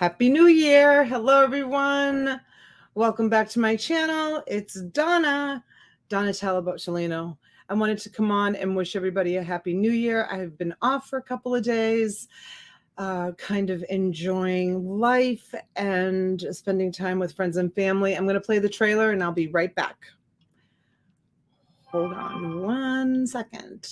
Happy New Year. Hello, everyone. Welcome back to my channel. It's Donna Talabot-Chelino. I wanted to come on and wish everybody a Happy New Year. I have been off for a couple of days, kind of enjoying life and spending time with friends and family. I'm going to play the trailer and I'll be right back. Hold on 1 second.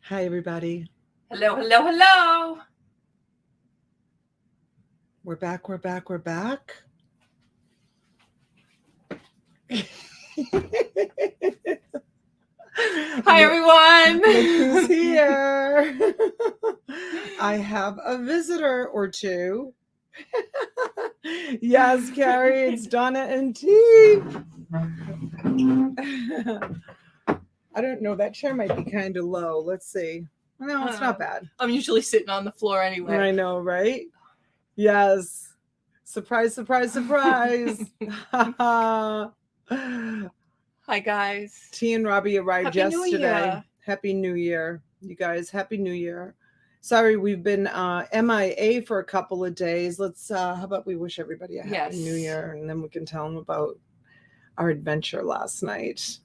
Hi, everybody. Hello, hello, hello. We're back. Hi, everyone. Look who's here. I have a visitor or two. Yes, Carrie, it's Donna and T. I don't know. That chair might be kind of low. Let's see. No, it's not bad. I'm usually sitting on the floor anyway. I know, right? Yes. Surprise, surprise, surprise. Hi, guys. T and Robbie arrived Happy New yesterday. Year. Happy New Year, you guys. Happy New Year. Sorry, we've been MIA for a couple of days. Let's, how about we wish everybody a Happy New Year, and then we can tell them about our adventure last night.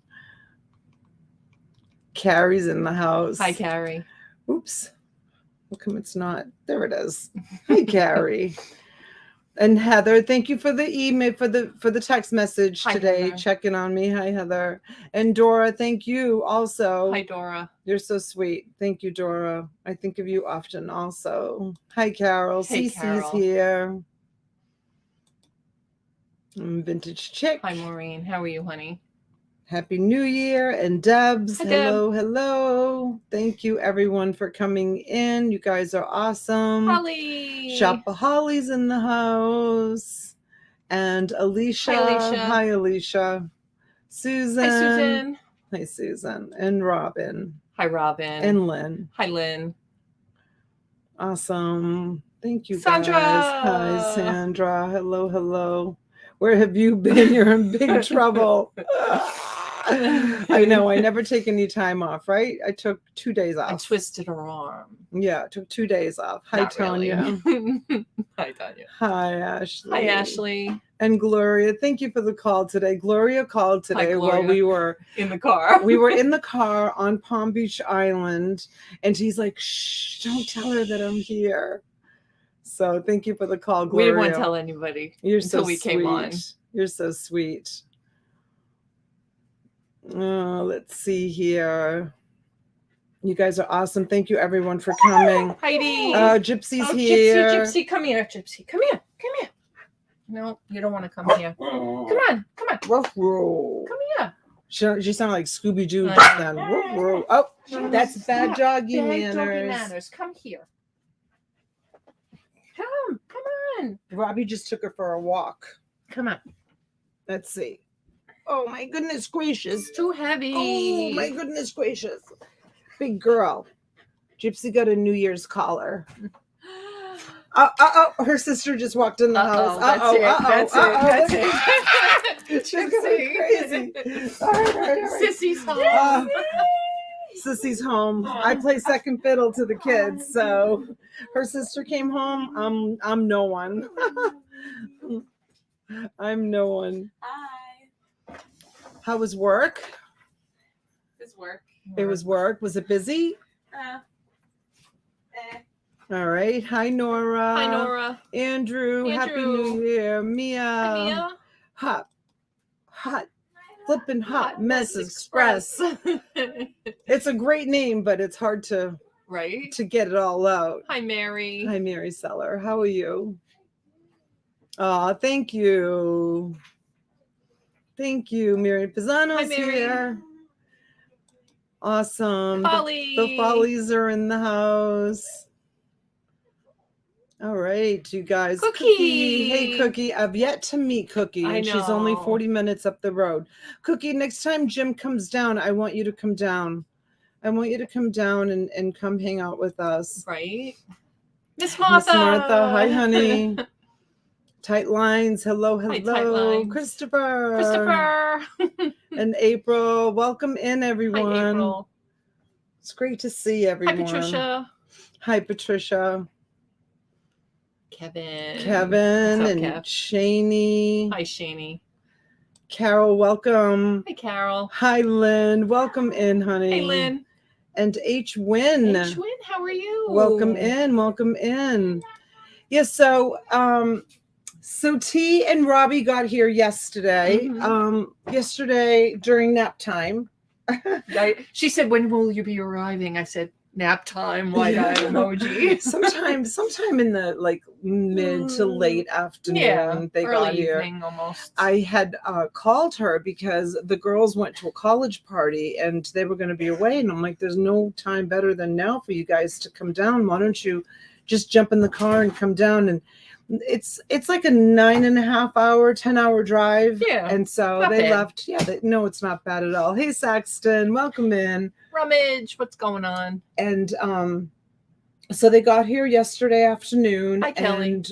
Carrie's in the house. Hi, Carrie. Oops. How come it's not? There it is. Hi, Carrie. And Heather, thank you for the email, for the text message today, Heather. checking on me. Hi, Heather. And Dora, thank you also. Hi, Dora. You're so sweet. Thank you, Dora. I think of you often also. Hi, Carol. Hey, Cece's Carol. here. Vintage Chick. Hi, Maureen. How are you, honey? Happy New Year. And Debs. Hi, hello, hello. Thank you, everyone, for coming in. You guys are awesome. Holly. Shopaholi's in the house. And Alicia. Hi, Alicia. Hi, Alicia. Susan. Hi, Susan. Hi, Susan. And Robin. Hi, Robin. And Lynn. Hi, Lynn. Awesome. Thank you, Sandra. guys. Hi, Sandra. Hello, hello. Where have you been? You're in big trouble. I know. I never take any time off, right? I took 2 days off. I twisted her arm. Yeah, I took 2 days off. Hi, Not Tanya. really. Hi, Tanya. Hi, Ashley. Hi, Ashley. And Gloria. Thank you for the call today. Gloria called today. Hi, while we were in the car. We were in the car on Palm Beach Island, and he's like, shh, don't tell her that I'm here. So thank you for the call, Gloria. We didn't want to tell anybody You're until so we sweet. came on. You're so sweet. Let's see here. You guys are awesome. Thank you, everyone, for coming. Heidi. Gypsy's here. Gypsy, come here, Gypsy. Come here. No, you don't want to come here. Come on. Ruff, roll. Come here. She sounded like Scooby-Doo just then. Ruff, roll. Oh, that's bad doggy Bad doggy manners. manners. Come here. Come on. Robbie just took her for a walk. Come on. Let's see. Oh, my goodness gracious. Too heavy. Oh, my goodness gracious. Big girl. Gypsy got a New Year's collar. Her sister just walked in the house. That's it. She's going crazy. All right. Sissy's home. Sissy's home. I play second fiddle to the kids, so her sister came home. I'm no one. I'm no one. Hi. How was work? It's work. It was work. Was it busy? All right. Hi, Nora. Hi, Nora. Andrew. Happy New Year. Mia. Hi, Mia. Hot. Flippin' Hot Mess Express. It's a great name, but it's hard to get it all out. Hi, Mary. Hi, Mary Seller. How are you? Oh, thank you. Thank you. Mary Pisano's here. Awesome. Folly. The Follies are in the house. All right, you guys. Cookie. Hey, Cookie. I've yet to meet Cookie, and she's only 40 minutes up the road. Cookie, next time Jim comes down, I want you to come down. I want you to come down and come hang out with us. Right. Miss Martha. Miss Martha. Hi, honey. Tight lines. Hello. Hi, tight lines. Christopher. And April. Welcome in, everyone. Hi, April. It's great to see everyone. Hi, Patricia. Hi, Patricia. Kevin. What's up, Kev? and Shaney. Hi, Shaney. Carol, welcome. Hi, Carol. Hi, Lynn. Welcome in, honey. Hey, Lynn. And H. Wynn. H. Wynn, how are you? Welcome in. Yes, so T and Robbie got here yesterday. Yesterday during nap time. She said, "When will you be arriving?" I said, "Nap time." Wide-eyed emoji. sometime in the mid to late afternoon. They early got here. Evening almost. I had called her because the girls went to a college party and they were going to be away, and I'm like, "There's no time better than now for you guys to come down. Why don't you just jump in the car and come down?" And it's like a 9.5 hour, 10-hour drive. Yeah. And so not they bad. left. Yeah. No, it's not bad at all. Hey, Saxton, welcome in. Rummage, what's going on? And so they got here yesterday afternoon. Hi, Kelly. And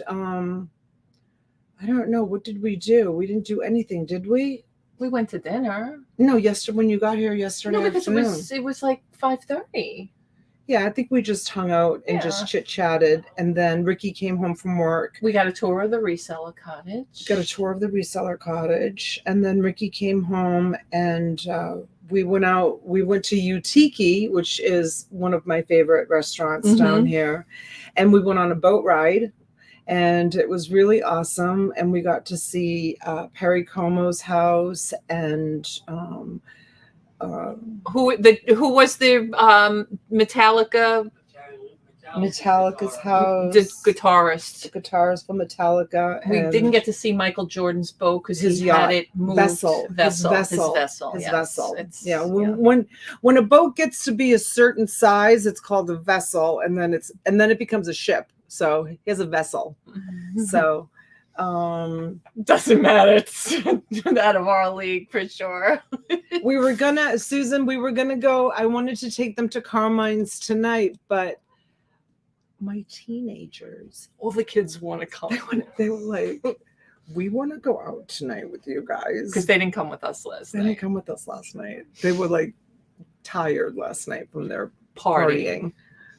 I don't know, what did we do? We didn't do anything, did we? We went to dinner. No, yesterday when you got here yesterday No, because afternoon. it was like 5:30. Yeah, I think we just hung out and just chit-chatted, and then Ricky came home from work. We got a tour of the reseller cottage. Got a tour of the reseller cottage, and then Ricky came home, and we went out. We went to Utiki, which is one of my favorite restaurants down here, and we went on a boat ride, and it was really awesome. And we got to see Perry Como's house, and who was the Metallica's house, the guitarist. The guitarist for Metallica. We and didn't get to see Michael Jordan's boat because his he yacht, had it moved. vessel. Yeah, when a boat gets to be a certain size, it's called a vessel, and then it becomes a ship. So he has a vessel. So doesn't matter. It's out of our league for sure. Susan, we were gonna go. I wanted to take them to Carmine's tonight, but my teenagers, all the kids want to come. They were like, "We want to go out tonight with you guys," because they didn't come with us last night. They didn't come with us last night. They were like tired last night from their partying.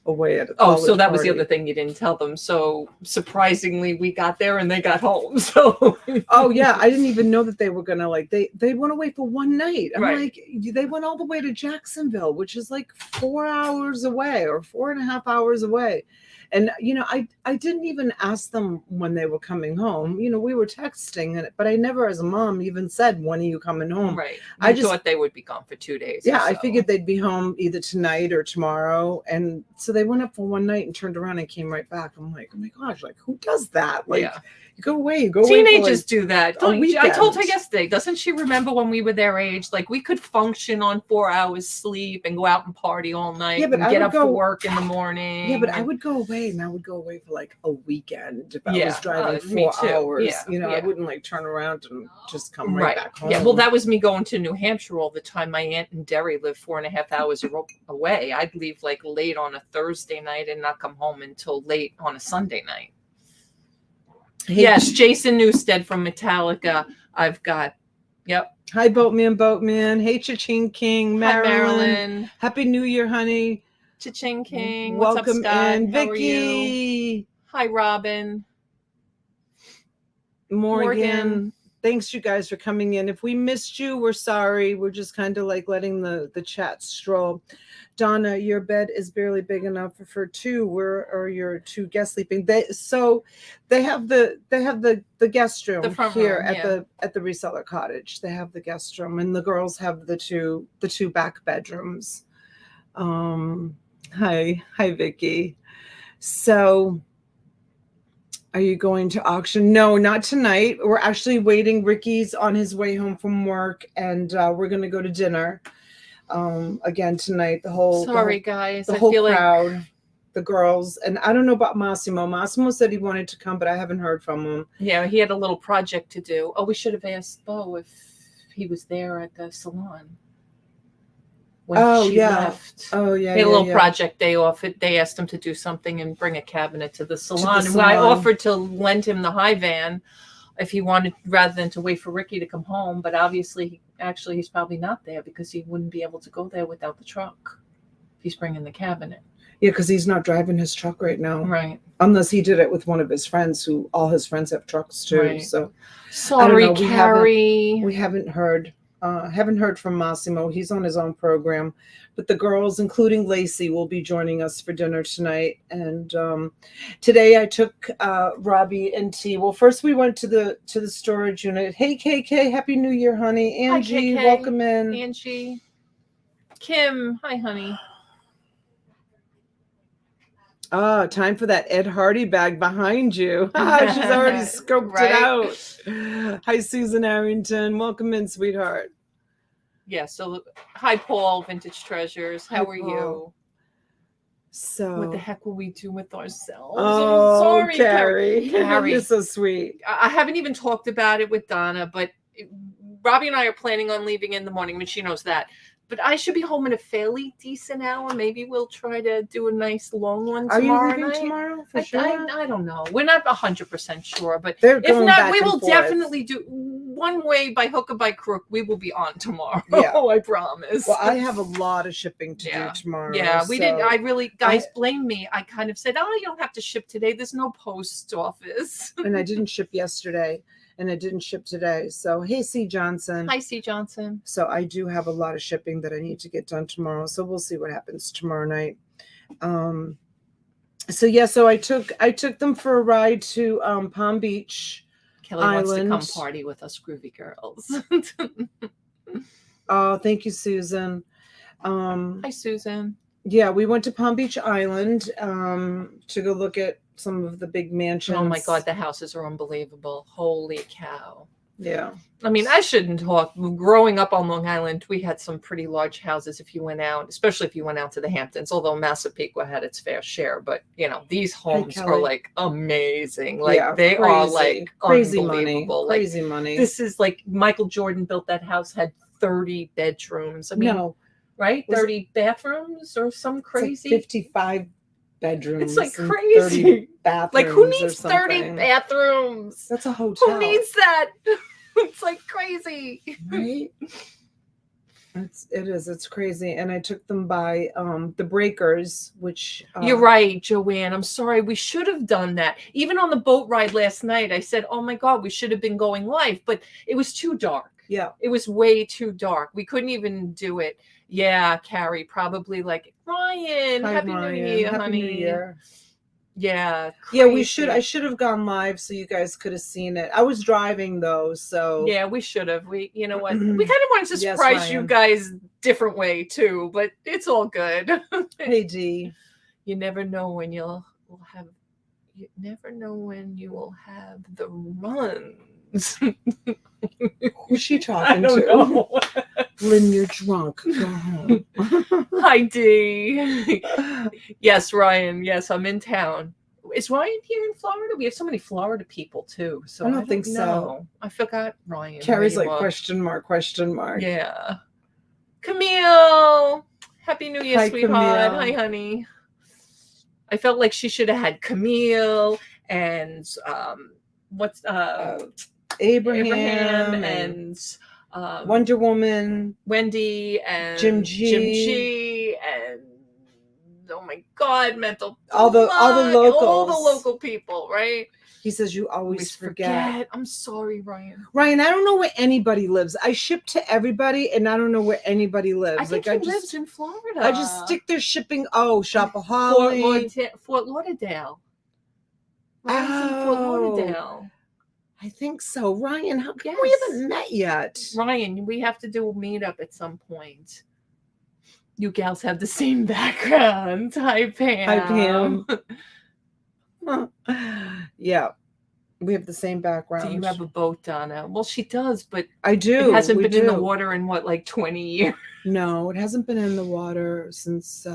away at a Oh, so college that was the party. other thing you didn't tell them. So surprisingly, we got there and they got home. So Oh yeah, I didn't even know that they were gonna like they went away for one night. I'm Right. like, they went all the way to Jacksonville, which is like 4 hours away or 4.5 hours away. And I didn't even ask them when they were coming home. We were texting, but I never, as a mom, even said, "When are you coming home?" right. I I just thought they would be gone for 2 days. Yeah, or I so. figured they'd be home either tonight or tomorrow. And so they went up for one night and turned around and came right back. I'm like, oh my gosh, like who does that? Like Yeah. you go away for, Teenagers like, do that. a I told her weekend. yesterday, doesn't she remember when we were their age? Like we could function on 4 hours sleep and go out and party all night Yeah, but and I get would up for work in the morning. Yeah, but I and- would go away, and I would go away for like a weekend if I Yeah, was driving me 4 too. hours. Yeah, I yeah. wouldn't like turn around and just come right back home. Yeah, well, that was me going to New Hampshire all the time. My aunt in Derry lived 4.5 hours away. I'd leave like late on a Thursday night and not come home until late on a Sunday night. Yes, Jason Newstead from Metallica. I've got, yep. Hi, Boatman. Hey, Cha-Ching King, Marilyn. Hi, Marilyn. Happy New Year, honey. Cha-Ching King. Welcome What's up, Scott? in, How are you? Vicky. Hi, Robin. Morgan. Thanks, you guys, for coming in. If we missed you, we're sorry. We're just kind of like letting the chat stroll. Donna, your bed is barely big enough for two. Or your two guests sleeping. They have the guest room The front here room, at the reseller cottage. They have the guest room, and the girls have the two back bedrooms. Hi, Vicky. So, are you going to auction? No, not tonight. We're actually waiting. Ricky's on his way home from work, and we're going to go to dinner again tonight. Guys. The I whole feel crowd, like... the girls. And I don't know about Massimo. Massimo said he wanted to come, but I haven't heard from him. Yeah, he had a little project to do. Oh, we should have asked Bo if he was there at the salon. When she left. Oh, yeah. They had a little project day off. They asked him to do something and bring a cabinet to the salon. And I offered to lend him the high van if he wanted, rather than to wait for Ricky to come home. But obviously, he's probably not there because he wouldn't be able to go there without the truck. He's bringing the cabinet. Yeah, because he's not driving his truck right now. Right. Unless he did it with one of his friends, who all his friends have trucks too. Right. So sorry, Carrie. We haven't heard. Haven't heard from Massimo. He's on his own program, but the girls, including Lacey, will be joining us for dinner tonight. And today I took Robbie and T. Well, first we went to the storage unit. Hey, KK, Happy New Year, honey. Angie, Hi, KK. welcome in. Angie, Kim, hi, honey. Time for that Ed Hardy bag behind you. She's already scoped it out. Hi, Susan Arrington. Welcome in, sweetheart. Yeah, so hi, Paul, Vintage Treasures. How are you? So what the heck will we do with ourselves? Oh, I'm sorry, Carrie. Carrie. You're so sweet. I haven't even talked about it with Donna, but Robbie and I are planning on leaving in the morning. I mean, she knows that. But I should be home in a fairly decent hour. Maybe we'll try to do a nice long one tomorrow. Are you leaving night. tomorrow? For sure? I don't know. We're not 100% sure, but if not, we will definitely do one way, by hook or by crook. We will be on tomorrow. Yeah. I promise. Well, I have a lot of shipping to do tomorrow. Yeah, we did. I really, guys, blame me. I kind of said, you don't have to ship today. There's no post office. And I didn't ship yesterday. And I didn't ship today. So, hey, C. Johnson. Hi, C. Johnson. So I do have a lot of shipping that I need to get done tomorrow. So we'll see what happens tomorrow night. So I took them for a ride to Palm Beach Kelly Island. wants to come party with us groovy girls. Oh, thank you, Susan. Hi, Susan. Yeah, we went to Palm Beach Island to go look at some of the big mansions. Oh my God, the houses are unbelievable. Holy cow. Yeah. I mean, I shouldn't talk. Growing up on Long Island, we had some pretty large houses if you went out, especially if you went out to the Hamptons, although Massapequa had its fair share. But, these homes are like amazing. Like they are like crazy unbelievable. Money. Crazy money. This is like Michael Jordan built that house, had 30 bedrooms. I mean, right? 30 bathrooms or some crazy. Like 55 bedrooms. It's like crazy. Bathrooms. Like who needs 30 bathrooms? That's a hotel. Who needs that? It's like crazy. Right? It's crazy. And I took them by the breakers, which You're right, Joanne. I'm sorry. We should have done that. Even on the boat ride last night, I said, oh my God, we should have been going live, but it was too dark. Yeah. It was way too dark. We couldn't even do it. Yeah, Carrie, probably like, Ryan, Hi, Happy Ryan. New Year, Happy honey. New Year. Yeah. Yeah, we crazy. I should have gone live so you guys could have seen it. I was driving though, so Yeah, we should have. You know what? We kind of wanted to Yes, surprise you Ryan. guys different way too, but it's all good. Hey Dee. You never know when you'll have. You never know when you will have the runs. Who's she I talking don't to? know. Lynn, you're drunk. Go home. Hi, Dee. Yes, Ryan. Yes, I'm in town. Is Ryan here in Florida? We have so many Florida people too. So I don't think so. know. I forgot Ryan. Carrie's where like you are. question mark, question mark. Yeah. Camille. Happy New Year, Hi, sweetheart. Camille. Hi, honey. I felt like she should have had Camille and what's Abraham and Wonder Woman, Wendy and Jim G, and oh my God, mental all the locals, all the local people, right? He says you always forget. I'm sorry, Ryan. Ryan, I don't know where anybody lives. I ship to everybody, and I don't know where anybody lives. I think he lives in Florida. I just stick their shipping. Oh, Shopaholic, Fort Lauderdale. Oh. In Fort Lauderdale. I think so. Ryan, how come Yes. we haven't met yet? Ryan, we have to do a meetup at some point. You gals have the same background. Hi, Pam. Hi, Pam. Yeah, we have the same background. Do you have a boat, Donna? Well, she does, but I do. It hasn't been in the water in what, like 20 years? No, it hasn't been in the water since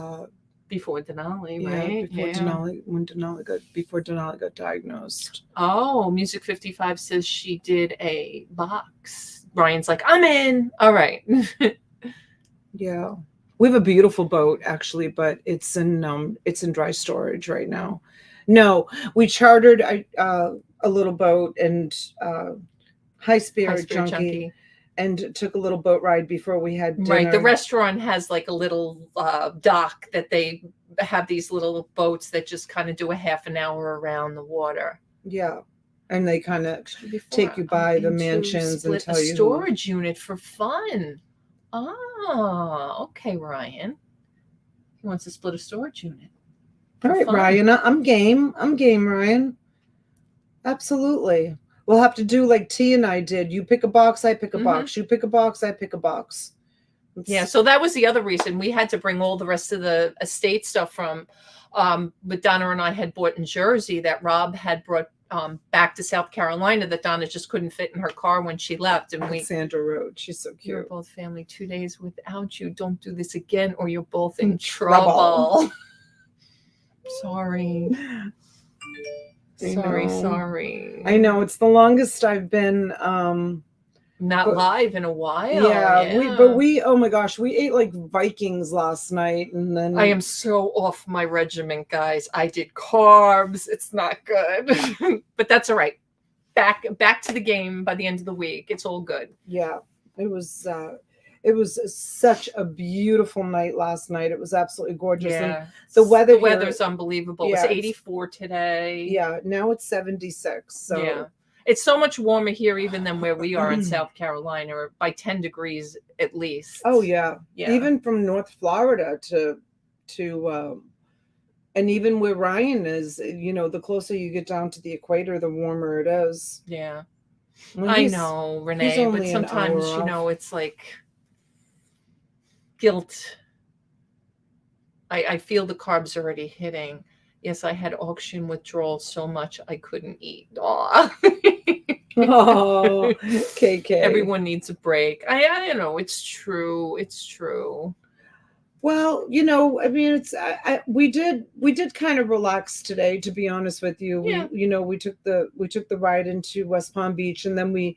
before Denali, yeah, right? Before Denali got diagnosed. Oh, Music 55 says she did a box. Ryan's like, I'm in. All right. Yeah. We have a beautiful boat actually, but it's in dry storage right now. No, we chartered a little boat and High Spirit Junkie and took a little boat ride before we had dinner. Right. The restaurant has like a little dock that they have these little boats that just kind of do a half an hour around the water. Yeah. And they kind of take you by the mansions and tell you. Storage unit for fun. Oh, okay, Ryan. He wants to split a storage unit. All right, Ryan. I'm game. Ryan. Absolutely. We'll have to do like T and I did. You pick a box, I pick a box. You pick a box, I pick a box. Yeah, so that was the other reason we had to bring all the rest of the estate stuff from. But Donna and I had bought in Jersey that Rob had brought back to South Carolina that Donna just couldn't fit in her car when she left. And Sandra Road. She's so cute. You're both family 2 days without you. Don't do this again or you're both in trouble. Sorry. Sorry. I know. It's the longest I've been not live in a while. Yeah. We oh my gosh, we ate like Vikings last night, and then I am so off my regimen, guys. I did carbs. It's not good. But that's all right. Back to the game by the end of the week. It's all good. Yeah. It was such a beautiful night last night. It was absolutely gorgeous. Yeah. And the weather's unbelievable. Yeah, it was 84 today. Yeah. Now it's 76. So yeah. It's so much warmer here even than where we are in South Carolina, or by 10 degrees at least. Oh yeah. Yeah. Even from North Florida to and even where Ryan is, you know, the closer you get down to the equator, the warmer it is. Yeah. Well, I know, Renee, but sometimes, you know, it's like guilt. I feel the carbs already hitting. Yes, I had auction withdrawal so much I couldn't eat. Oh, KK. Everyone needs a break. I know, it's true. It's true. Well, you know, I mean, we did kind of relax today, to be honest with you. Yeah. We took the ride into West Palm Beach, and then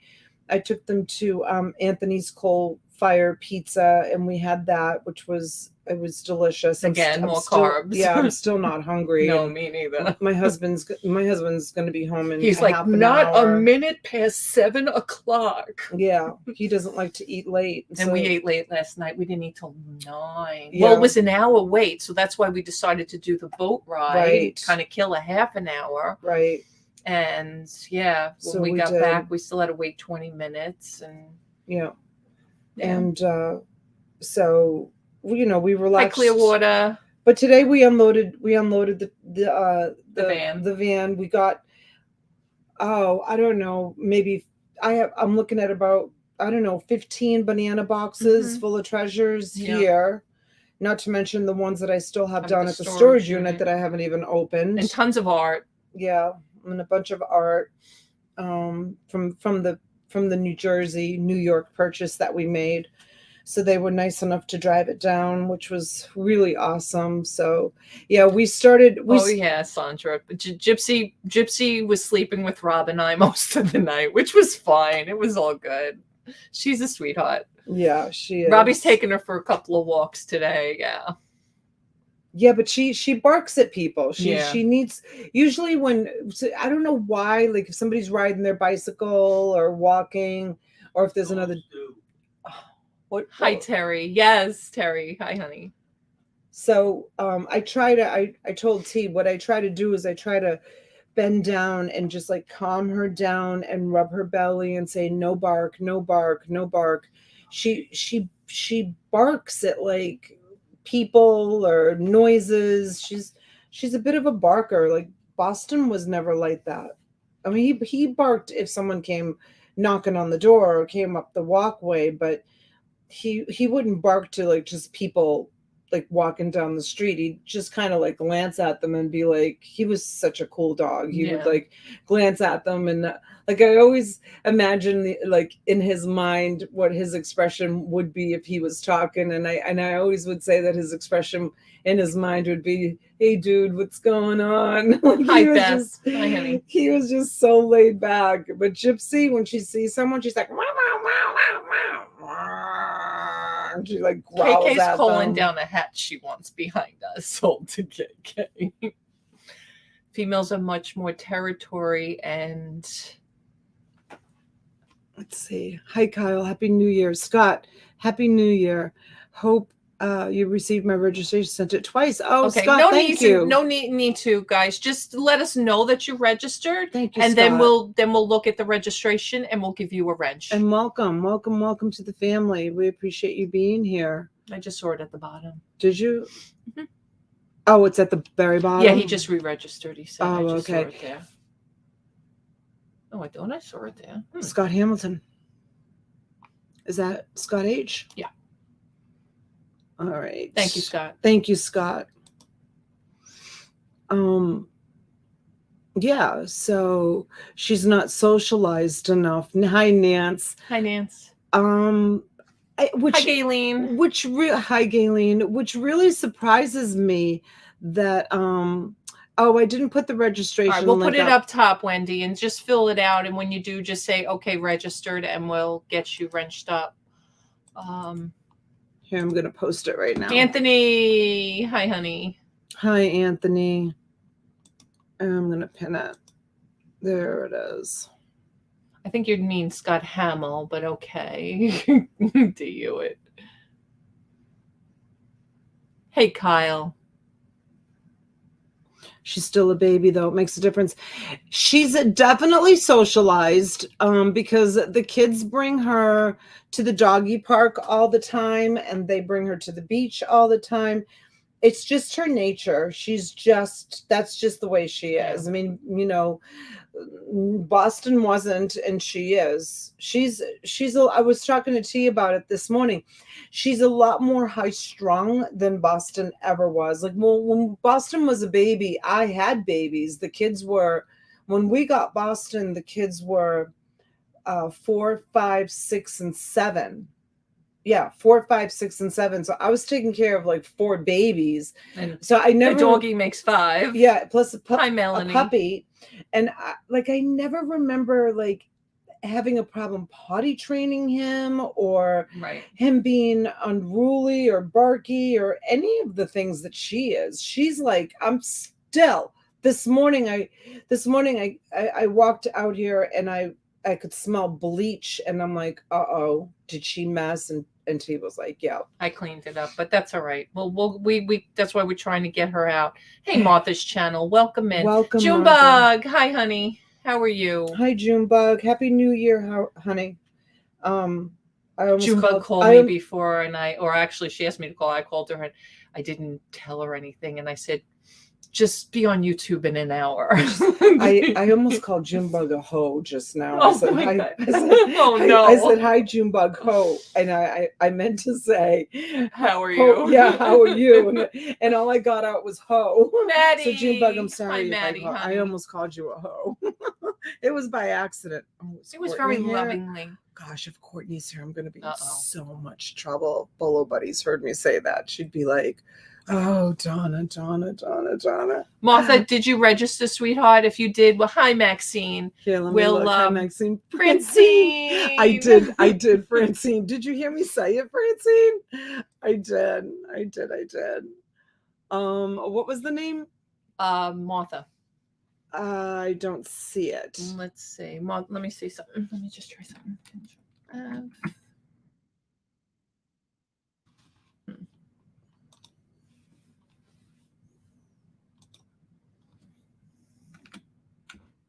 I took them to Anthony's Coal fire pizza, and we had that, which was delicious. Again, more still, carbs. Yeah, I'm still not hungry. No, and me neither. my husband's going to be home in He's a like, half an not hour. a minute past 7 o'clock. Yeah, he doesn't like to eat late. And we ate late last night. We didn't eat till 9. Yeah. Well, it was an hour wait, so that's why we decided to do the boat ride. Right. Kind of kill a half an hour. Right. And yeah, when So we got did. back, we still had to wait 20 minutes. And Yeah. yeah. And so we relaxed. Hi, Clearwater. But today we unloaded the van. The van. We got, I don't know, maybe I'm looking at about, 15 banana boxes full of treasures here. Not to mention the ones that I still have down at the storage unit that I haven't even opened. And tons of art. Yeah, and a bunch of art from the New York purchase that we made. So they were nice enough to drive it down, which was really awesome. So yeah, we started. Sandra. Gypsy was sleeping with Rob and I most of the night, which was fine. It was all good. She's a sweetheart. Yeah, she is. Robbie's taking her for a couple of walks today. Yeah. Yeah, but she barks at people. She needs, usually I don't know why, like if somebody's riding their bicycle or walking, or if there's another. Hi, Terry. Yes, Terry. Hi, honey. So I told T, what I try to do is I try to bend down and just like calm her down and rub her belly and say, no bark, no bark, no bark. She barks at like people or noises. She's a bit of a barker. Like Boston was never like that. I mean, he barked if someone came knocking on the door or came up the walkway, but he wouldn't bark to like just people like walking down the street. He'd just kind of like glance at them and be like, he was such a cool dog. He would like glance at them and like I always imagine like in his mind what his expression would be if he was talking, and I always would say that his expression in his mind would be, hey dude, what's going on? Like, hi Beth. Hi honey. He was just so laid back. But Gypsy, when she sees someone, she's like, wow, wow, wow, wow, wow. And she like growls KK's at calling them. down a hat she wants behind us. Sold to KK. Females have much more territory and. Let's see. Hi, Kyle. Happy New Year. Scott, Happy New Year. Hope you received my registration. Sent it twice. Oh, okay. Scott, thank you. No need to, guys. Just let us know that you registered. Thank you, and Scott. then we'll look at the registration and we'll give you a wrench. And welcome to the family. We appreciate you being here. I just saw it at the bottom. Did you? Mm-hmm. Oh, it's at the very bottom? Yeah, he just re-registered. He said, oh, I just okay. saw it there. Oh, I don't. I saw it there. Scott Hamilton. Is that Scott H? Yeah. All right. Thank you, Scott. Thank you, Scott. Yeah, so she's not socialized enough. Hi, Nance. Hi, Nance. Hi, Gayleen. Hi, Gayleen. Which really surprises me that I didn't put the registration. All right, we'll put it up top, Wendy, and just fill it out. And when you do, just say, okay, registered, and we'll get you wrenched up. Here, I'm going to post it right now. Anthony. Hi, honey. Hi, Anthony. I'm going to pin it. There it is. I think you'd mean Scott Hamill, but okay. Do you it. Hey, Kyle. She's still a baby, though. It makes a difference. She's definitely socialized because the kids bring her to the doggy park all the time, and they bring her to the beach all the time. It's just her nature. That's just the way she is. I mean, Boston wasn't, and she is. I was talking to T about it this morning. She's a lot more high strung than Boston ever was. Like, when Boston was a baby, I had babies. The kids were, when we got Boston, the kids were 4, 5, 6, and 7. Yeah, 4, 5, 6, and 7. So I was taking care of like 4 babies. And so I never. The doggy makes 5. Yeah, plus Hi, Melanie. A puppy. And I never remember like having a problem potty training him or Right. him being unruly or barky or any of the things that she is. She's like, I'm still this morning. I walked out here and I could smell bleach and I'm like, uh-oh, did she mess? And he was like, yeah. I cleaned it up, but that's all right. Well, we that's why we're trying to get her out. Hey, Martha's channel, welcome in. Welcome, Junebug. Hi, honey. How are you? Hi, Junebug. Happy New Year, honey. I almost Junebug called me before, and actually, she asked me to call. I called her, and I didn't tell her anything, and I said, just be on YouTube in an hour. I almost called Junebug a hoe just now. Oh, I said, my hi, God. I said, Oh, no. I said, hi, Junebug hoe. And I meant to say, how are ho, you? yeah, how are you? And all I got out was hoe. Maddie. So Junebug, I'm sorry. Hi, Maddie, I almost called you a hoe. It was by accident. Oh, it was very Courtney here? lovingly. Gosh, if Courtney's here, I'm going to be in Uh-oh. so much trouble. Bolo Buddies heard me say that. She'd be like, oh, Donna. Martha, did you register, sweetheart? If you did, well, hi, Maxine. Yeah, let me We'll, look. Hi, Maxine. Francine. I did, Francine. Did you hear me say it, Francine? I did. What was the name? Martha. I don't see it. Let's see. Let me see something. Let me just try something.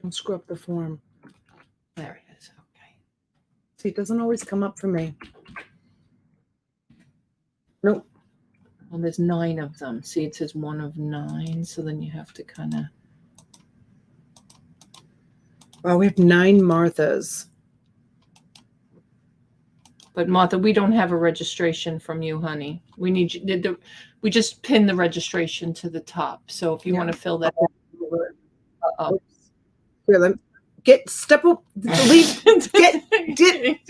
Don't screw up the form. There it is. Okay. See, it doesn't always come up for me. Nope. Well, there's 9 of them. See, it says 1 of 9. So then you have to kind of. Well, we have 9 Marthas. But Martha, we don't have a registration from you, honey. We need you. We just pin the registration to the top. So if you want to fill that. Uh-oh. Here, let me get step up. Leave. Get.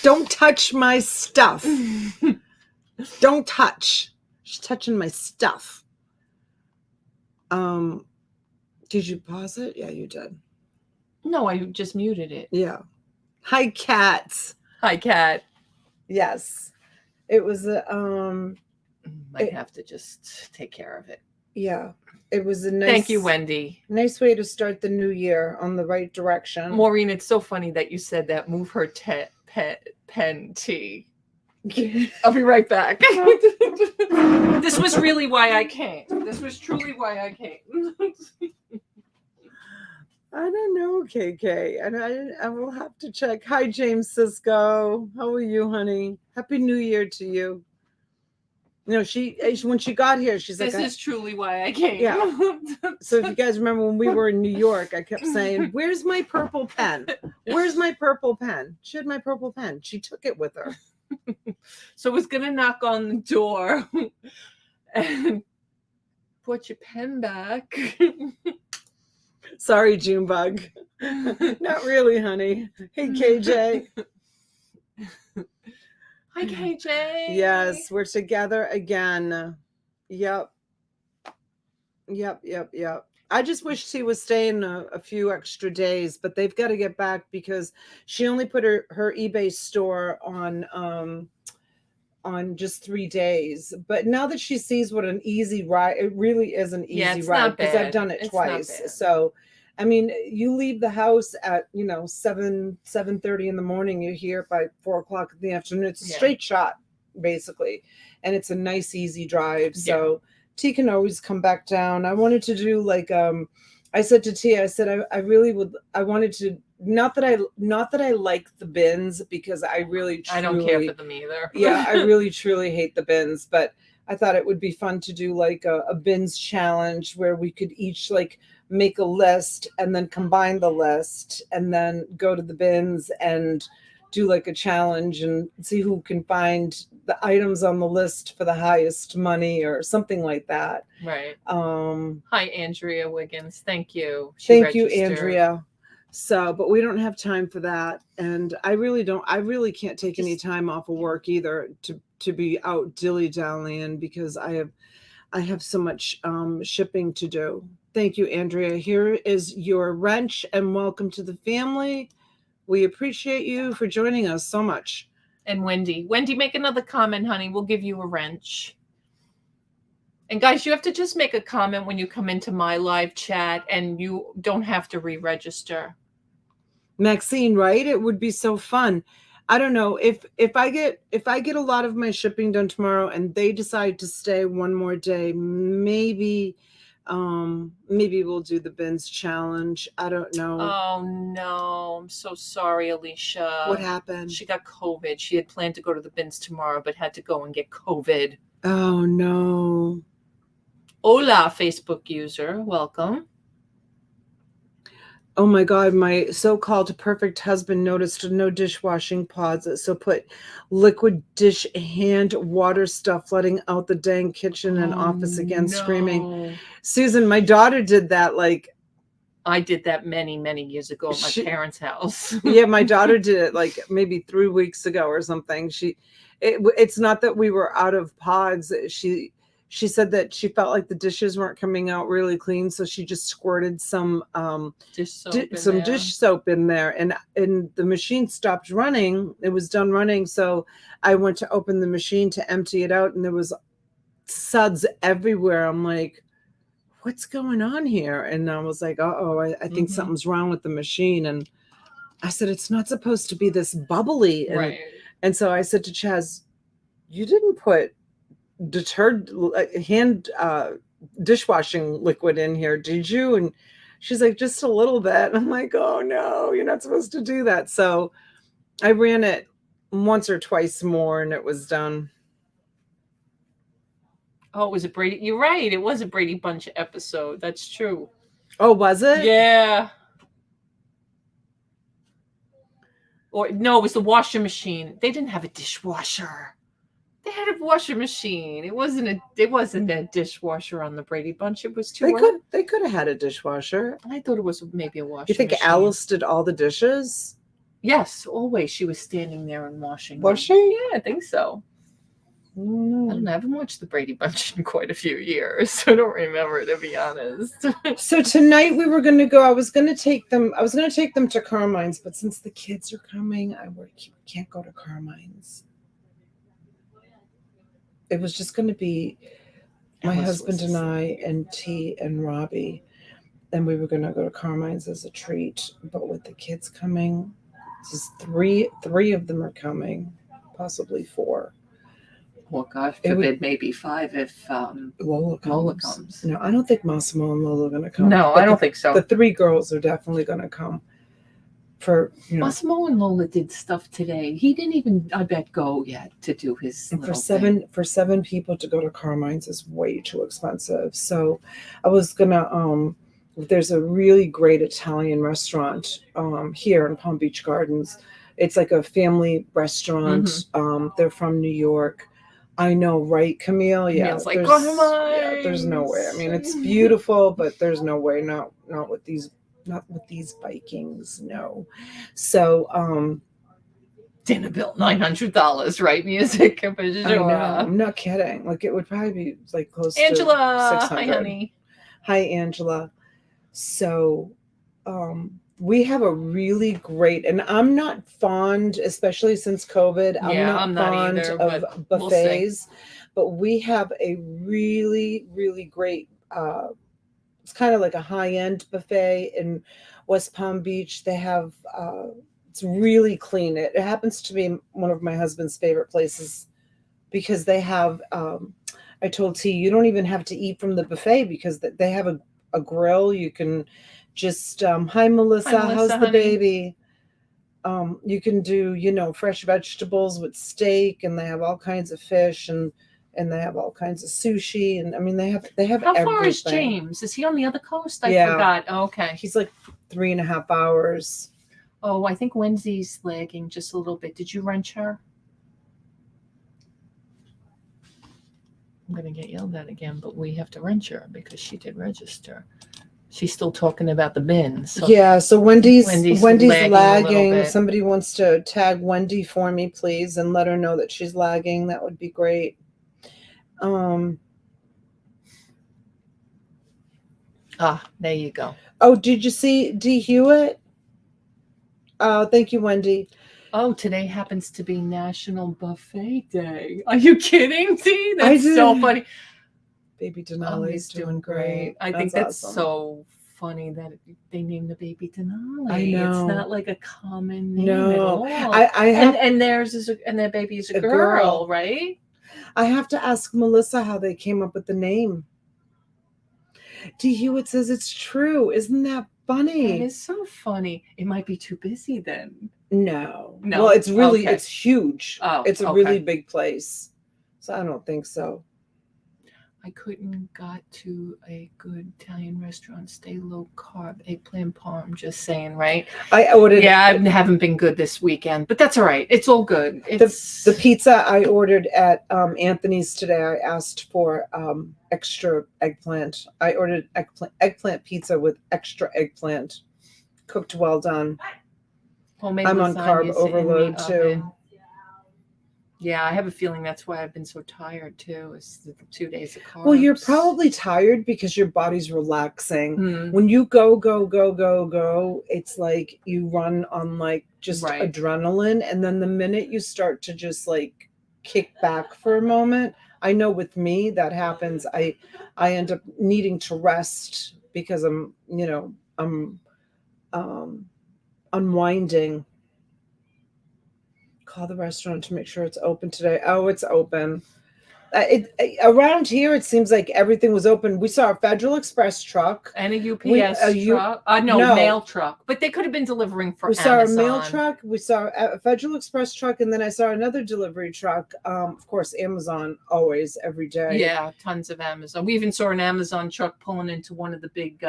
Don't touch my stuff. Don't touch. She's touching my stuff. Did you pause it? Yeah, you did. No, I just muted it. Yeah. Hi, cats. Hi, cat. Yes. It was a Might have to just take care of it. Yeah. It was a nice. Thank you, Wendy. Nice way to start the new year on the right direction. Maureen, it's so funny that you said that. Move her pen tea. I'll be right back. This was really why I came. This was truly why I came. I don't know, KK. And I will have to check. Hi, James Cisco. How are you, honey? Happy New Year to you. You know, when she got here, she's like, this is truly why I came. Yeah. So if you guys remember when we were in New York, I kept saying, where's my purple pen? Where's my purple pen? She had my purple pen. She took it with her. So I was going to knock on the door and put your pen back. Sorry, Junebug. Not really, honey. Hey, KJ. Hi, KJ. Yes, we're together again. Yep. I just wish she was staying a few extra days, but they've got to get back because she only put her eBay store on just 3 days. But now that she sees what an easy ride, it really is an easy ride because I've done it twice. So, I mean, you leave the house at 7:30 in the morning. You're here by 4 o'clock in the afternoon. It's a straight shot, basically, and it's a nice, easy drive. So T can always come back down. I wanted to do like I said to T, I said I really would. I wanted to not that I like the bins because I don't care for them either. Yeah, I really truly hate the bins, but I thought it would be fun to do like a bins challenge where we could each like make a list and then combine the list and then go to the bins and do like a challenge and see who can find the items on the list for the highest money or something like that. Right. Hi, Andrea Wiggins. Thank you. Thank you, Andrea. So, but we don't have time for that. And I really can't take any time off of work either to be out dilly-dallying because I have so much shipping to do. Thank you, Andrea. Here is your wrench, and welcome to the family. We appreciate you for joining us so much. And Wendy, make another comment, honey. We'll give you a wrench. And guys, you have to just make a comment when you come into my live chat, and you don't have to re-register. Maxine, right? It would be so fun. I don't know if I get a lot of my shipping done tomorrow and they decide to stay one more day, maybe we'll do the bins challenge. I don't know. Oh no, I'm so sorry, Alicia. What happened? She got COVID. She had planned to go to the bins tomorrow, but had to go and get COVID. Oh no. Hola, Facebook user. Welcome. Oh my God, my so-called perfect husband noticed no dishwashing pods, so put liquid dish hand water stuff flooding out the dang kitchen and office again, screaming. Susan, my daughter did that. Like, I did that many, many years ago at my parents' house. Yeah, my daughter did it like maybe 3 weeks ago or something. It's not that we were out of pods. She said that she felt like the dishes weren't coming out really clean, so she just squirted some dish soap in there, and the machine stopped running. It was done running, so I went to open the machine to empty it out, and there was suds everywhere. I'm like, what's going on here? And I was like, I think something's wrong with the machine. And I said, it's not supposed to be this bubbly. And, right. And so I said to Chaz, you didn't put hand dishwashing liquid in here, did you? And she's like, just a little bit. And I'm like, oh no, you're not supposed to do that. So I ran it once or twice more and it was done. Oh, it was a Brady. You're right. It was a Brady Bunch episode. That's true. Oh, was it? Yeah. Or no, it was the washing machine. They didn't have a dishwasher. They had a washing machine. It wasn't a dishwasher on the Brady Bunch. It was too. They could have had a dishwasher. I thought it was maybe a washing. You think machine. Alice did all the dishes? Yes, always. She was standing there and washing. Was she? Yeah, I think so. I haven't watched the Brady Bunch in quite a few years. I don't remember, to be honest. So tonight we were going to go. I was going to take them to Carmine's, but since the kids are coming, we can't go to Carmine's. It was just going to be my husband and I and T and Robbie, and we were going to go to Carmine's as a treat. But with the kids coming, just three of them are coming, possibly 4. Well, God forbid, maybe 5 if Lola comes. No, I don't think Massimo and Lola are going to come. No, I don't think so. The 3 girls are definitely going to come. Massimo and Lola did stuff today. He didn't even, I bet, go yet to do his. And for 7 people to go to Carmine's is way too expensive. So I was gonna. There's a really great Italian restaurant here in Palm Beach Gardens. It's like a family restaurant. Mm-hmm. They're from New York. I know, right, Camille? Yeah. Camille's like, Carmine's. Yeah, there's no way. I mean, it's beautiful, but there's no way. Not with these. Not with these Vikings, no. So, dinner bill $900, right? Music. I know, I'm not kidding. Like it would probably be like close to Angela. $600. Hi, honey. Hi, Angela. So, we have a really great, and I'm not fond, especially since COVID. I'm not fond of buffets, but we have a really, really great. It's kind of like a high-end buffet in West Palm Beach. They have, it's really clean. It happens to be one of my husband's favorite places because they have, I told T, you don't even have to eat from the buffet because they have a grill. You can just, hi, Melissa, how's the baby? You can do, fresh vegetables with steak, and they have all kinds of fish and they have all kinds of sushi, and I mean they have How everything. far is James? Is he on the other coast? I forgot. Oh, okay. He's like 3.5 hours. Oh, I think Wednesday's lagging just a little bit. Did you wrench her? I'm gonna get yelled at again, but we have to wrench her because she did register. She's still talking about the bins. So yeah, so Wendy's lagging. If somebody wants to tag Wendy for me, please, and let her know that she's lagging. That would be great. Ah, there you go. Oh, did you see D. Hewitt? Thank you, Wendy. Oh, today happens to be National Buffet Day. Are you kidding? See, I that's so did. funny. Baby Oh, Denali he's is doing great. I think that's awesome. so funny that they named the baby Denali. I know. It's not like a common name No. at all. I have and theirs is and their baby is a girl, girl. right? I have to ask Melissa how they came up with the name. D. Hewitt says it's true. Isn't that funny? That is so funny. It might be too busy then. No. No. Well, it's really Okay. it's huge. Oh, it's a okay. really big place. So I don't think so. I couldn't got to a good Italian restaurant. Stay low carb, eggplant parm. Just saying, right? I ordered. Yeah, I haven't been good this weekend, but that's all right. It's all good. It's the pizza I ordered at Anthony's today. I asked for extra eggplant. I ordered eggplant pizza with extra eggplant, cooked well done. homemade I'm on carb lasagna's in the overload too. oven. Yeah, I have a feeling that's why I've been so tired too. Is the 2 days of carbs. Well, you're probably tired because your body's relaxing. Mm. When you go, it's like you run on like just adrenaline. And then the minute you start to just like kick back for a moment, I know with me that happens. I end up needing to rest because I'm unwinding. Call the restaurant to make sure it's open today. Oh, it's open. Around here, it seems like everything was open. We saw a Federal Express truck and a UPS truck. No, mail truck. But they could have been delivering for Amazon. We saw a mail truck. We saw a Federal Express truck, and then I saw another delivery truck. Of course, Amazon always, every day. Yeah, tons of Amazon. We even saw an Amazon truck pulling into one of the big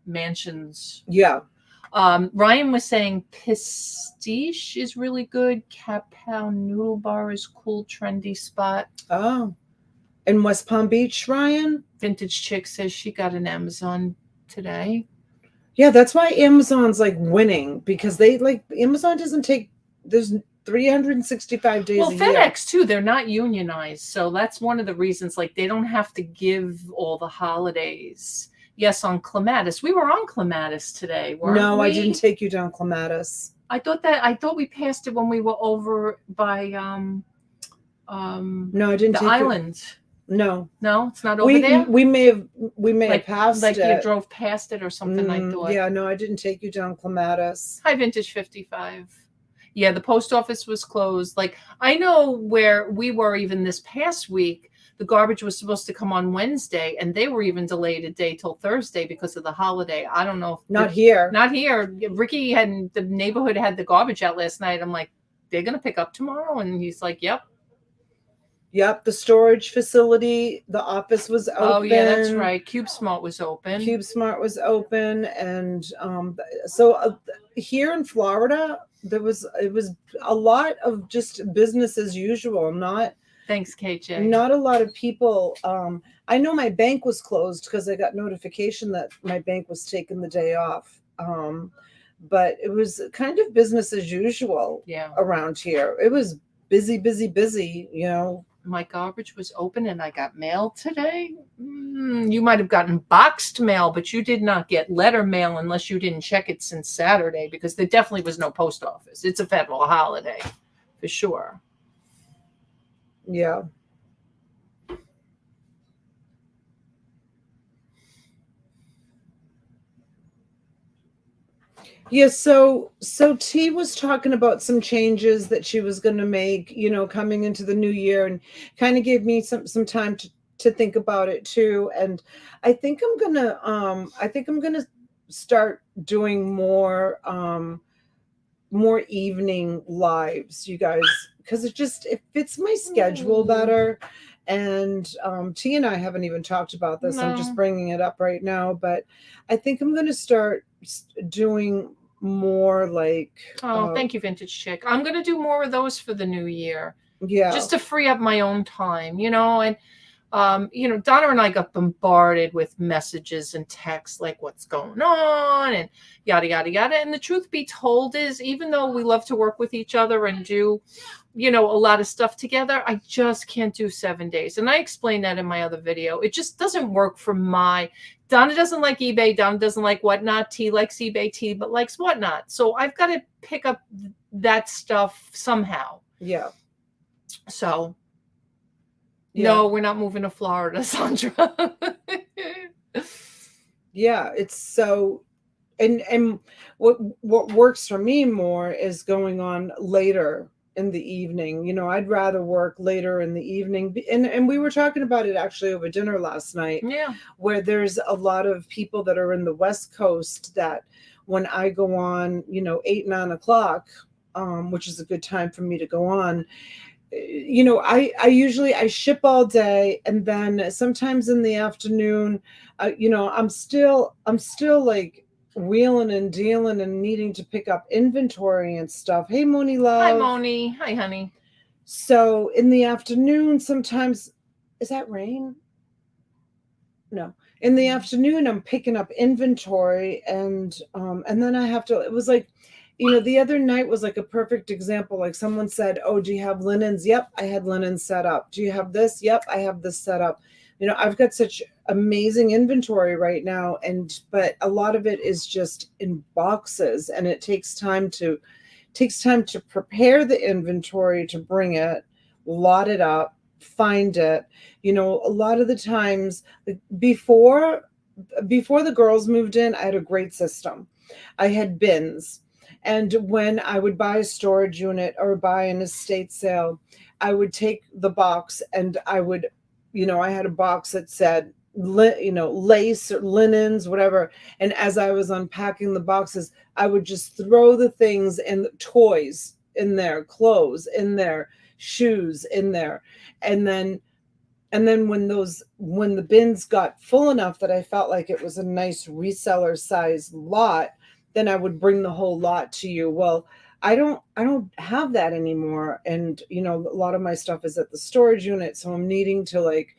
mansions. Yeah. Ryan was saying Pastiche is really good. Kapow Noodle Bar is cool, trendy spot. Oh, in West Palm Beach, Ryan? Vintage Chick says she got an Amazon today. Yeah, that's why Amazon's like winning, because they like Amazon doesn't take, there's 365 days a year. Well, FedEx too, they're not unionized. So that's one of the reasons, like they don't have to give all the holidays. Yes, on Clematis. We were on Clematis today, weren't we? No, I didn't take you down Clematis. I thought we passed it when we were over by no, I didn't the take island. No, it's not over there. We may have passed like it. You drove past it or something. I thought. Yeah, no, I didn't take you down Clematis. Hi, Vintage 55. Yeah, the post office was closed. Like I know where we were even this past week. The garbage was supposed to come on Wednesday, and they were even delayed a day till Thursday because of the holiday. I don't know. Not here. Ricky the neighborhood had the garbage out last night. I'm like, they're going to pick up tomorrow? And he's like, yep. Yep. The storage facility, the office was open. Oh, yeah, that's right. Cube Smart was open. And so here in Florida, it was a lot of just business as usual, Thanks, KJ. Not a lot of people. I know my bank was closed because I got notification that my bank was taking the day off. But it was kind of business as usual around here. It was busy, you know. My garbage was open and I got mail today. You might have gotten boxed mail, but you did not get letter mail unless you didn't check it since Saturday, because there definitely was no post office. It's a federal holiday for sure. Yeah. Yeah, so T was talking about some changes that she was going to make, you know, coming into the new year, and kind of gave me some time to think about it too. And I think I'm gonna start doing more evening lives, you guys, because it fits my schedule better. And T and I haven't even talked about this. No. I'm just bringing it up right now, but I think I'm going to start doing more like. Thank you, Vintage Chick. I'm going to do more of those for the new year. Yeah. Just to free up my own time, you know, and Donna and I got bombarded with messages and texts like what's going on and yada, yada, yada. And the truth be told is, even though we love to work with each other and do a lot of stuff together, I just can't do 7 days. And I explained that in my other video. It just doesn't work for Donna doesn't like eBay. Donna doesn't like Whatnot. T likes eBay. T, but likes Whatnot. So I've got to pick up that stuff somehow. Yeah. So, yeah. No, we're not moving to Florida, Sandra. Yeah, it's so, and what works for me more is going on later in the evening. I'd rather work later in the evening. And we were talking about it actually over dinner last night. Yeah. Where there's a lot of people that are in the West Coast that when I go on, 8, 9 o'clock, which is a good time for me to go on, I usually ship all day, and then sometimes in the afternoon, I'm still like wheeling and dealing and needing to pick up inventory and stuff. Hey, Moni love. Hi, Moni. Hi, honey. So in the afternoon, sometimes, is that rain? No. In the afternoon, I'm picking up inventory, and then I have to. It was like, the other night was like a perfect example. Like someone said, "Oh, do you have linens?" Yep, I had linens set up. Do you have this? Yep, I have this set up. I've got such amazing inventory right now, but a lot of it is just in boxes, and it takes time to prepare the inventory, to bring it, lot it up, find it. A lot of the times before the girls moved in, I had a great system. I had bins. And when I would buy a storage unit or buy an estate sale, I would take the box and I would, I had a box that said, lace or linens, whatever. And as I was unpacking the boxes, I would just throw the things and toys in there, clothes in there, shoes in there. And then when the bins got full enough that I felt like it was a nice reseller size lot, then I would bring the whole lot to you. Well, I don't have that anymore. And, a lot of my stuff is at the storage unit. So I'm needing to like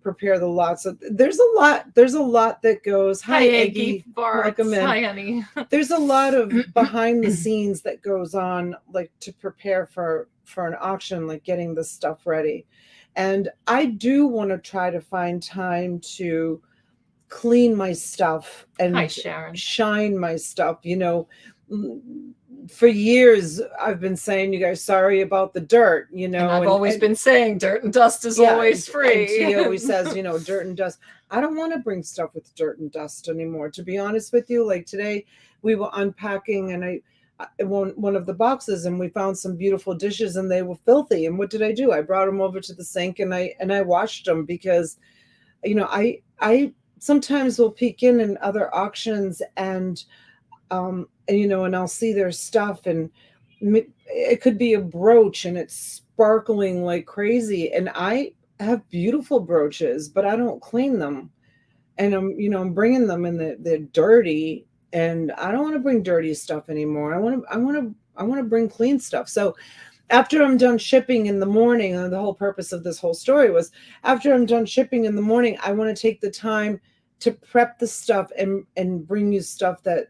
prepare the lot. So there's a lot that goes. Hi, Eggy. Welcome in. Hi, honey. There's a lot of behind the scenes that goes on, like to prepare for an auction, like getting the stuff ready. And I do want to try to find time to clean my stuff and Hi, Sharon. shine my stuff. For years I've been saying, you guys, sorry about the dirt, and I've always been saying dirt and dust is always free. And she always says, dirt and dust. I don't want to bring stuff with dirt and dust anymore, to be honest with you. Like today we were unpacking and one of the boxes, and we found some beautiful dishes and they were filthy. And what did I do? I brought them over to the sink and I washed them, because I sometimes will peek in other auctions and I'll see their stuff, and it could be a brooch and it's sparkling like crazy, and I have beautiful brooches, but I don't clean them, and I'm bringing them and they're dirty, and I don't want to bring dirty stuff anymore. I want to bring clean stuff. So after I'm done shipping in the morning, and the whole purpose of this whole story was, after I'm done shipping in the morning, I want to take the time to prep the stuff and bring you stuff that,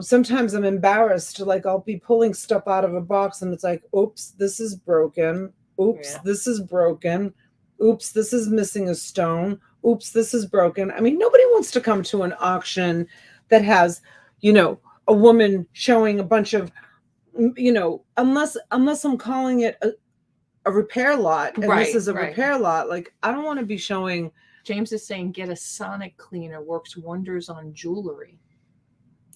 sometimes I'm embarrassed. Like I'll be pulling stuff out of a box and it's like, oops, this is broken. Oops, This is broken. Oops, this is missing a stone. Oops, this is broken. I mean, nobody wants to come to an auction that has, a woman showing a bunch of, unless I'm calling it a repair lot, and this is a repair lot. Like, I don't want to be showing. James is saying, get a sonic cleaner, works wonders on jewelry.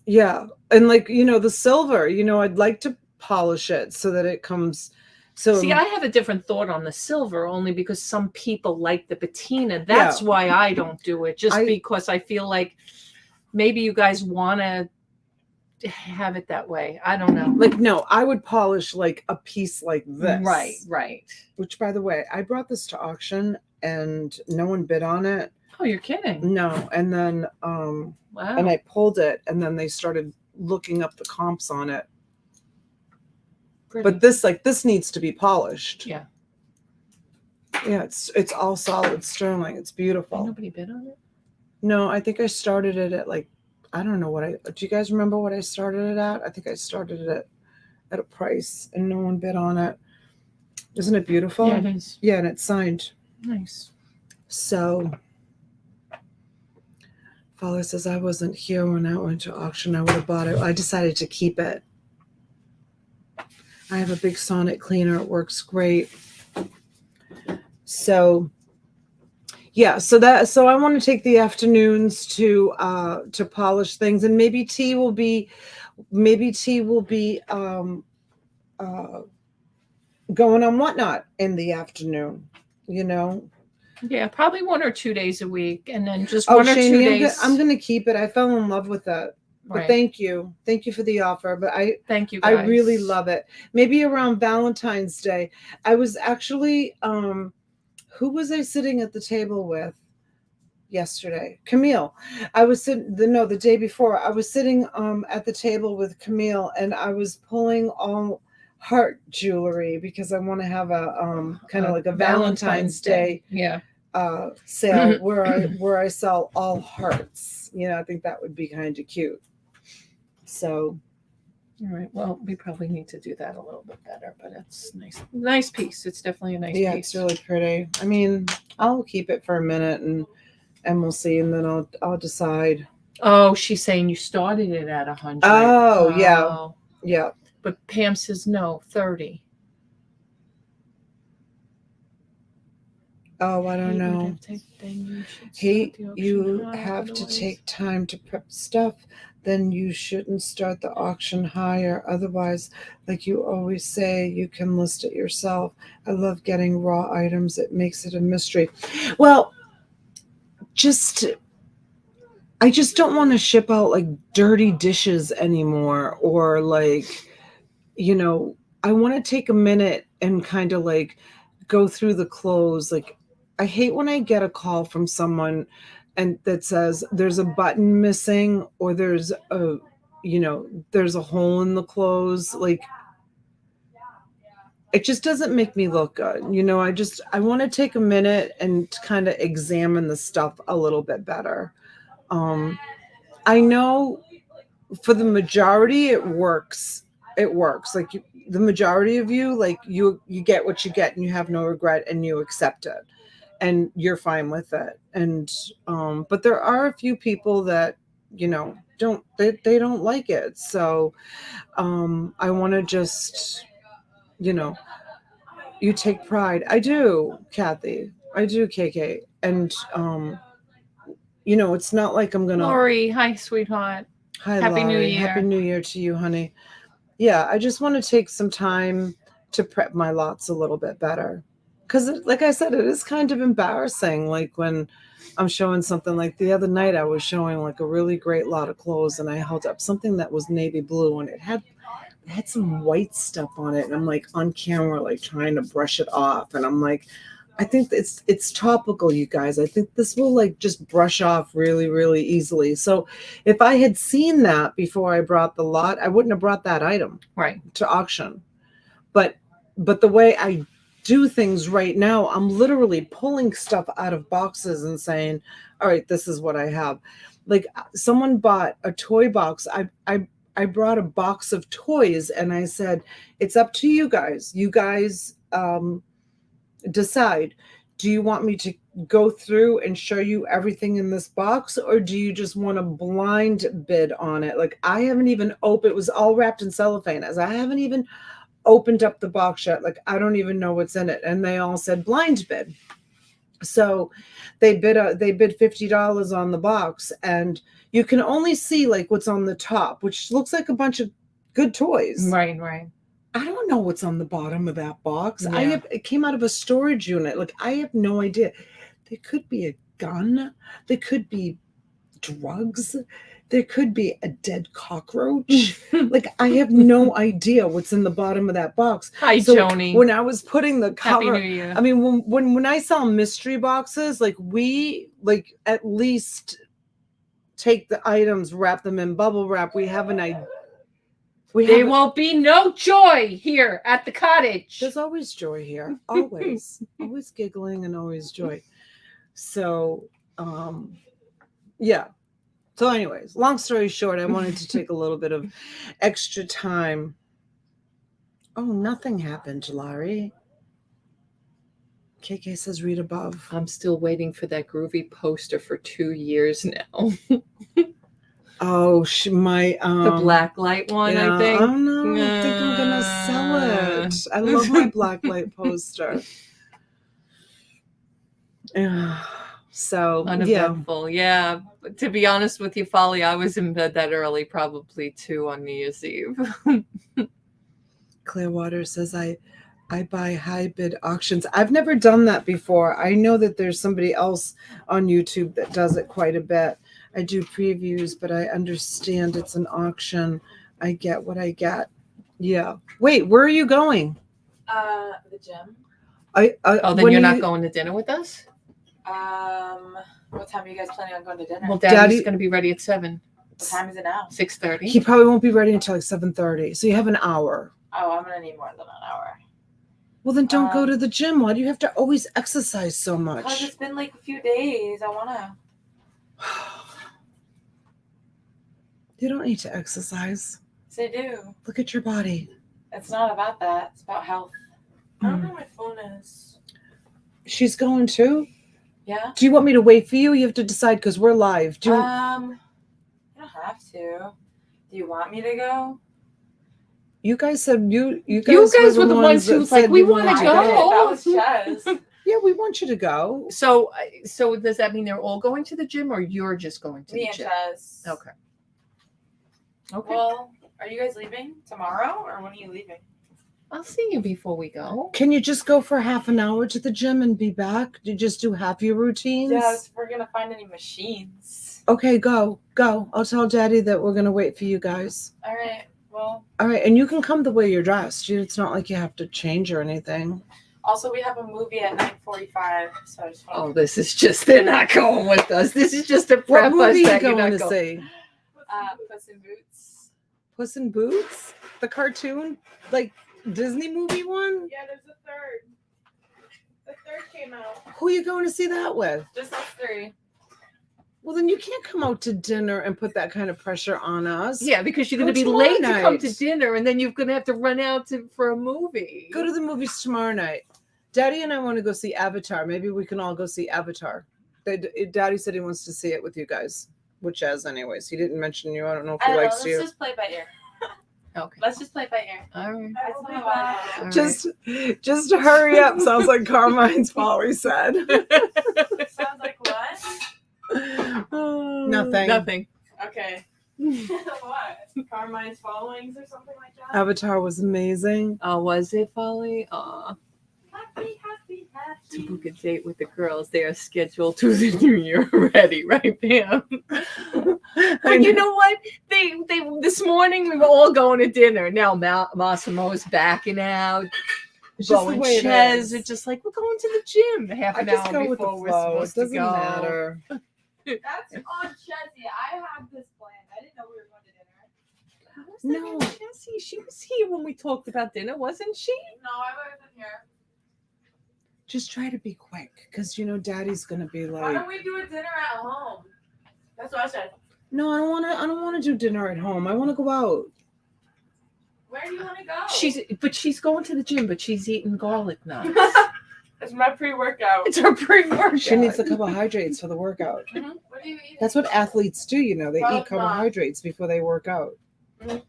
Yeah. And like, the silver, I'd like to polish it so that it comes. So see, I have a different thought on the silver, only because some people like the patina. That's why I don't do it, because I feel like maybe you guys want to have it that way. I don't know. Like, no, I would polish like a piece like this. Right. Which, by the way, I brought this to auction and no one bid on it. Oh, you're kidding. No. And then, wow. And I pulled it, and then they started looking up the comps on it. Pretty. But this needs to be polished. Yeah. Yeah, it's all solid sterling. It's beautiful. And nobody bid on it? No, I think I started it at like, I don't know do you guys remember what I started it at? I think I started it at a price and no one bid on it. Isn't it beautiful? Yeah, it is. Yeah, and it's signed. Nice. So, Father says, I wasn't here when I went to auction. I would have bought it. I decided to keep it. I have a big sonic cleaner. It works great. So, yeah, so I want to take the afternoons to polish things, and maybe tea will be going on Whatnot in the afternoon, you know. Yeah, probably 1 or 2 days a week, and then just 1 or 2 days. I'm gonna keep it. I fell in love with it. But Right. thank you for the offer. But Thank you, guys. I really love it. Maybe around Valentine's Day. I was actually who was I sitting at the table with yesterday? Camille. I was sitting the day before. I was sitting at the table with Camille, and I was pulling all heart jewelry because I want to have a kind of like a Valentine's Day sale where I sell all hearts. You know, I think that would be kind of cute. So, all right. Well, we probably need to do that a little bit better, but it's nice. Nice piece. It's definitely a nice piece. Yeah, it's really pretty. I mean, I'll keep it for a minute and we'll see, and then I'll decide. Oh, she's saying you started it at 100. Oh, yeah. Yeah. But Pam says no, 30. Oh, I don't know. You have to take time to prep stuff. Then you shouldn't start the auction higher. Otherwise, like you always say, you can list it yourself. I love getting raw items. It makes it a mystery. Well, I just don't want to ship out like dirty dishes anymore, or like, you know, I want to take a minute and kind of like go through the clothes. Like, I hate when I get a call from someone and that says there's a button missing, or there's a hole in the clothes. Like, it just doesn't make me look good. You know, I want to take a minute and kind of examine the stuff a little bit better. I know for the majority it works. It works. Like the majority of you, like you get what you get and you have no regret and you accept it and you're fine with it. And but there are a few people that, you know, they don't like it. So I want to just, you know, you take pride. I do, Kathy. I do, KK. And you know, it's not like I'm gonna. Lori, hi, sweetheart. Hi, Happy Laurie. New Year. Happy New Year to you, honey. Yeah, I just want to take some time to prep my lots a little bit better. Because, like I said, it is kind of embarrassing. Like when I'm showing something, like the other night, I was showing like a really great lot of clothes, and I held up something that was navy blue, and it had some white stuff on it. And I'm like on camera, like trying to brush it off. And I'm like, I think it's topical, you guys. I think this will like just brush off really, really easily. So if I had seen that before I brought the lot, I wouldn't have brought that item to auction. But the way I do things right now, I'm literally pulling stuff out of boxes and saying, all right, this is what I have. Like someone bought a toy box. I brought a box of toys and I said, it's up to you guys. You guys, decide, do you want me to go through and show you everything in this box, or do you just want a blind bid on it? Like I haven't even opened, it was all wrapped in cellophane, as I haven't even opened up the box yet. Like I don't even know what's in it. And they all said blind bid. So they bid $50 on the box, and you can only see like what's on the top, which looks like a bunch of good toys. Right. I don't know what's on the bottom of that box. Yeah. It came out of a storage unit. Like I have no idea. There could be a gun. There could be drugs. There could be a dead cockroach. Like I have no idea what's in the bottom of that box. Hi, Joni. When I was putting the cover, Happy New Year. I mean, when I sell mystery boxes, like we like at least take the items, wrap them in bubble wrap. We have an idea. There will be no joy here at the cottage. There's always joy here. Always. Always giggling and always joy. So, yeah. So anyways, long story short, I wanted to take a little bit of extra time. Oh, nothing happened, Larry. KK says read above. I'm still waiting for that groovy poster for 2 years now. Oh, my The black light one, yeah, I think. Oh no, I think I'm gonna sell it. I love my black light poster. Yeah. So yeah. Uneventful, yeah. But to be honest with you, Folly, I was in bed that early, probably too, on New Year's Eve. Clearwater says I buy high bid auctions. I've never done that before. I know that there's somebody else on YouTube that does it quite a bit. I do previews, but I understand it's an auction. I get what I get. Yeah. Wait, where are you going? The gym. Oh, then you're not going to dinner with us? What time are you guys planning on going to dinner? Well, Daddy's going to be ready at 7. What time is it now? 6:30. He probably won't be ready until like 7:30. So you have an hour. Oh, I'm gonna need more than an hour. Well, then don't go to the gym. Why do you have to always exercise so much? Because it's been like a few days. I wanna. You don't need to exercise. Yes, I do. Look at your body. It's not about that. It's about health. I don't know where my phone is. She's going too? Yeah. Do you want me to wait for you? You have to decide because we're live. You don't have to. Do you want me to go? You guys said you guys were the ones who was like, we want to go. That was Chaz. Yeah, we want you to go. So does that mean they're all going to the gym, or you're just going to the gym? Me and Chaz. Okay. Well, are you guys leaving tomorrow, or when are you leaving? I'll see you before we go. Can you just go for half an hour to the gym and be back? You just do half your routines? Yes, we're gonna find any machines. Okay, go. I'll tell Daddy that we're gonna wait for you guys. All right. Well. All right, and you can come the way you're dressed. It's not like you have to change or anything. Also, we have a movie at 9:45, so I just want. Oh, this is just—they're not going with us. This is just a What prep movie us are you that you're going not to see? Puss in Boots. Puss in Boots? The cartoon? Like Disney movie one? Yeah, there's a third. The third came out. Who are you going to see that with? Just us 3. Well, then you can't come out to dinner and put that kind of pressure on us. Yeah, because you're Go going to be tomorrow late to come night. to dinner, and then you're going to have to run out for a movie. Go to the movies tomorrow night. Daddy and I want to go see Avatar. Maybe we can all go see Avatar. Daddy said he wants to see it with you guys. Which as anyways. He didn't mention you. I don't know if he likes you. Let's just play by ear. Okay. Let's just play by ear. All right. That's not bad. All right. Just hurry up. Sounds like Carmine's Folly said. Sounds like what? Nothing. Okay. What? Carmine's Followings or something like that? Avatar was amazing. Oh, was it, Folly? Aw. Happy. To book a date with the girls, they are scheduled to the New Year already, right, Pam? But you know what? They this morning we were all going to dinner. Now Massimo's backing out. It's just Bo the and way it Chez is. are just like, we're going to the gym half I an just hour go with the before we're flow. It supposed to doesn't go. matter. That's on Chezzy. I have this planned. I didn't know we were going to dinner. How was No. that Jessie? She was here when we talked about dinner, wasn't she? No, I wasn't here. Just try to be quick because Daddy's gonna be Why like, don't we do a dinner at home? That's what I said. no, I don't want to do dinner at home. I want to go out. Where do you want to go? She's going to the gym, but she's eating garlic nuts. It's my pre-workout. It's her pre-workout. She needs the carbohydrates for the workout. What do you eat? That's what athletes do, they Well, eat carbohydrates before they work out. Mhm.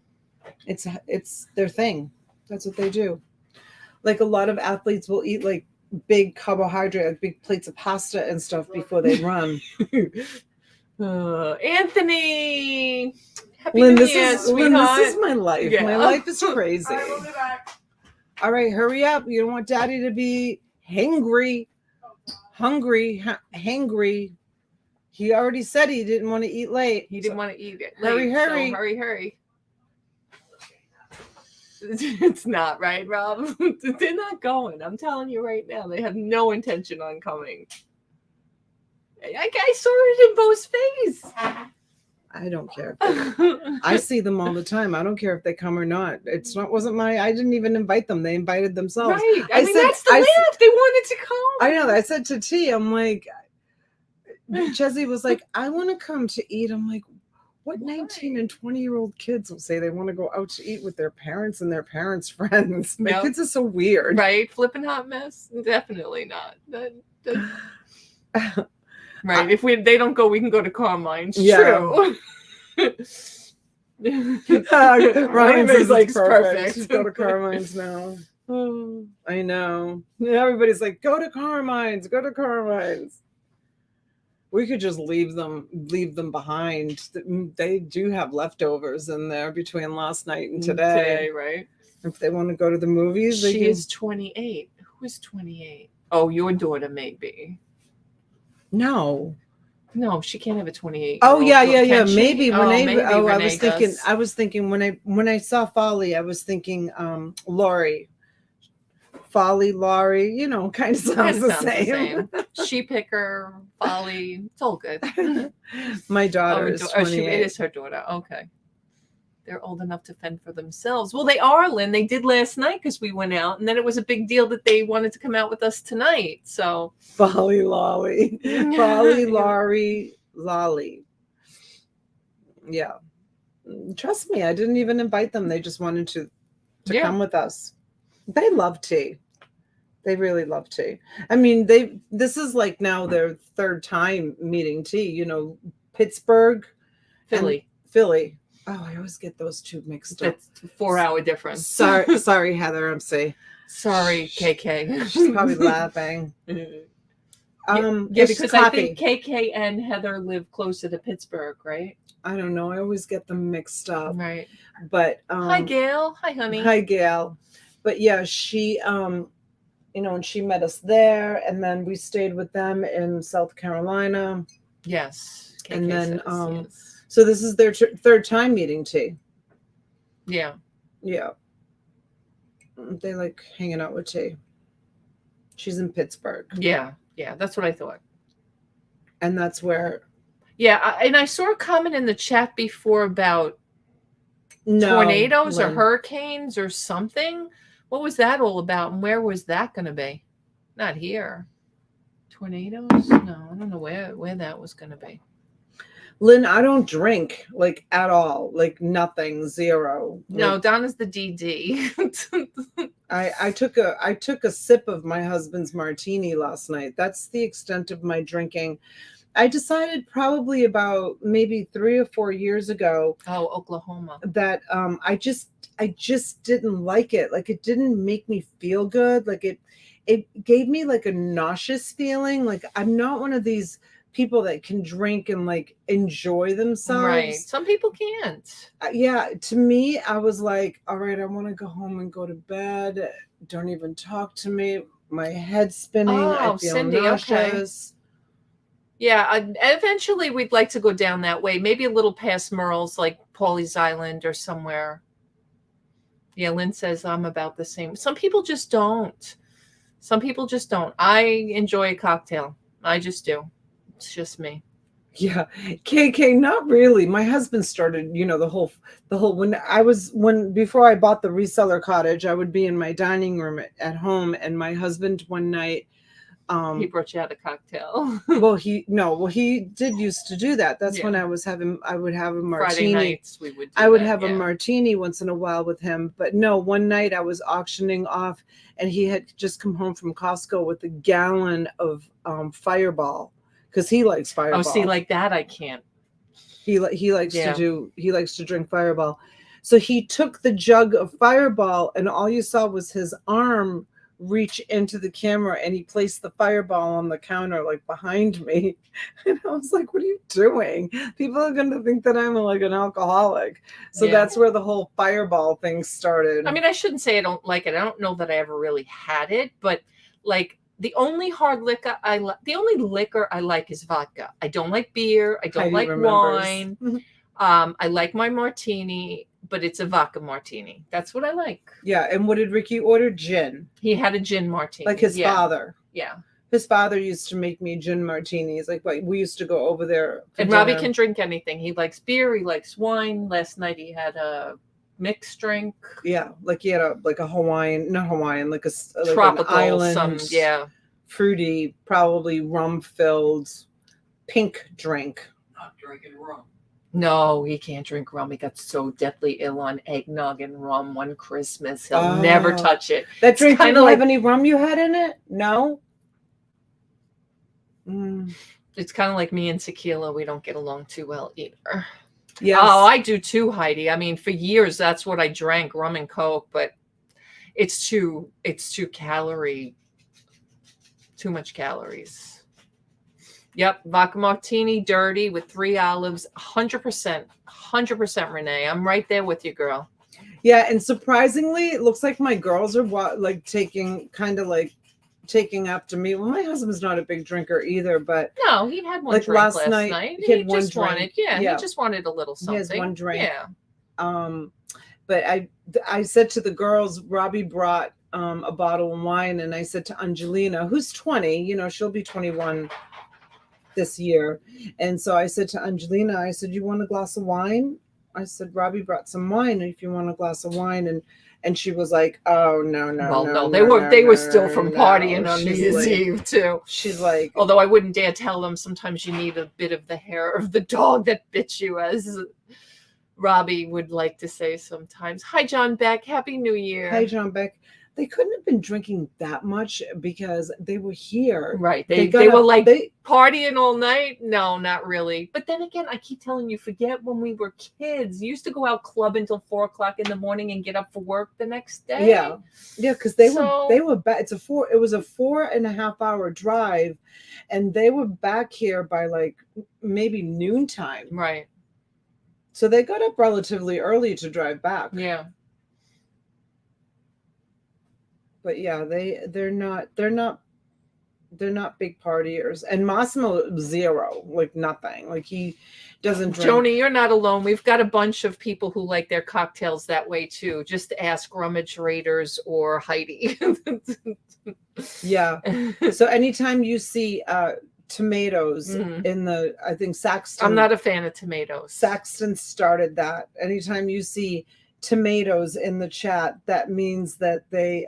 It's their thing. That's what they do. Like a lot of athletes will eat like big carbohydrate, like big plates of pasta and stuff before they run. Anthony, happy Lynn, New this Year, is sweetheart. my life. Yeah. My life is crazy. All right, we'll be back. All right, hurry up. You don't want Daddy to be hangry. He already said he didn't want to eat late. He didn't want to eat it. Hurry, late, hurry. So hurry. It's not right, Rob. They're not going. I'm telling you right now. They have no intention on coming. I saw it in Bo's face. I don't care. I see them all the time. I don't care if they come or not. I didn't even invite them. They invited themselves. Right. I mean, said- that's the laugh. They wanted to come. I know. I said to T, I'm like, Chezzy was like, I want to come to eat. I'm like, What 19 and 20-year-old kids will say they want to go out to eat with their parents and their parents' friends? My Yep. kids are so weird. Right? Flipping hot mess? Definitely not. Right. If they don't go, we can go to Carmine's. Yeah. True. Ryan's is like perfect. Just go to Carmine's now. I know. Everybody's like, go to Carmine's, go to Carmine's. We could just leave them behind. They do have leftovers in there between last night and today. Right? If they want to go to the movies, She is 28. Who is 28? Oh, your daughter maybe. No, she can't have a 28. Oh yeah. Can she? Maybe when maybe I Renee was thinking when I saw Folly, I was thinking Laurie. Folly, Laurie, kind of sounds the same. She picker, Folly, it's all good. My daughter is 28. It is her daughter. Okay. They're old enough to fend for themselves. Well, they are, Lynn. They did last night because we went out, and then it was a big deal that they wanted to come out with us tonight. So Folly, Lolly. Folly, Laurie, Lolly. Yeah. Trust me, I didn't even invite them. They just wanted to come with us. They love tea. They really love tea. I mean, this is like now their third time meeting tea, Pittsburgh, Philly. Oh, I always get those two mixed up. It's a 4-hour difference. Sorry, Heather. I'm sorry. Sorry, KK. She's probably laughing. Because I think KK and Heather live closer to Pittsburgh, right? I don't know. I always get them mixed up. Right. But hi, Gail. Hi, honey. Hi, Gail. But yeah, she, and she met us there, and then we stayed with them in South Carolina. Yes. KK and then, yes. So this is their third time meeting tea. Yeah. Yeah. They like hanging out with tea. She's in Pittsburgh. Yeah. That's what I thought. And that's where. Yeah, and I saw a comment in the chat before about tornadoes or hurricanes or something. What was that all about, and where was that going to be? Not here. Tornadoes? No, I don't know where that was going to be. Lynn, I don't drink like at all, like nothing, zero. No, like, Donna's the DD. I took a sip of my husband's martini last night. That's the extent of my drinking. I decided probably about maybe 3 or 4 years ago. Oh, Oklahoma. That I just didn't like it. Like it didn't make me feel good. Like it gave me like a nauseous feeling. Like I'm not one of these people that can drink and like enjoy themselves. Right. Some people can't. Yeah. To me, I was like, all right, I want to go home and go to bed. Don't even talk to me. My head's spinning. I feel Cindy, nauseous. Okay. Yeah. Eventually we'd like to go down that way. Maybe a little past Merle's, like Pawleys Island or somewhere. Yeah. Lynn says I'm about the same. Some people just don't. I enjoy a cocktail. I just do. It's just me. Yeah. KK, not really. My husband started, the whole before I bought the reseller cottage, I would be in my dining room at home, and my husband one night, he brought you out a cocktail. he did used to do that. That's when I would have a martini. Friday nights we would do I would have a martini once in a while with him. But no, one night I was auctioning off, and he had just come home from Costco with a gallon of Fireball. Because he likes Fireball. Oh, see, like that I can't. He likes to drink Fireball. So he took the jug of Fireball, and all you saw was his arm reach into the camera, and he placed the Fireball on the counter, like behind me. And I was like, "What are you doing? People are going to think that I'm like an alcoholic." So that's where the whole Fireball thing started. I mean, I shouldn't say I don't like it. I don't know that I ever really had it, but like. The only liquor I like is vodka. I don't like beer. I don't like wine. I like my martini, but it's a vodka martini. That's what I like. Yeah. And what did Ricky order? Gin. He had a gin martini. Like his father. Yeah. His father used to make me gin martinis. Like we used to go over there. And Robbie can drink anything. He likes beer. He likes wine. Last night he had a mixed drink. Yeah, like he had a Hawaiian, not Hawaiian, like a tropical island, fruity, probably rum filled pink drink. Not drinking rum. No, he can't drink rum. He got so deathly ill on eggnog and rum one Christmas. He'll never touch it. That drink didn't like, have any rum you had in it? No? Mm. It's kind of like me and tequila. We don't get along too well either. Yes. Oh, I do too, Heidi. I mean, for years, that's what I drank, rum and Coke, but it's too much calories. Yep, vodka martini, dirty with 3 olives, 100% Renee. I'm right there with you, girl. Yeah, and surprisingly, it looks like my girls are taking after me. Well, my husband's not a big drinker either, but no, he had one drink last night. He just wanted, he just wanted a little something. He has one drink. Yeah. But I said to the girls, Robbie brought a bottle of wine, and I said to Angelina, who's 20, she'll be 21 this year. And so I said to Angelina, I said, you want a glass of wine? I said, Robbie brought some wine if you want a glass of wine. And she was like, oh, no. Well, no, they were still from partying on New Year's Eve too. She's like, although I wouldn't dare tell them, sometimes you need a bit of the hair of the dog that bit you, as Robbie would like to say sometimes. Hi, John Beck. Happy New Year. Hi, John Beck. They couldn't have been drinking that much because they were here. Right. They were like partying all night. No, not really. But then again, I keep telling you, forget when we were kids. You used to go out clubbing until 4 o'clock in the morning and get up for work the next day. Yeah. Yeah. Cause they were back. It was a 4.5 hour drive, and they were back here by like maybe noontime. Right. So they got up relatively early to drive back. Yeah. But yeah, they're not big partiers. And Massimo, zero, like nothing. Like he doesn't drink. Joni, you're not alone. We've got a bunch of people who like their cocktails that way too. Just ask Rummage Raiders or Heidi. Yeah. So anytime you see tomatoes in I think Saxton. I'm not a fan of tomatoes. Saxton started that. Anytime you see tomatoes in the chat, that means that they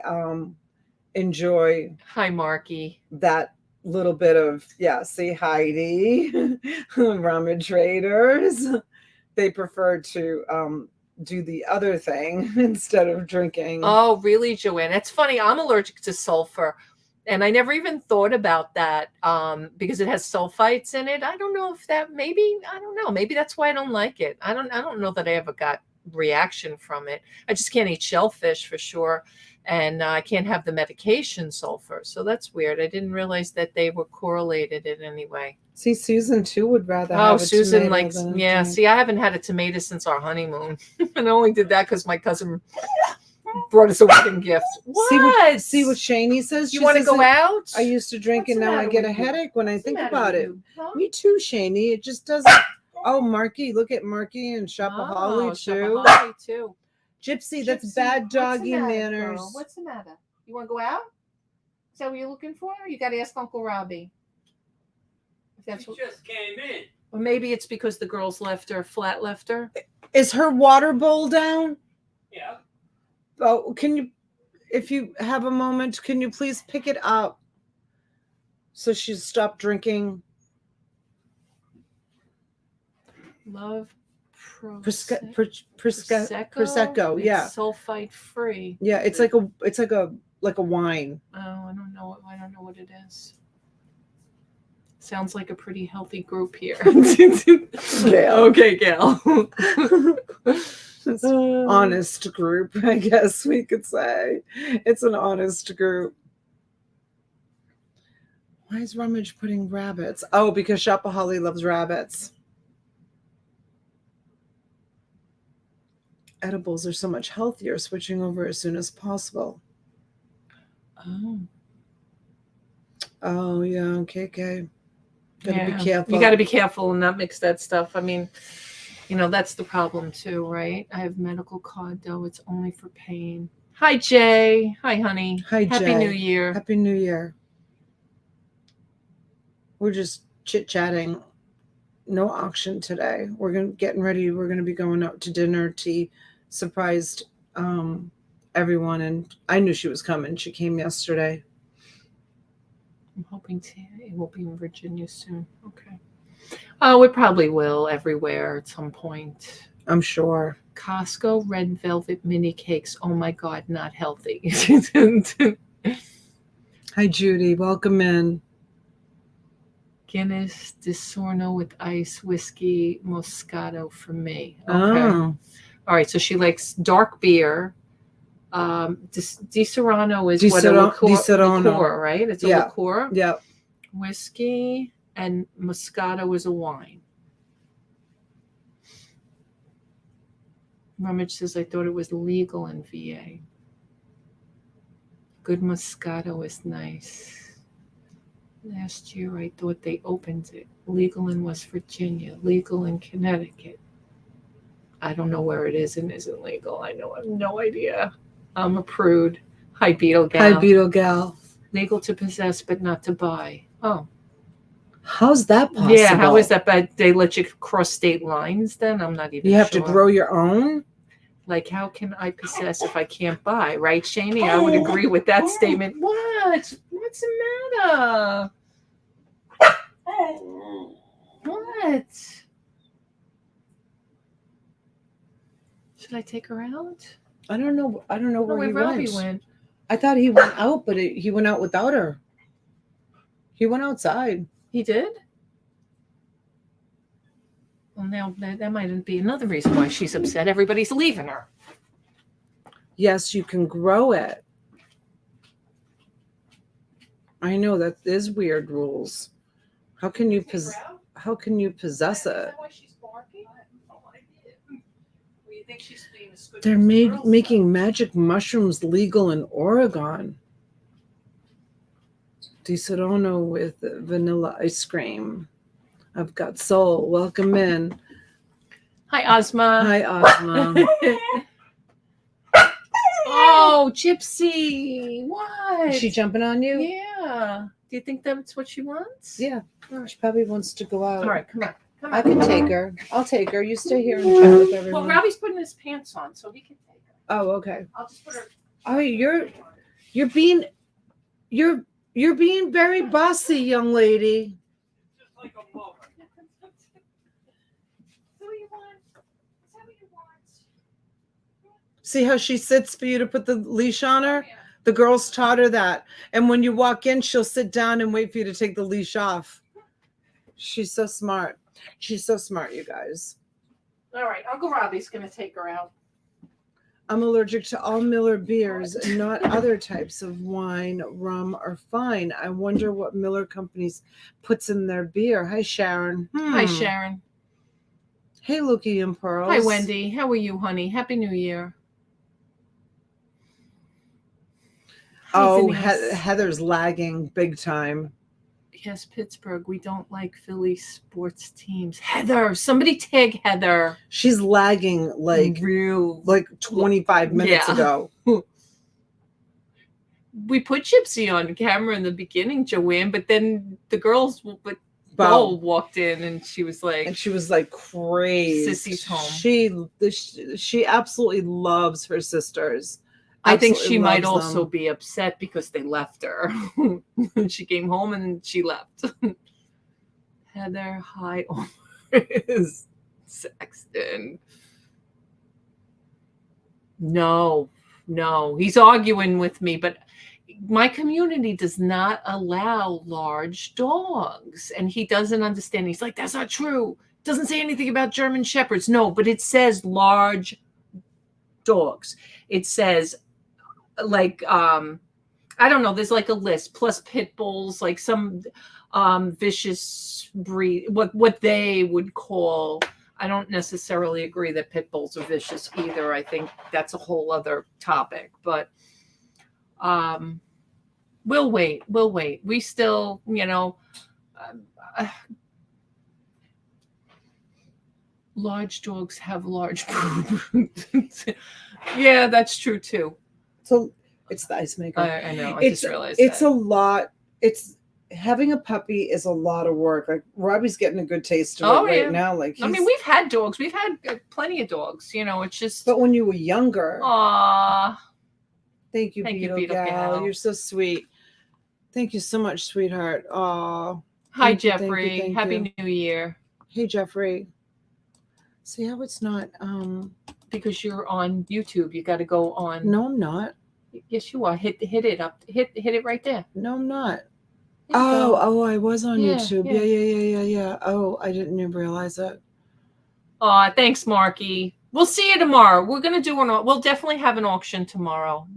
enjoy. Hi, Marky. That little bit of, see, Heidi, Rummage Raiders. They prefer to do the other thing instead of drinking. Oh, really, Joanne? It's funny. I'm allergic to sulfur, and I never even thought about that because it has sulfites in it. I don't know if that maybe that's why I don't like it. I don't know that I ever got reaction from it. I just can't eat shellfish for sure, and I can't have the medication sulfur. So that's weird. I didn't realize that they were correlated in any way. See, Susan too would rather have Susan likes, see, I haven't had a tomato since our honeymoon. And I only did that because my cousin brought us a wedding gift. What? See what Shani says? You want to go out? I used to drink and now I get a headache when I think about it. Huh? Me too, Shani. It just doesn't. Oh, Marky, look at Marky and Shopaholic too. Shopaholic too. Gypsy, that's bad doggy manners. Girl? What's the matter? You want to go out? Is that what you're looking for? You got to ask Uncle Robbie. If that's She just came in. Or maybe it's because the girls left her. Is her water bowl down? Yeah. Oh, if you have a moment, can you please pick it up so she's stopped drinking? Love Prosecco. It's sulfite free. Yeah, it's like a wine. Oh, I don't know what it is. Sounds like a pretty healthy group here. Gail. Okay, Gail. Honest group, I guess we could say. It's an honest group. Why is Rummage putting rabbits? Oh, because Shopaholic loves rabbits. Edibles are so much healthier. Switching over as soon as possible. Oh yeah, okay. Gotta be careful. You gotta be careful and not mix that stuff. I mean, that's the problem too, right? I have medical card though. It's only for pain. Hi, Jay. Hi, honey. Hi, Jay. Happy New Year. Happy New Year. We're just chit-chatting. No auction today. We're getting ready. We're gonna be going out to dinner. Tea surprised everyone, and I knew she was coming. She came yesterday. I'm hoping it will be in Virginia soon. Okay. Oh, we probably will everywhere at some point. I'm sure. Costco red velvet mini cakes. Oh my God, not healthy. Hi, Judy. Welcome in. Guinness Disorno with ice, whiskey, Moscato for me. Okay. Oh, All right. So she likes dark beer. Di Serrano is Di what a Serrano. liqueur, right? It's a Yeah. liqueur. Yeah. Whiskey and Moscato is a wine. Rummage says, I thought it was legal in VA. Good Moscato is nice. Last year, I thought they opened it. Legal in West Virginia, legal in Connecticut. I don't know where it is and isn't legal. I have no idea. I'm a prude. Hi, Beetle Gal. Hi, Beetle Gal. Legal to possess, but not to buy. Oh. How's that possible? Yeah, how is that? But they let you cross state lines then? I'm not even sure. You have to grow your own? Like, how can I possess if I can't buy? Right, Shani? I would agree with that statement. What? What's the matter? What? Should I take her out? I don't know. I don't know where he Robbie went. I thought he went out, but he went out without her. He went outside. He did? Well, now that might be another reason why she's upset. Everybody's leaving her. Yes, you can grow it. I know that is weird rules. How can you possess it? They're making magic mushrooms legal in Oregon. Di Serrano with vanilla ice cream. I've got soul. Welcome in. Hi, Ozma. Hi, Ozma. Oh, Gypsy. What? Is she jumping on you? Yeah. Do you think that's what she wants? Yeah. She probably wants to go out. All right, come on. Come on. I can take her. I'll take her. You stay here and chat with everyone. Well, Robbie's putting his pants on, so he can take her. Oh, okay. I'll just put her. Oh, you're being very bossy, young lady. Just like a mother. So what you want? Is that what you want? See how she sits for you to put the leash on her? Yeah. The girls taught her that. And when you walk in, she'll sit down and wait for you to take the leash off. She's so smart. She's so smart, you guys. All right, Uncle Robbie's going to take her out. I'm allergic to all Miller beers and not other types of wine, rum, or fine. I wonder what Miller Companies puts in their beer. Hi, Sharon. Hi, Sharon. Hey, Lukey and Pearls. Hi, Wendy. How are you, honey? Happy New Year. Oh, Denise. Heather's lagging big time. Yes, Pittsburgh. We don't like Philly sports teams. Heather, somebody tag Heather. She's lagging like 25 minutes ago. We put Gypsy on camera in the beginning, Joanne, but then the girls Bo walked in and she was like crazy. Sissy's home. She absolutely loves her sisters. I think she might also be upset because they left her. She came home and she left. Heather, hi, is Sexton. No, he's arguing with me, but my community does not allow large dogs, and he doesn't understand. He's like, that's not true. It doesn't say anything about German Shepherds. No, but it says large dogs. It says like I don't know, there's like a list plus pit bulls, like some vicious breed, what they would call. I don't necessarily agree that pit bulls are vicious either. I think that's a whole other topic, but we'll wait. We still, large dogs have large poop. Yeah, that's true too. So it's the ice maker. I know. I just realized it's a lot. It's having a puppy is a lot of work. Like Robbie's getting a good taste of it right now. Like I mean, we've had dogs. We've had plenty of dogs. It's just. But when you were younger. Aww. Thank you, Beetle Gal. You're so sweet. Thank you so much, sweetheart. Aw. Hi, Thank you, thank you, Jeffrey. thank Happy you. New Year. Hey, Jeffrey. See how it's not, Because you're on YouTube, you got to go on. no, I'm not. Yes, you are. Hit it up. Hit it right there. No, I'm not. There you go. Oh, I was on Yeah, YouTube. yeah. Yeah. Oh, I didn't even realize it. Aw, thanks, Marky. We'll see you tomorrow. We're gonna do we'll definitely have an auction tomorrow.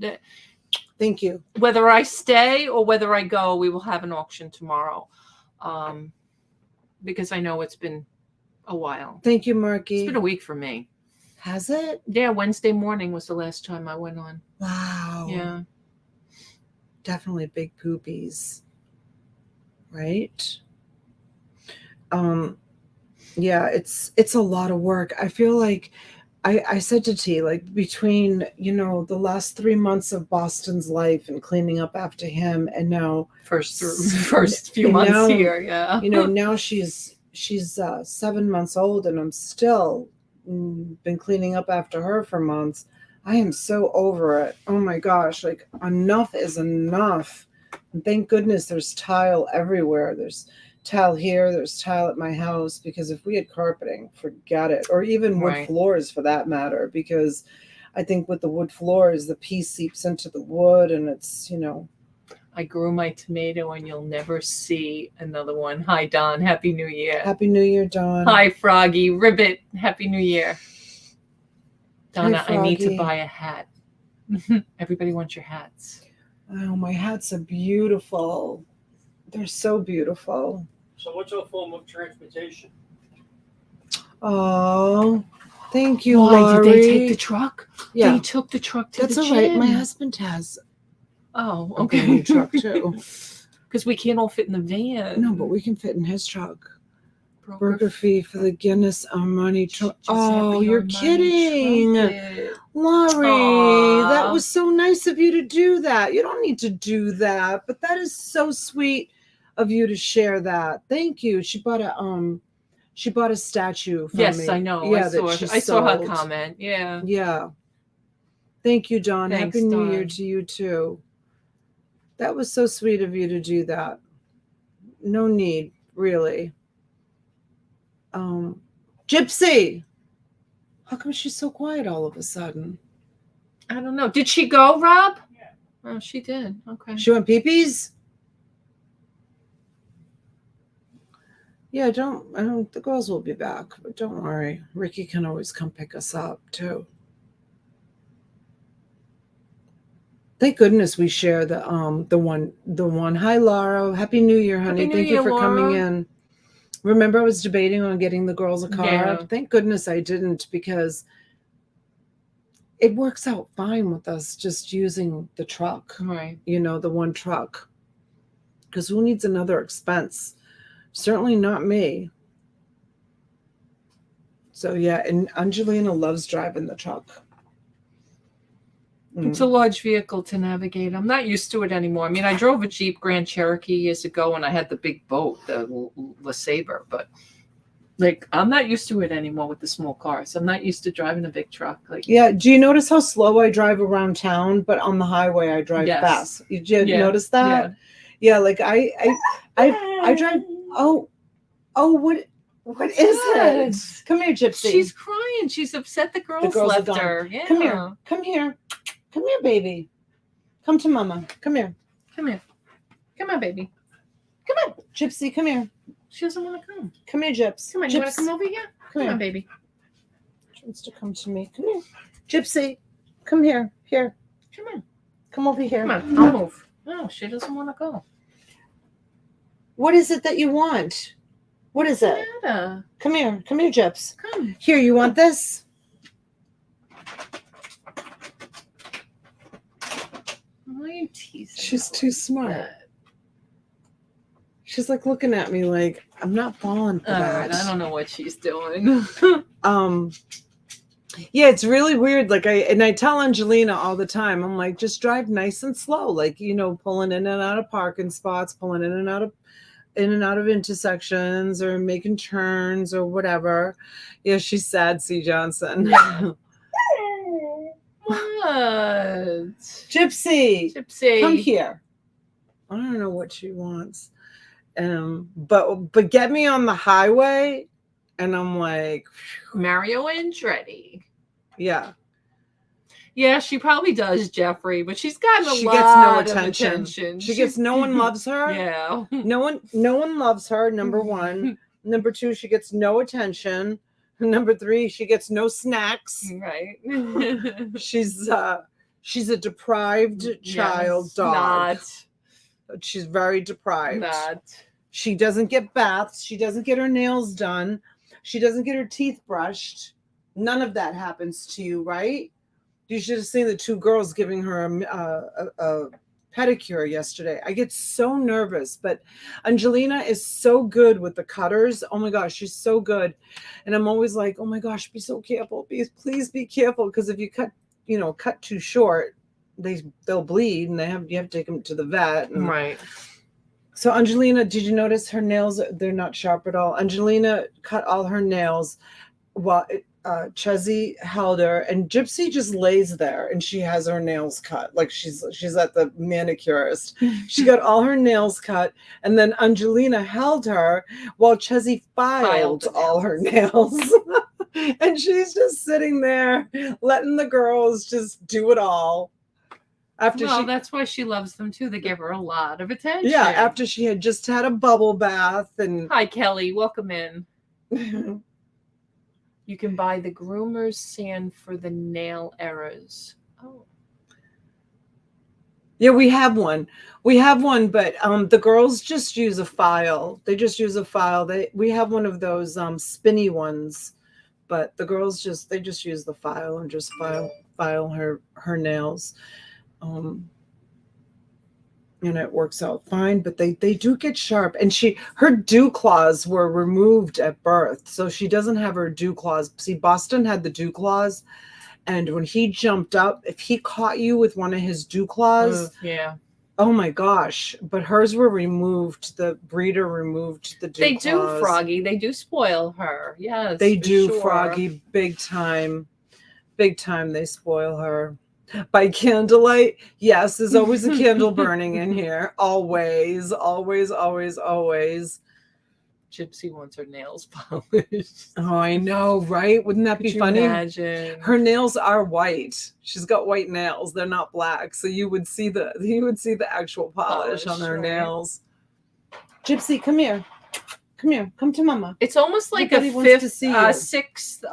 Thank you. Whether I stay or whether I go, we will have an auction tomorrow. Because I know it's been a while. Thank you, Marky. It's been a week for me. Has it? Yeah, Wednesday morning was the last time I went on. Wow. Yeah. Definitely big poopies. Right? Yeah, it's a lot of work. I feel like I said to T, like between, the last 3 months of Boston's life and cleaning up after him, and now First few months now, here, yeah. Now she's 7 months old, and I'm still been cleaning up after her for months. I am so over it. Oh my gosh, like enough is enough. And thank goodness there's tile everywhere. There's tile here, there's tile at my house, because if we had carpeting, forget it. Or even wood floors for that matter, because I think with the wood floors, the pee seeps into the wood, and it's, I grew my tomato and you'll never see another one. Hi, Don. Happy New Year. Happy New Year, Don. Hi, Froggy. Ribbit. Happy New Year. Donna, Hi, I need to Froggy. buy a hat. Everybody wants your hats. Oh, my hats are beautiful. They're so beautiful. So what's your form of transportation? Oh, thank you, Why Laurie. did they take the truck? Yeah. They took the truck to That's the all right. gym. My husband has Oh, a okay. new truck too. Because we can't all fit in the van. No, but we can fit in his truck. Burger fee for the Guinness Armani truck. Oh, you're kidding. Laurie, that was so nice of you to do that. You don't need to do that, but that is so sweet of you to share that. Thank you. She bought a statue for me. Yes, I know. Yeah, I saw her comment. Yeah. Yeah. Thank you, John. Thanks, Happy New Year Dawn. to you too. That was so sweet of you to do that. No need, really. Gypsy. How come she's so quiet all of a sudden? I don't know. Did she go, Rob? Yeah. Oh, she did. Okay. She went peepees? Yeah, the girls will be back, but don't worry. Ricky can always come pick us up too. Thank goodness we share the one. Hi, Laura. Happy New Year, honey. Thank you for coming in. Remember, I was debating on getting the girls a car. Yeah. Thank goodness I didn't, because it works out fine with us just using the truck. Right. The one truck. Because who needs another expense? Certainly not me. So yeah, and Angelina loves driving the truck. It's a large vehicle to navigate. I'm not used to it anymore. I mean, I drove a Jeep Grand Cherokee years ago, and I had the big boat, the LeSabre, but like I'm not used to it anymore with the small cars. I'm not used to driving a big truck. Like, yeah, do you notice how slow I drive around town, but on the highway I drive fast? Did you notice that? Yeah, like I drive. Oh, what is it? Come here, Gypsy. She's crying. She's upset the girls left her. Yeah. Come here, baby. Come to mama. Come here, baby. Come on, Gypsy. Come here. She doesn't want to come. Come here, Gyps. Come on, you want to come over here? Come on, baby. She wants to come to me. Come here, Gypsy. Come here. Here. Come on. Come over here. Come on, I'll move. No, she doesn't want to go. What is it that you want? What is it? Nada. Come here, Gyps. Come. Here, you want this? Why are you teasing? She's too smart. She's like looking at me like I'm not falling for that. Right, I don't know what she's doing. Yeah, it's really weird. Like I tell Angelina all the time, I'm like, just drive nice and slow, like pulling in and out of parking spots, pulling in and out of intersections, or making turns or whatever. Yeah, she's sad, C. Johnson. What? Gypsy, Gypsy, come here. I don't know what she wants. But get me on the highway, and I'm like, Mario Andretti. yeah. Yeah, she probably does, Jeffrey, but she's gotten a She lot gets no of attention. attention. She gets no one loves her. Yeah. No one loves her, number one. Number two, she gets no attention. Number three, she gets no snacks. Right. She's a deprived child Yes, dog. Not. She's very deprived. Not. She doesn't get baths. She doesn't get her nails done. She doesn't get her teeth brushed. None of that happens to you, right? You should have seen the two girls giving her a pedicure yesterday. I get so nervous, but Angelina is so good with the cutters. Oh my gosh, she's so good. And I'm always like, oh my gosh, be so careful. Please be careful. Because if you cut too short, they'll bleed and you have to take them to the vet. And Right. so Angelina, did you notice her nails? They're not sharp at all. Angelina cut all her nails while Chezzy held her, and Gypsy just lays there and she has her nails cut like she's at the manicurist. She got all her nails cut, and then Angelina held her while Chezzy filed all her nails. And she's just sitting there letting the girls just do it all. That's why she loves them too. They give her a lot of attention. Yeah, after she had just had a bubble bath. And hi, Kelly, welcome in. You can buy the groomer's sand for the nail errors. Oh. Yeah, we have one. But the girls just use a file. They just use a file. We have one of those spinny ones, but the girls just use the file and just file her nails. And it works out fine, but they do get sharp. And her dew claws were removed at birth, so she doesn't have her dew claws. See, Boston had the dew claws, and when he jumped up, if he caught you with one of his dew claws, yeah. Oh my gosh! But hers were removed. The breeder removed the dew claws. They do, Froggy. They do spoil her. Yes, they do, sure. Froggy, big time. Big time. They spoil her. By candlelight, yes, there's always a candle burning in here. Always. Gypsy wants her nails polished. Oh, I know, right? Wouldn't that be funny? Imagine? Her nails are white. She's got white nails. They're not black. So you would see the actual polish on her nails. Gypsy, come here. Come to mama. It's almost like Everybody a wants to fifth, see you. sixth.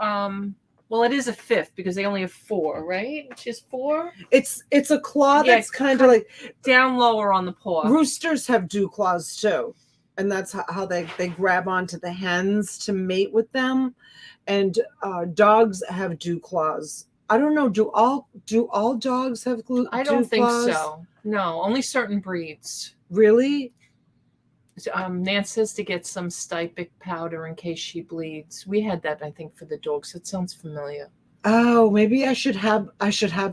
Well, it is a fifth because they only have 4, right? She has 4. It's a claw that's kind of like down lower on the paw. Roosters have dew claws too, and that's how they grab onto the hens to mate with them. And dogs have dew claws. I don't know. Do all dogs have I don't dew think claws? so. No, only certain breeds. Really? Nance says to get some stypic powder in case she bleeds. We had that, I think, for the dogs. It sounds familiar. Oh, maybe I should have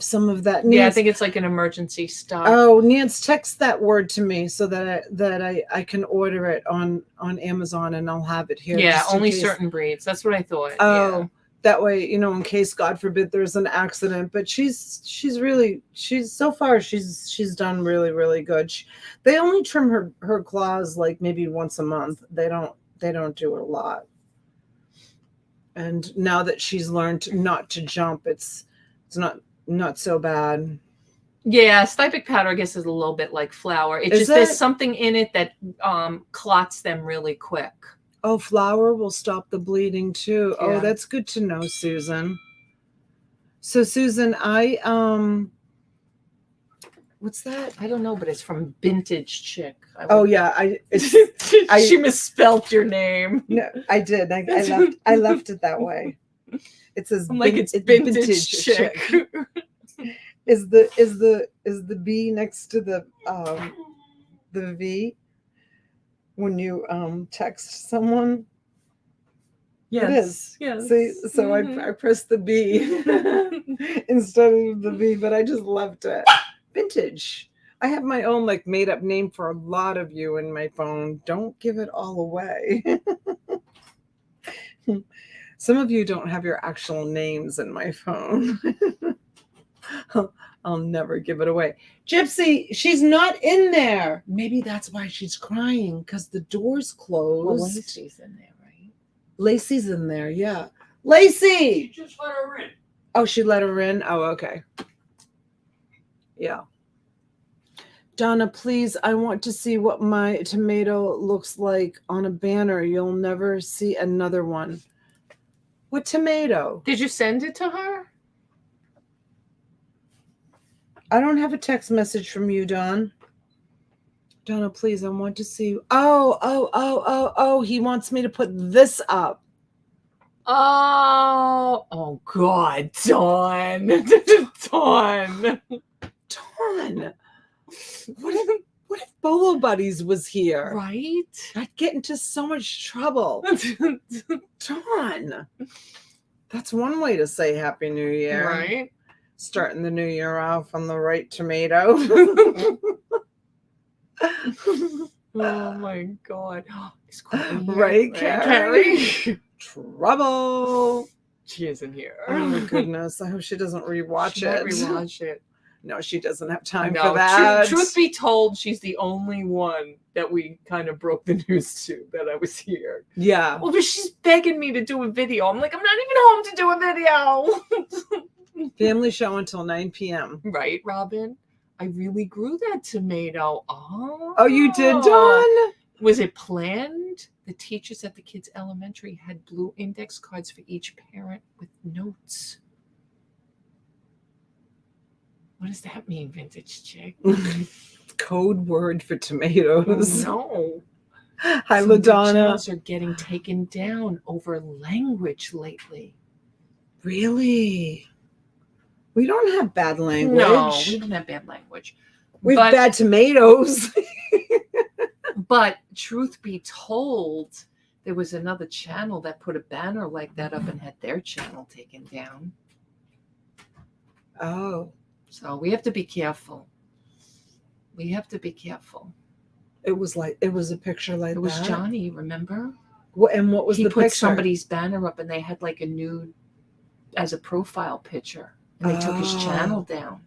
some of that. Nance, yeah, I think it's like an emergency stock. Oh, Nance, text that word to me so that I can order it on Amazon and I'll have it here. Yeah, only certain breeds. That's what I thought. Oh, yeah. That way, in case God forbid there's an accident. But she's so far she's done really, really good. They only trim her claws like maybe once a month. They don't do it a lot. And now that she's learned not to jump, it's not so bad. Yeah, stypic powder, I guess, is a little bit like flour. There's something in it that clots them really quick. Oh, flour will stop the bleeding too. Yeah. Oh, that's good to know, Susan. So, Susan, what's that? I don't know, but it's from Vintage Chick. She misspelled your name. No, I did. I left it that way. It says it's Vintage Chick. Is the B next to the V when you text someone? Yes. It is. Yes. See, so I pressed the B instead of the V, but I just left it. Vintage. I have my own made up name for a lot of you in my phone. Don't give it all away. Some of you don't have your actual names in my phone. I'll never give it away. Gypsy, she's not in there. Maybe that's why she's crying, because the door's closed. Well, Lacey's in there, right? Lacey's in there, yeah. You Lacey! just let her in. Oh, she let her in? Oh, okay. Yeah. Donna, please, I want to see what my tomato looks like on a banner. You'll never see another one. What tomato? Did you send it to her? I don't have a text message from you, Don. Donna, please, I want to see. Oh, he wants me to put this up. Oh God, Dawn. Dawn. Dawn. What if Bolo Buddies was here? Right? I'd get into so much trouble. Dawn. That's one way to say Happy New Year. Right? Starting the new year off on the right tomato. Oh my God. Is Courtney here? Right, Carrie? Trouble. She isn't here. Oh my goodness. I hope she doesn't rewatch She it. won't rewatch it. No, she doesn't have time No, for that. Truth be told, she's the only one that we kind of broke the news to that I was here. Yeah. Well, but she's begging me to do a video. I'm like, I'm not even home to do a video. Family show until 9 p.m. Right, Robin? I really grew that tomato. Oh, you did, Dawn? Was it planned? The teachers at the kids' elementary had blue index cards for each parent with notes. What does that mean, vintage chick? Code word for tomatoes. No. Hi, Some of the LaDonna. channels are getting taken down over language lately. Really? We don't have bad language. No, we don't have bad language. We have bad tomatoes. But truth be told, there was another channel that put a banner like that up and had their channel taken down. Oh. So we have to be careful. We have to be careful. It was a picture like that. It was Johnny, remember? And what was he the put picture? somebody's banner up and they had like a nude as a profile picture. And they took his channel down.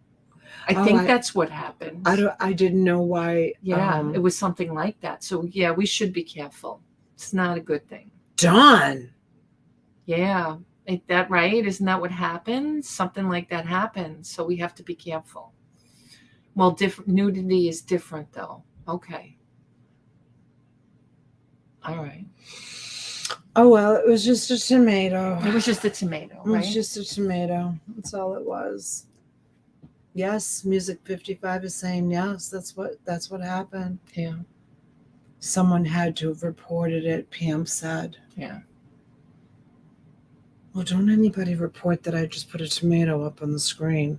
I think that's what happened. I didn't know why. Yeah, it was something like that. So yeah, we should be careful. It's not a good thing. Dawn. Yeah. Ain't that right? Isn't that what happens? Something like that happens. So we have to be careful. Well, nudity is different though. Okay. All right. Oh, well, it was just a tomato. It was just a tomato, It right? was just a tomato. That's all it was. Yes, Music 55 is saying yes. That's what happened. Yeah. Someone had to have reported it, Pam said. Yeah. Well, don't anybody report that I just put a tomato up on the screen.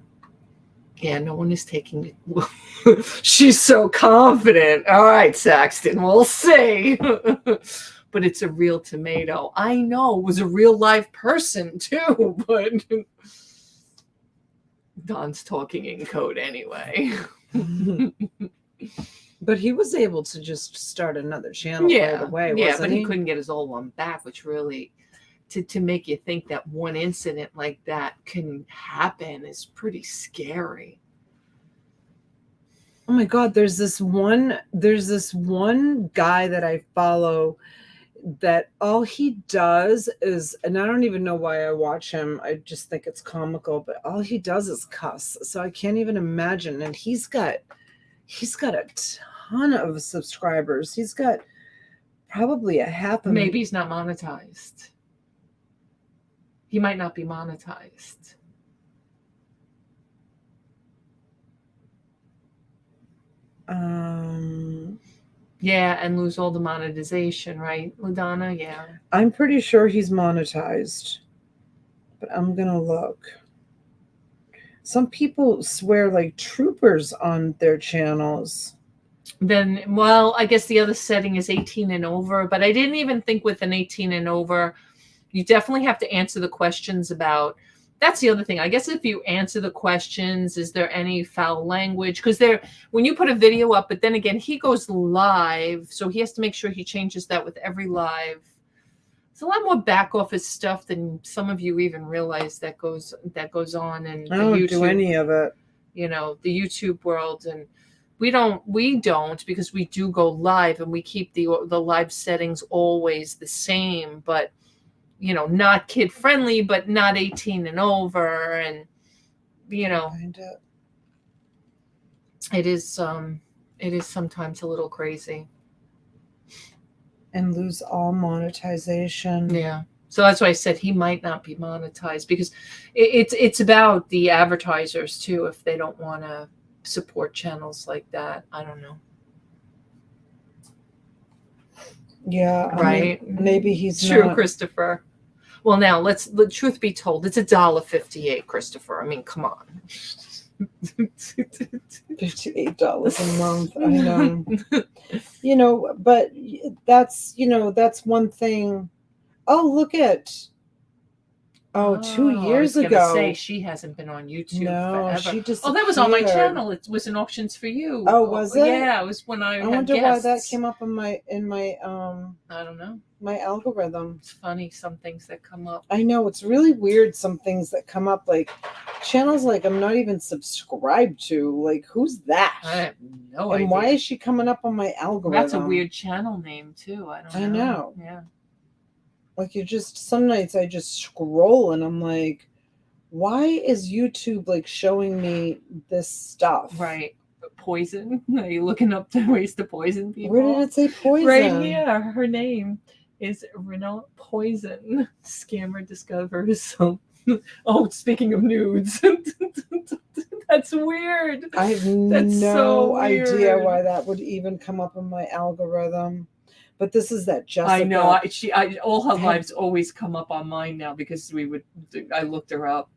Yeah, no one is taking it. She's so confident. All right, Saxton, we'll see. But it's a real tomato. I know, it was a real live person too, but Don's talking in code anyway. But he was able to just start another channel right away, yeah, wasn't but he? he couldn't get his old one back, which really, to make you think that one incident like that can happen is pretty scary. Oh my God, there's this one guy that I follow that all he does is, and I don't even know why I watch him, I just think it's comical, but all he does is cuss. So I can't even imagine. And he's got a ton of subscribers. He's got probably a half of Maybe he's not monetized. He might not be monetized. Yeah, and lose all the monetization, right, LaDonna? Yeah. I'm pretty sure he's monetized, but I'm gonna look. Some people swear like troopers on their channels. Then, well, I guess the other setting is 18 and over, but I didn't even think with an 18 and over, you definitely have to answer the questions about, that's the other thing. I guess if you answer the questions, is there any foul language? Because when you put a video up, but then again, he goes live, so he has to make sure he changes that with every live. It's a lot more back office stuff than some of you even realize that goes on. And I don't do any of it. the YouTube world, and we don't because we do go live and we keep the live settings always the same, but not kid friendly, but not 18 and over, and it is sometimes a little crazy. And lose all monetization. Yeah. So that's why I said he might not be monetized, because it's about the advertisers too, if they don't want to support channels like that. I don't know. Yeah. Right. I mean, maybe he's true, not. Christopher. Well, now the truth be told, it's $1.58, Christopher. I mean, come on. $58 a month. I know. But that's one thing. Oh, look at. Oh, 2 years I was ago. say she hasn't been on YouTube forever. She disappeared. That was on my channel. It was in Auctions for You. Oh, was it? Yeah, it was when I wonder guests. why that came up in my I don't know. my algorithm. It's funny, some things that come up. I know, it's really weird, some things that come up, like channels like I'm not even subscribed to. Like, who's that? I have no idea. And why is she coming up on my algorithm? That's a weird channel name too. I know. Yeah. Like, some nights I just scroll and I'm like, why is YouTube like showing me this stuff? Right. Poison? Are you looking up the ways to poison people? Where did it say poison? Right here. Her name is Renault Poison. Scammer discovers. So, speaking of nudes. That's weird. I have no idea why that would even come up in my algorithm. But this is that Jessica. I know. All her lives always come up on mine now because I looked her up.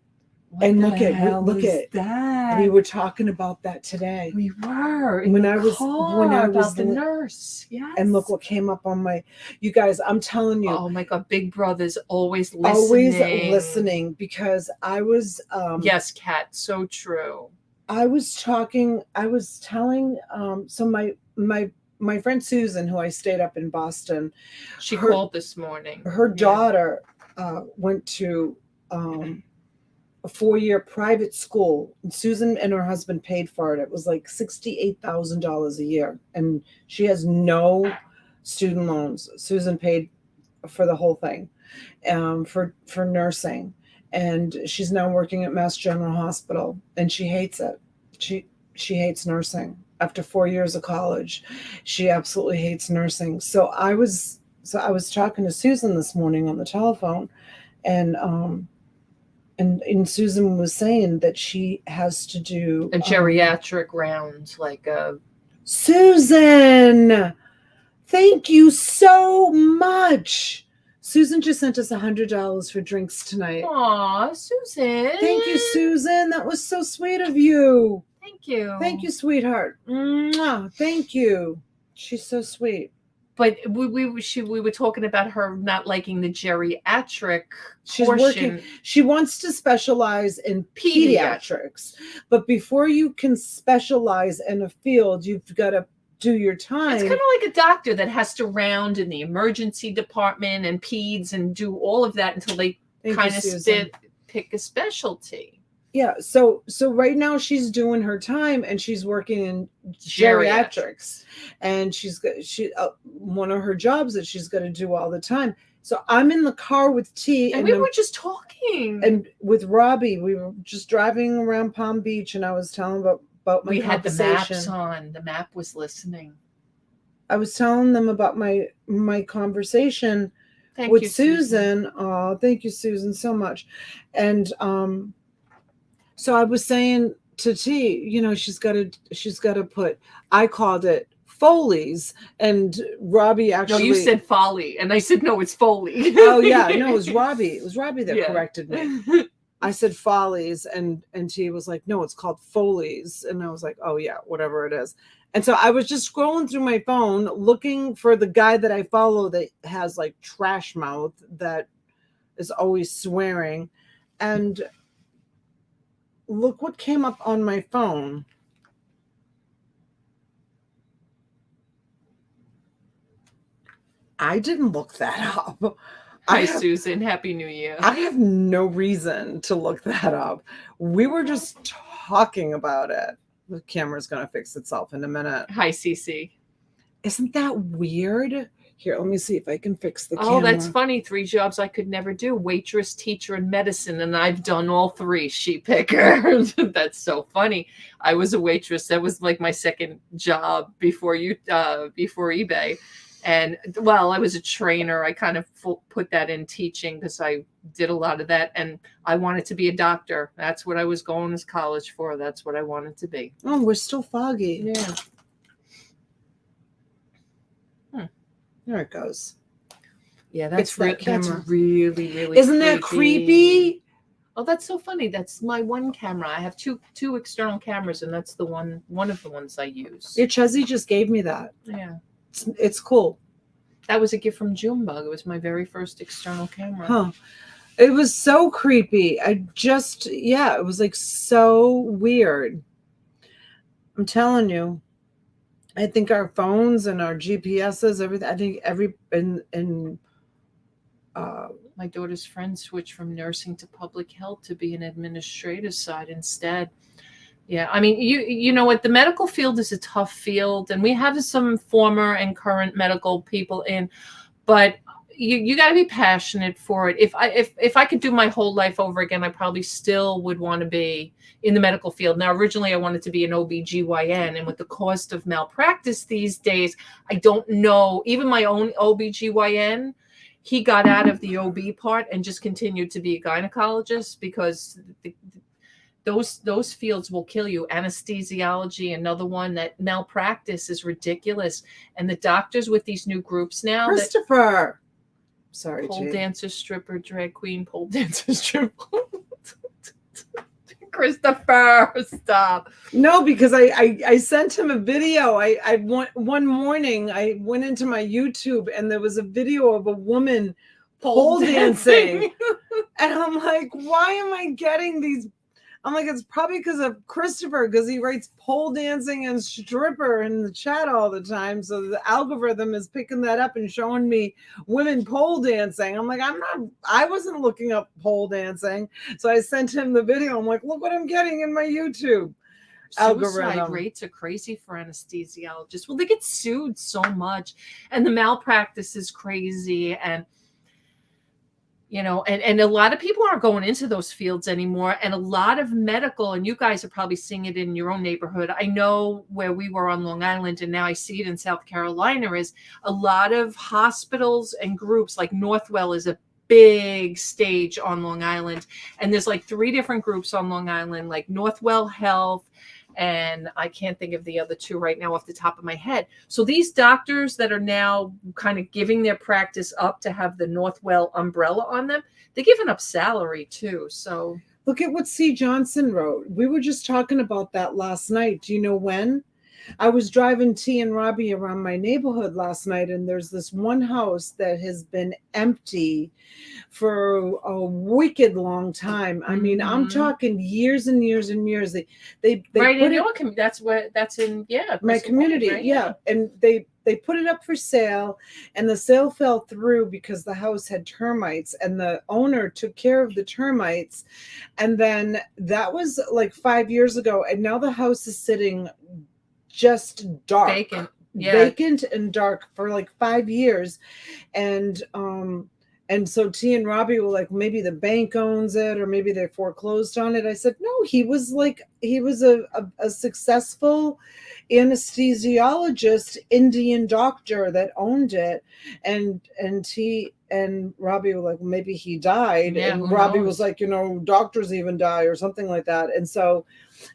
And look at that. We were talking about that today. We were when I was about the nurse. Yes. And look what came up on my. You guys, I'm telling you. Oh my God, Big Brother's always listening. Always listening, because I was. Yes, Kat. So true. I was telling. So my friend Susan, who I stayed up in Boston, she called this morning. Her daughter went to a 4-year private school. And Susan and her husband paid for it. It was like $68,000 a year, and she has no student loans. Susan paid for the whole thing, for nursing, and she's now working at Mass General Hospital, and she hates it. She hates nursing. After 4 years of college, she absolutely hates nursing. So I was talking to Susan this morning on the telephone, and Susan was saying that she has to do a geriatric round, like a. Susan, thank you so much. Susan just sent us $100 for drinks tonight. Aw, Susan. Thank you, Susan. That was so sweet of you. Thank you. Thank you, sweetheart. Mwah. Thank you. She's so sweet. But we were talking about her not liking the geriatric She's portion. working. She wants to specialize in pediatrics. But before you can specialize in a field, you've got to do your time. It's kind of like a doctor that has to round in the emergency department and peds and do all of that until they kind of pick a specialty. Yeah. So right now she's doing her time and she's working in geriatrics, and one of her jobs that she's got to do all the time. So I'm in the car with T, and we were just talking, and with Robbie, we were just driving around Palm Beach, and I was telling about my had the conversation. maps on. The map was listening. I was telling them about my conversation with Susan. Oh, thank you, Susan, so much. And so I was saying to T, she's got to put. I called it Foley's, and Robbie actually. No, you said Folly, and I said no, it's Foley. Oh yeah, no, it was Robbie. It was Robbie that corrected me. I said Follies, and T was like, no, it's called Foley's, and I was like, oh yeah, whatever it is. And so I was just scrolling through my phone looking for the guy that I follow that has like trash mouth, that is always swearing, and look what came up on my phone. I didn't look that up. Hi, Susan. Happy New Year. I have no reason to look that up. We were just talking about it. The camera's going to fix itself in a minute. Hi, CC. Isn't that weird? Here, let me see if I can fix the camera. Oh, that's funny. 3 jobs I could never do: waitress, teacher, and medicine. And I've done all 3. Sheet picker. That's so funny. I was a waitress. That was like my second job before eBay. And well, I was a trainer. I kind of put that in teaching because I did a lot of that. And I wanted to be a doctor. That's what I was going to college for. That's what I wanted to be. Oh, we're still foggy. Yeah. There it goes. Yeah, that's that that's camera. really, really. Isn't that creepy? Oh, that's so funny. That's my one camera. I have two external cameras, and that's the one of the ones I use. Your Chuzzy just gave me that. Yeah. It's cool. That was a gift from Junebug. It was my very first external camera. Huh. It was so creepy. It was like so weird. I'm telling you. I think our phones and our GPSs, everything. I think my daughter's friend switched from nursing to public health to be an administrative side instead. Yeah, I mean, you know what? The medical field is a tough field, and we have some former and current medical people in, but you got to be passionate for it. If I could do my whole life over again, I probably still would want to be in the medical field. Now, originally I wanted to be an OBGYN, and with the cost of malpractice these days, I don't know. Even my own OBGYN, he got out of the OB part and just continued to be a gynecologist because those fields will kill you. Anesthesiology, another one. That malpractice is ridiculous. And the doctors with these new groups now. Christopher. Sorry, pole Jade. dancer, stripper, drag queen, pole dancer, stripper. Christopher, stop. No, because I sent him a video. I one morning I went into my YouTube and there was a video of a woman pole dancing. And I'm like, why am I getting these? I'm like, it's probably because of Christopher, because he writes pole dancing and stripper in the chat all the time. So the algorithm is picking that up and showing me women pole dancing. I'm like, I wasn't looking up pole dancing. So I sent him the video. I'm like, look what I'm getting in my YouTube algorithm. Suicide rates are crazy for anesthesiologists. Well, they get sued so much, and the malpractice is crazy. And you know, and a lot of people aren't going into those fields anymore. And a lot of medical, and you guys are probably seeing it in your own neighborhood. I know where we were on Long Island, and now I see it in South Carolina, is a lot of hospitals and groups like Northwell is a big stage on Long Island. And there's like 3 different groups on Long Island, like Northwell Health, and I can't think of the other 2 right now off the top of my head. So these doctors that are now kind of giving their practice up to have the Northwell umbrella on them, they're giving up salary too. So look at what C. Johnson wrote. We were just talking about that last night. Do you know when? I was driving T and Robbie around my neighborhood last night, and there's this one house that has been empty for a wicked long time. I mean, I'm talking years and years and years. They right put in your community. That's in my community, right? yeah. And they put it up for sale, and the sale fell through because the house had termites, and the owner took care of the termites. And then that was like 5 years ago, and now the house is sitting just dark, vacant and dark for like 5 years. And so T and Robbie were like, maybe the bank owns it, or maybe they foreclosed on it. I said, no, he was a successful anesthesiologist, Indian doctor that owned it. And T and Robbie were like, maybe he died. Yeah, and Robbie was like, you know, doctors even die or something like that. And so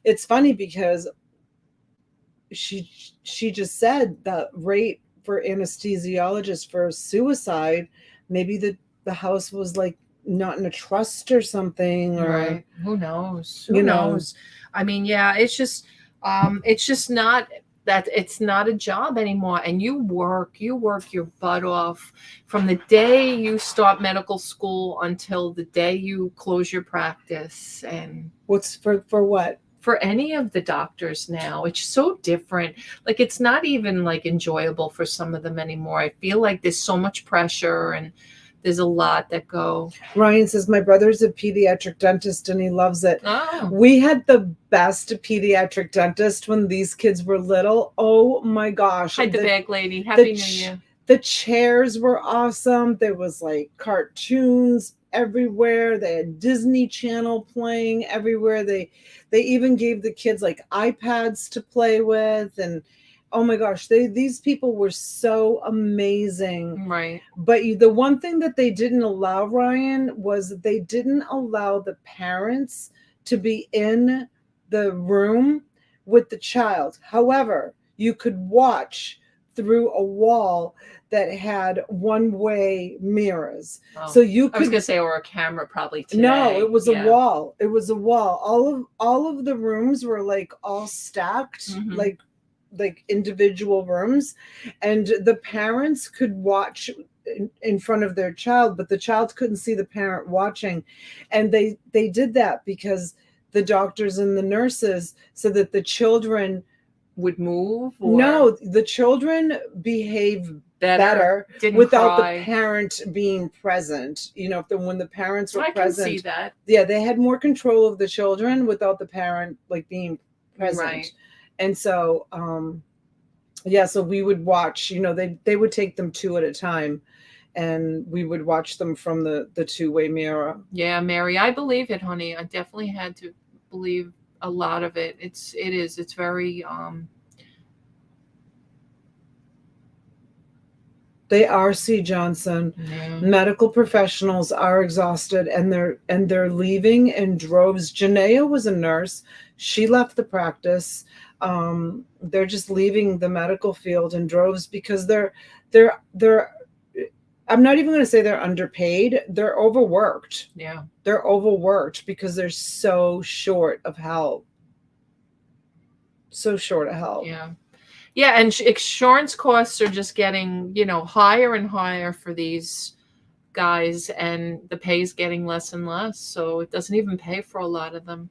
it's funny because she just said the rate for anesthesiologists for suicide, maybe the house was like not in a trust or something, or right. Who knows? Who knows? I mean, yeah, it's just not that, it's not a job anymore. And you work your butt off from the day you start medical school until the day you close your practice. And what's for what? For any of the doctors now, it's so different. Like, it's not even like enjoyable for some of them anymore. I feel like there's so much pressure, and there's a lot that go. Ryan says, my brother's a pediatric dentist and he loves it. Oh, We had the best pediatric dentist when these kids were little. Oh my gosh. hide the bag lady. Happy New Year. The chairs were awesome. There was like cartoons everywhere. They had Disney Channel playing everywhere. They even gave the kids like iPads to play with, and oh my gosh, these people were so amazing. Right. But the one thing that they didn't allow, Ryan, was they didn't allow the parents to be in the room with the child. However, you could watch through a wall that had one-way mirrors. Oh. So you could, I was gonna say, or a camera probably today. no, it was Yeah. a wall. It was a wall. All of the rooms were like all stacked, Mhm. like individual rooms, and the parents could watch in front of their child, but the child couldn't see the parent watching. And they did that because the doctors and the nurses said that the children would move. Or no, the children behave better Didn't without cry. the parent being present. You know, when the parents were I present, can see that. yeah, they had more control of the children without the parent like being present. Right. And so yeah, so we would watch, you know, they would take them two at a time, and we would watch them from the two-way mirror. Yeah, Mary, I believe it, honey. I definitely had to believe a lot of it. It's very They are, C. Johnson. yeah. Medical professionals are exhausted, and they're leaving in droves. Janaea was a nurse. She left the practice. They're just leaving the medical field in droves because they're I'm not even going to say they're underpaid. They're overworked. Yeah. They're overworked because they're so short of help. So short of help. Yeah. Yeah, and insurance costs are just getting, higher and higher for these guys, and the pay is getting less and less. So it doesn't even pay for a lot of them.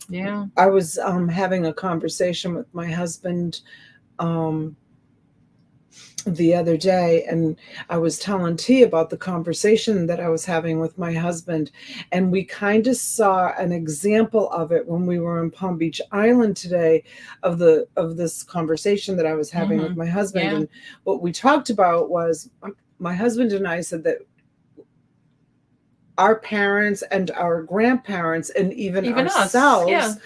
Yeah. I was having a conversation with my husband the other day, and I was telling T about the conversation that I was having with my husband, and we kind of saw an example of it when we were in Palm Beach Island today, of this conversation that I was having with my husband. Yeah. And what we talked about was, my husband and I said that our parents and our grandparents and even ourselves, us,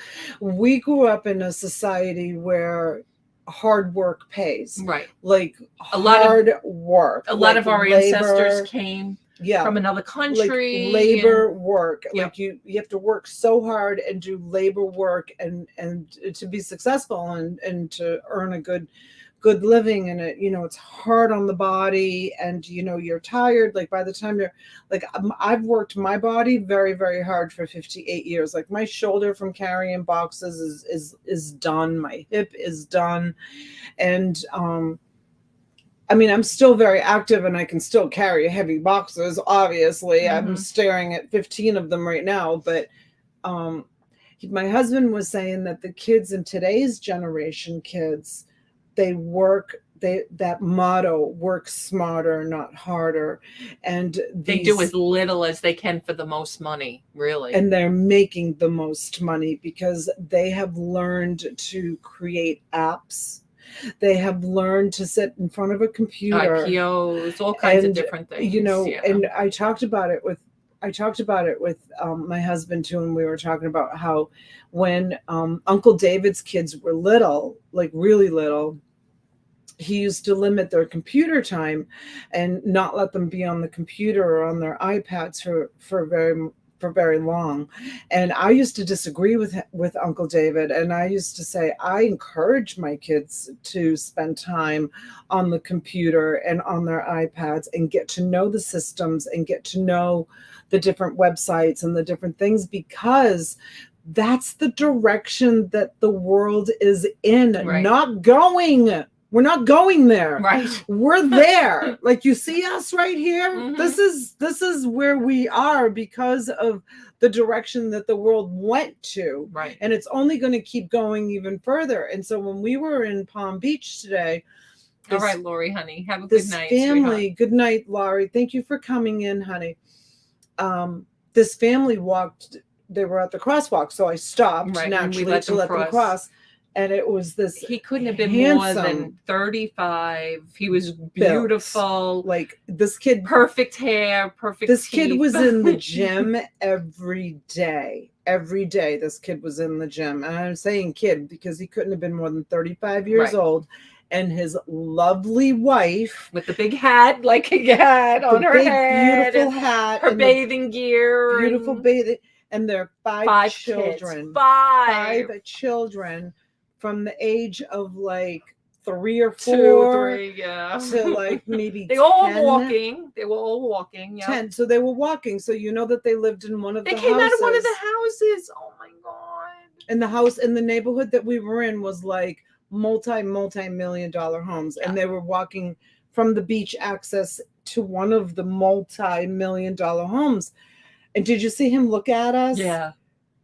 we grew up in a society where hard work pays. Right. Like A lot of hard work. A lot of our labor, ancestors came yeah, from another country. like labor work. Yep. Like you have to work so hard and do labor work and to be successful and to earn a good living. And it, it's hard on the body, and you're tired. Like by the time you're like, I've worked my body very, very hard for 58 years. Like my shoulder from carrying boxes is done. My hip is done. And I mean, I'm still very active and I can still carry heavy boxes. Obviously, I'm staring at 15 of them right now. But my husband was saying that the kids in today's generation, kids, that motto, work smarter, not harder. And they do as little as they can for the most money, really. And they're making the most money because they have learned to create apps. They have learned to sit in front of a computer. IPOs, all kinds of different things. And I talked about it with my husband too, and we were talking about how when Uncle David's kids were little, like really little, he used to limit their computer time and not let them be on the computer or on their iPads for very long. And I used to disagree with Uncle David, and I used to say I encourage my kids to spend time on the computer and on their iPads and get to know the systems and get to know the different websites and the different things, because that's the direction that the world is in. Right. We're not going there. Right. We're there. Like you see us right here. Mhm. This is where we are because of the direction that the world went to. Right. And it's only going to keep going even further. And so when we were in Palm Beach today, All right, Lori, honey. Have a this good night, family, sweetheart. good night, Laurie. Thank you for coming in, honey. This family walked, they were at the crosswalk, so I stopped Right, and we naturally let to them let them cross. cross. And it was this He couldn't have been more handsome than 35. He was built. beautiful. Like this kid, Perfect hair, perfect this teeth. kid was in the gym every day. Every day this kid was in the gym. And I'm saying kid because he couldn't have been more than 35 years Right. old. And his lovely wife with the big hat, like he had on the her big head, beautiful and hat, her and the bathing gear, beautiful and bathing, and their five kids. children. Five Children from the age of like 3 or 4 2, 3, yeah, to like maybe they 10, all walking. They were all walking. Yeah, 10. So they were walking. So you know that they lived in one of they the came houses. out of one of the houses. Oh my god! And the house in the neighborhood that we were in was like multi-million-dollar homes. Yeah. And they were walking from the beach access to one of the multi-million-dollar homes. And did you see him look at us? Yeah,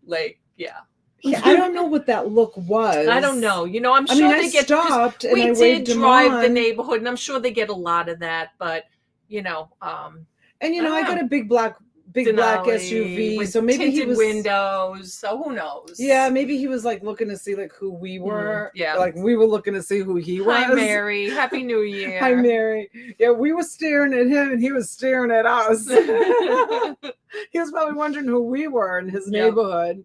like yeah. I don't know what that look was. I don't know. You know, I'm sure they get stopped and we I did waved him drive the on. neighborhood, and I'm sure they get a lot of that. But you know, and you know, I got a big black SUV, with so maybe tinted he was windows. So who knows? Yeah, maybe he was like looking to see like who we were. Yeah, like we were looking to see who he was. Hi, Mary. Happy New Year. Hi, Mary. Yeah, we were staring at him, and he was staring at us. He was probably wondering who we were in his neighborhood.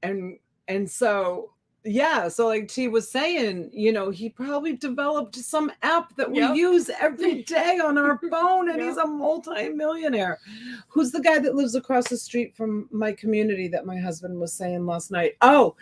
And so yeah, so like T was saying, you know, he probably developed some app that we use every day on our phone, and he's a multi-millionaire. Who's the guy that lives across the street from my community that my husband was saying last night? Oh,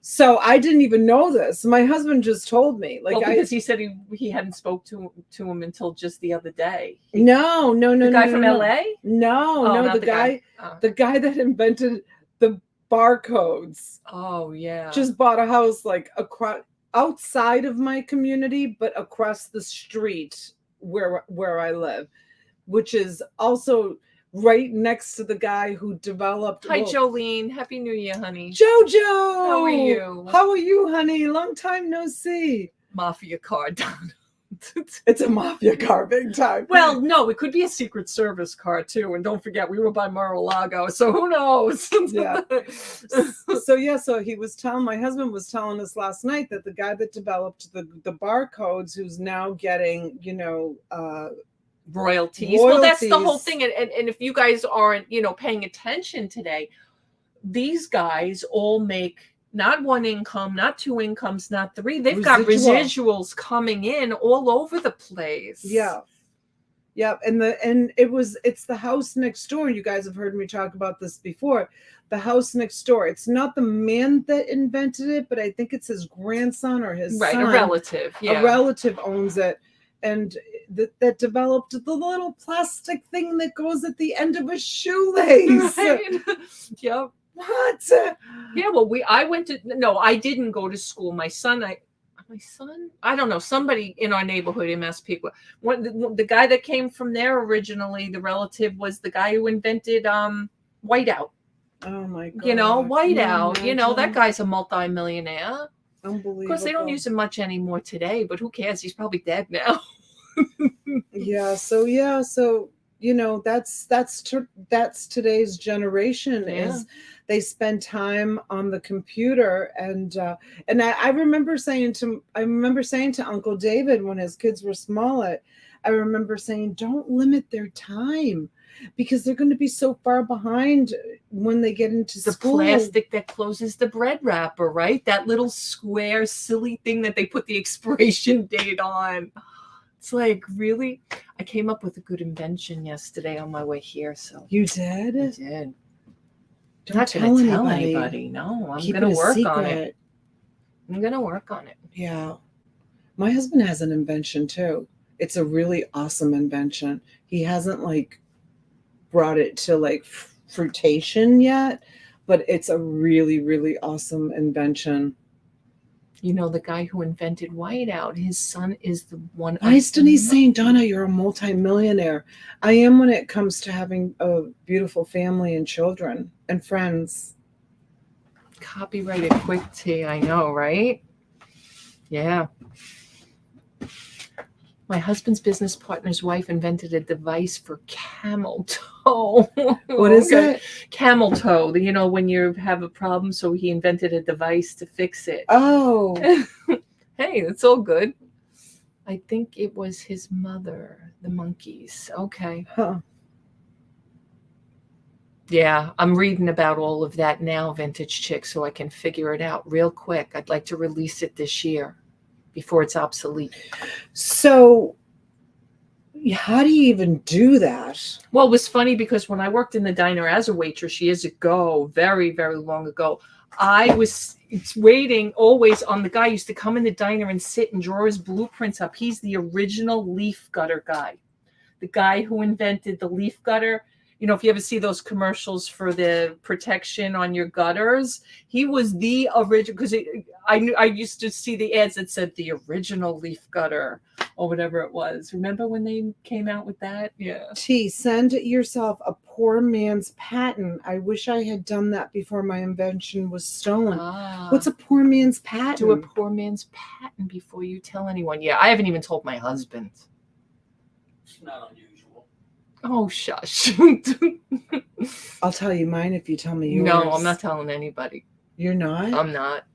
so I didn't even know this. My husband just told me. Like, because he said he hadn't spoke to him until just the other day. No. The guy from LA? No, the guy that invented the barcodes. Oh yeah. Just bought a house like across outside of my community, but across the street where I live, which is also right next to the guy who developed. Hi, Jolene. Happy New Year, honey. Jojo. How are you? How are you, honey? Long time no see. Mafia car done. It's a mafia car, big time. Well, no, it could be a Secret Service car too. And don't forget, we were by Mar-a-Lago, so who knows? Yeah. So he was telling, my husband was telling us last night that the guy that developed the barcodes, who's now getting, you know, royalties. Well, that's the whole thing. And if you guys aren't, you know, paying attention today, these guys all make not one income, not two incomes, not three. They've got residuals coming in all over the place. Yeah. Yep. And it's the house next door. You guys have heard me talk about this before. The house next door. It's not the man that invented it, but I think it's his grandson or his son. A relative. Yeah. A relative owns it. And that developed the little plastic thing that goes at the end of a shoelace. Right. Yep. What? Yeah, well, I didn't go to school. My son, I don't know, somebody in our neighborhood in Massapequa. The guy that came from there originally, the relative, was the guy who invented whiteout. Oh my god. You know, whiteout. You know, that guy's a multi-millionaire. Unbelievable. Of course, they don't use him much anymore today, but who cares? He's probably dead now. So you know, that's today's generation. Is they spend time on the computer, and I remember saying to Uncle David when his kids were small, I remember saying, don't limit their time, because they're going to be so far behind when they get into school. The plastic that closes the bread wrapper, right? That little square silly thing that they put the expiration date on. It's like, really? I came up with a good invention yesterday on my way here. So you did? I did. Don't not tell going to tell anybody. anybody. No, I'm Keep going to work secret. on it. I'm going to work on it. Yeah. My husband has an invention too. It's a really awesome invention. He hasn't like brought it to like fruition yet, but it's a really, really awesome invention. You know, the guy who invented whiteout, his son is the one. Why is Denise saying, Donna, you're a multi-millionaire? I am when it comes to having a beautiful family and children and friends. Copyrighted quick tea, I know, right? Yeah. My husband's business partner's wife invented a device for camel toe. What is it? Camel toe. You know, when you have a problem, so he invented a device to fix it. Oh. Hey, it's all good. I think it was his mother, the monkeys. Okay. Huh. Yeah, I'm reading about all of that now, Vintage Chick, so I can figure it out real quick. I'd like to release it this year before it's obsolete. So how do you even do that? Well, it was funny because when I worked in the diner as a waitress years ago, very, very long ago, I was waiting always on the guy who used to come in the diner and sit and draw his blueprints up. He's the original leaf gutter guy. The guy who invented the leaf gutter. You know, if you ever see those commercials for the protection on your gutters, he was the original, because I used to see the ads that said the original leaf gutter or whatever it was. Remember when they came out with that? Yeah. T, send yourself a poor man's patent. I wish I had done that before my invention was stolen. What's a poor man's patent? Do a poor man's patent before you tell anyone. Yeah, I haven't even told my husband. It's not unusual. Oh, shush. I'll tell you mine if you tell me yours. No, I'm not telling anybody. You're not? I'm not.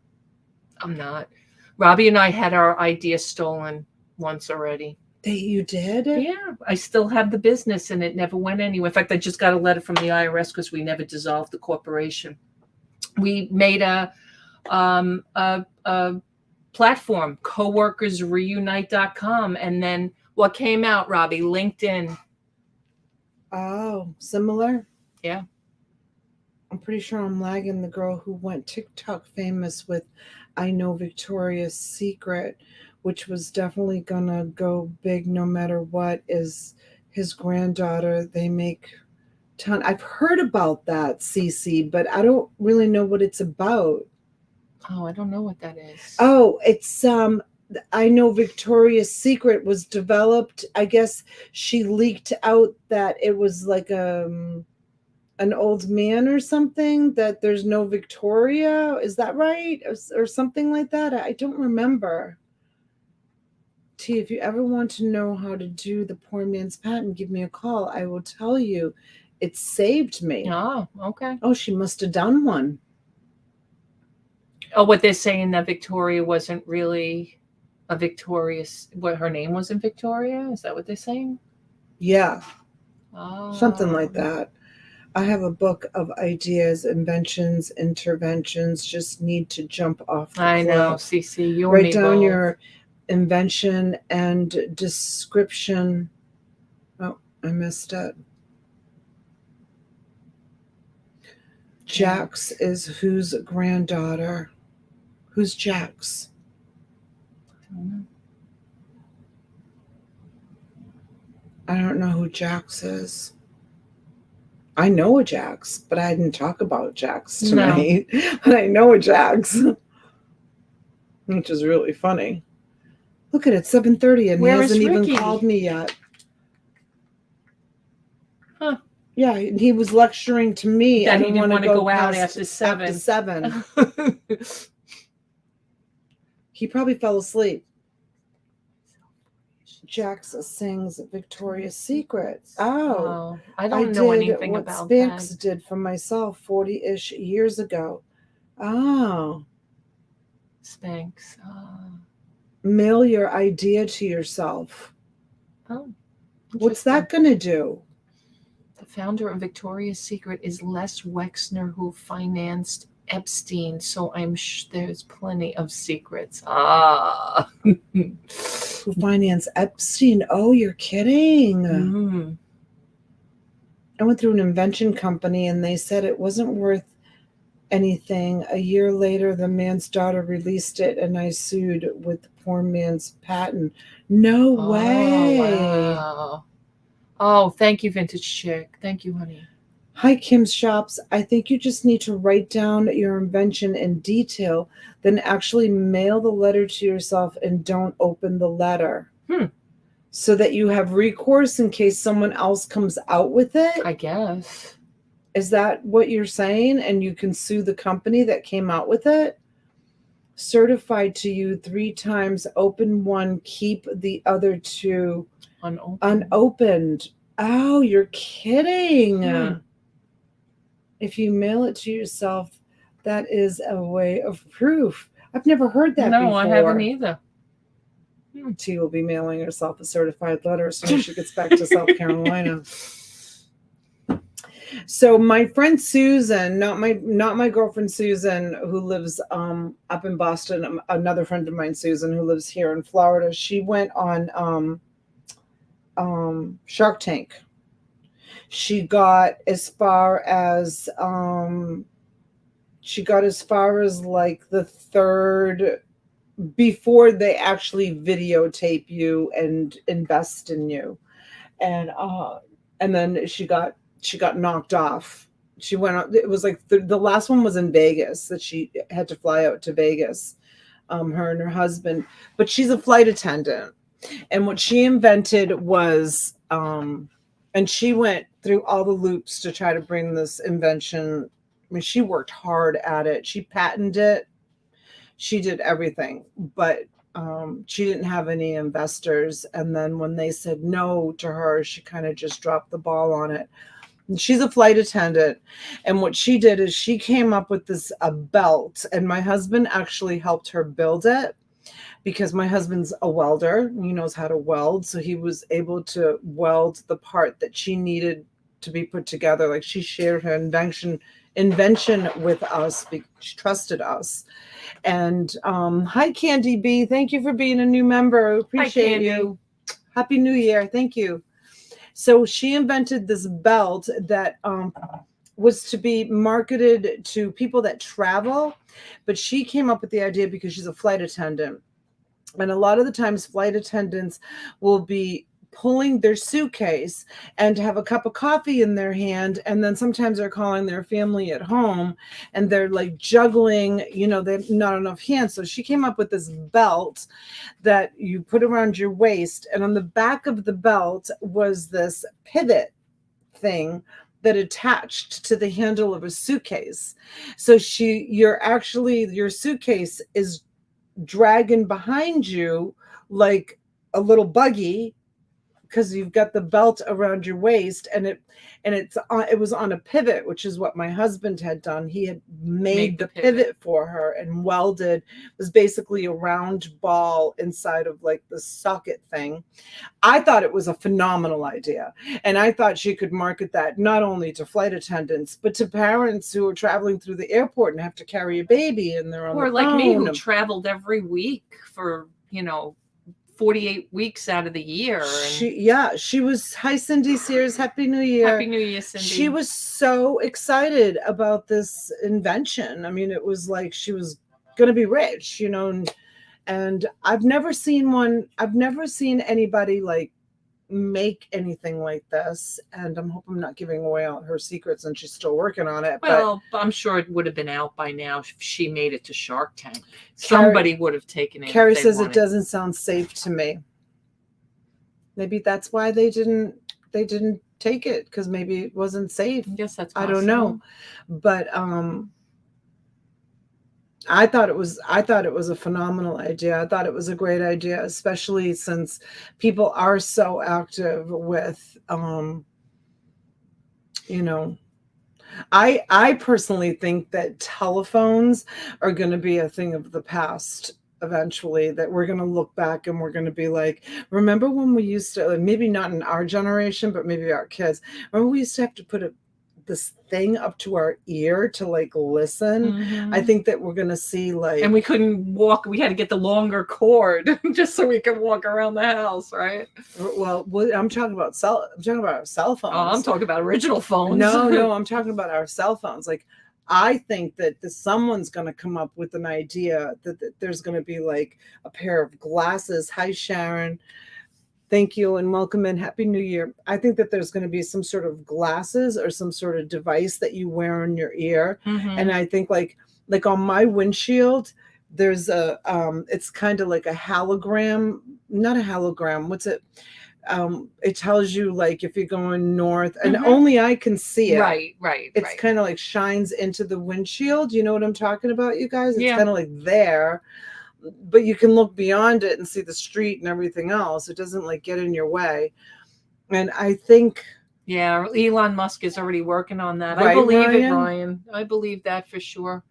Robbie and I had our idea stolen once already. That you did? Yeah, I still have the business and it never went anywhere. In fact, I just got a letter from the IRS because we never dissolved the corporation. We made a platform, coworkersreunite.com, and then what came out, Robbie? LinkedIn. Oh, similar? Yeah. I'm pretty sure I'm lagging the girl who went TikTok famous with I Know Victoria's Secret, which was definitely gonna go big no matter what, is his granddaughter. They make ton. I've heard about that, CC, but I don't really know what it's about. Oh, I don't know what that is. Oh, it's I Know Victoria's Secret was developed. I guess she leaked out that it was like an old man or something, that there's no Victoria. Is that right? Or something like that? I don't remember. T, if you ever want to know how to do the poor man's patent, give me a call. I will tell you. It saved me. Oh, okay. Oh, she must have done one. Oh, what they're saying, that Victoria wasn't really a Victorious, what, her name wasn't Victoria? Is that what they're saying? Yeah. Oh. Something like that. I have a book of ideas, inventions, interventions. Just need to jump off the I know, cliff. CC, you Write down both. your invention and description. Oh, I missed it. Jax is whose granddaughter? Who's Jax? I don't know who Jax is. I know a Jax, but I didn't talk about Jax tonight. No. But I know a Jax, which is really funny. Look at it, 7:30, and Where he hasn't even Ricky? called me yet. Huh. Yeah, he was lecturing to me. That I he don't didn't want to go out after 7. After 7. He probably fell asleep. Jax sings Victoria's Secret. Oh, I don't know anything what about Spanx that. did for myself 40-ish years ago. Oh. Spanx. Mail your idea to yourself. Oh. What's that going to do? The founder of Victoria's Secret is Les Wexner, who financed Epstein, so I'm there's plenty of secrets. Who financed Epstein? Oh, you're kidding. Mm. I went through an invention company and they said it wasn't worth anything. A year later, the man's daughter released it and I sued with the poor man's patent. No way. Wow. Oh, thank you, Vintage Chick. Thank you, honey. Hi, Kim's Shops. I think you just need to write down your invention in detail, then actually mail the letter to yourself and don't open the letter. So that you have recourse in case someone else comes out with it? I guess. Is that what you're saying? And you can sue the company that came out with it? certified to you 3 times. Open one, keep the other 2 unopened. Oh, you're kidding. If you mail it to yourself, that is a way of proof. I've never heard that before. No, I haven't either. T will be mailing herself a certified letter as soon as she gets back to South Carolina. So my friend Susan, not my girlfriend Susan, who lives up in Boston, another friend of mine, Susan, who lives here in Florida, she went on Shark Tank. She got as far as like the 3rd, before they actually videotape you and invest in you, and then she got knocked off. She went on. It was like the last one was in Vegas, that she had to fly out to Vegas, her and her husband. But she's a flight attendant, and what she invented was, and she went through all the loops to try to bring this invention. I mean, she worked hard at it. She patented it. She did everything, but she didn't have any investors. And then when they said no to her, she kind of just dropped the ball on it. And she's a flight attendant. And what she did is she came up with a belt, and my husband actually helped her build it, because my husband's a welder. He knows how to weld. So he was able to weld the part that she needed to be put together. Like, she shared her invention with us because she trusted us. And hi, Candy B. Thank you for being a new member. Appreciate you. Happy New Year. Thank you. So she invented this belt that was to be marketed to people that travel, but she came up with the idea because she's a flight attendant. And a lot of the times flight attendants will be pulling their suitcase and have a cup of coffee in their hand, and then sometimes they're calling their family at home, and they're like juggling, they're not enough hands. So she came up with this belt that you put around your waist, and on the back of the belt was this pivot thing that attached to the handle of a suitcase. So your suitcase is dragging behind you like a little buggy, because you've got the belt around your waist, and it was on a pivot, which is what my husband had done. He had made the pivot for her and welded. It was basically a round ball inside of like the socket thing. I thought it was a phenomenal idea, and I thought she could market that not only to flight attendants, but to parents who are traveling through the airport and have to carry a baby, and they're on or the like phone. me, who traveled every week for 48 weeks out of the year. She was. Hi, Cindy Sears. Happy New Year. Happy New Year, Cindy. She was so excited about this invention. I mean, it was like she was going to be rich, and I've never seen anybody like make anything like this. And I'm hoping I'm not giving away all her secrets, and she's still working on it. Well, but I'm sure it would have been out by now if she made it to Shark Tank. Somebody would have taken it. Carrie says it doesn't sound safe to me. Maybe that's why they didn't take it, because maybe it wasn't safe. Yes, that's possible. I don't know. But I thought it was a phenomenal idea. I thought it was a great idea, especially since people are so active with I personally think that telephones are going to be a thing of the past eventually, that we're going to look back and we're going to be like, remember when we used to, maybe not in our generation, but maybe our kids, remember we used to have to put this thing up to our ear to like listen. Mm-hmm. I think that we're going to see like, and we couldn't walk. We had to get the longer cord just so we could walk around the house, right? Well, I'm talking about our cell phones. Oh, I'm talking about original phones. No, I'm talking about our cell phones. Like, I think that someone's going to come up with an idea that there's going to be like a pair of glasses. Hi, Sharon. Thank you and welcome in. Happy New Year. I think that there's going to be some sort of glasses or some sort of device that you wear in your ear. Mm-hmm. And I think like on my windshield, there's it's kind of like a hologram, not a hologram. What's it? It tells you like if you're going north, and Mhm. only I can see it. Right. It's kind of like shines into the windshield. You know what I'm talking about, you guys? It's Yeah. kind of like there, but you can look beyond it and see the street and everything else. It doesn't like get in your way. And I think, Yeah, Elon Musk is already working on that. I Right, believe it, Ryan? Ryan. I believe that for sure.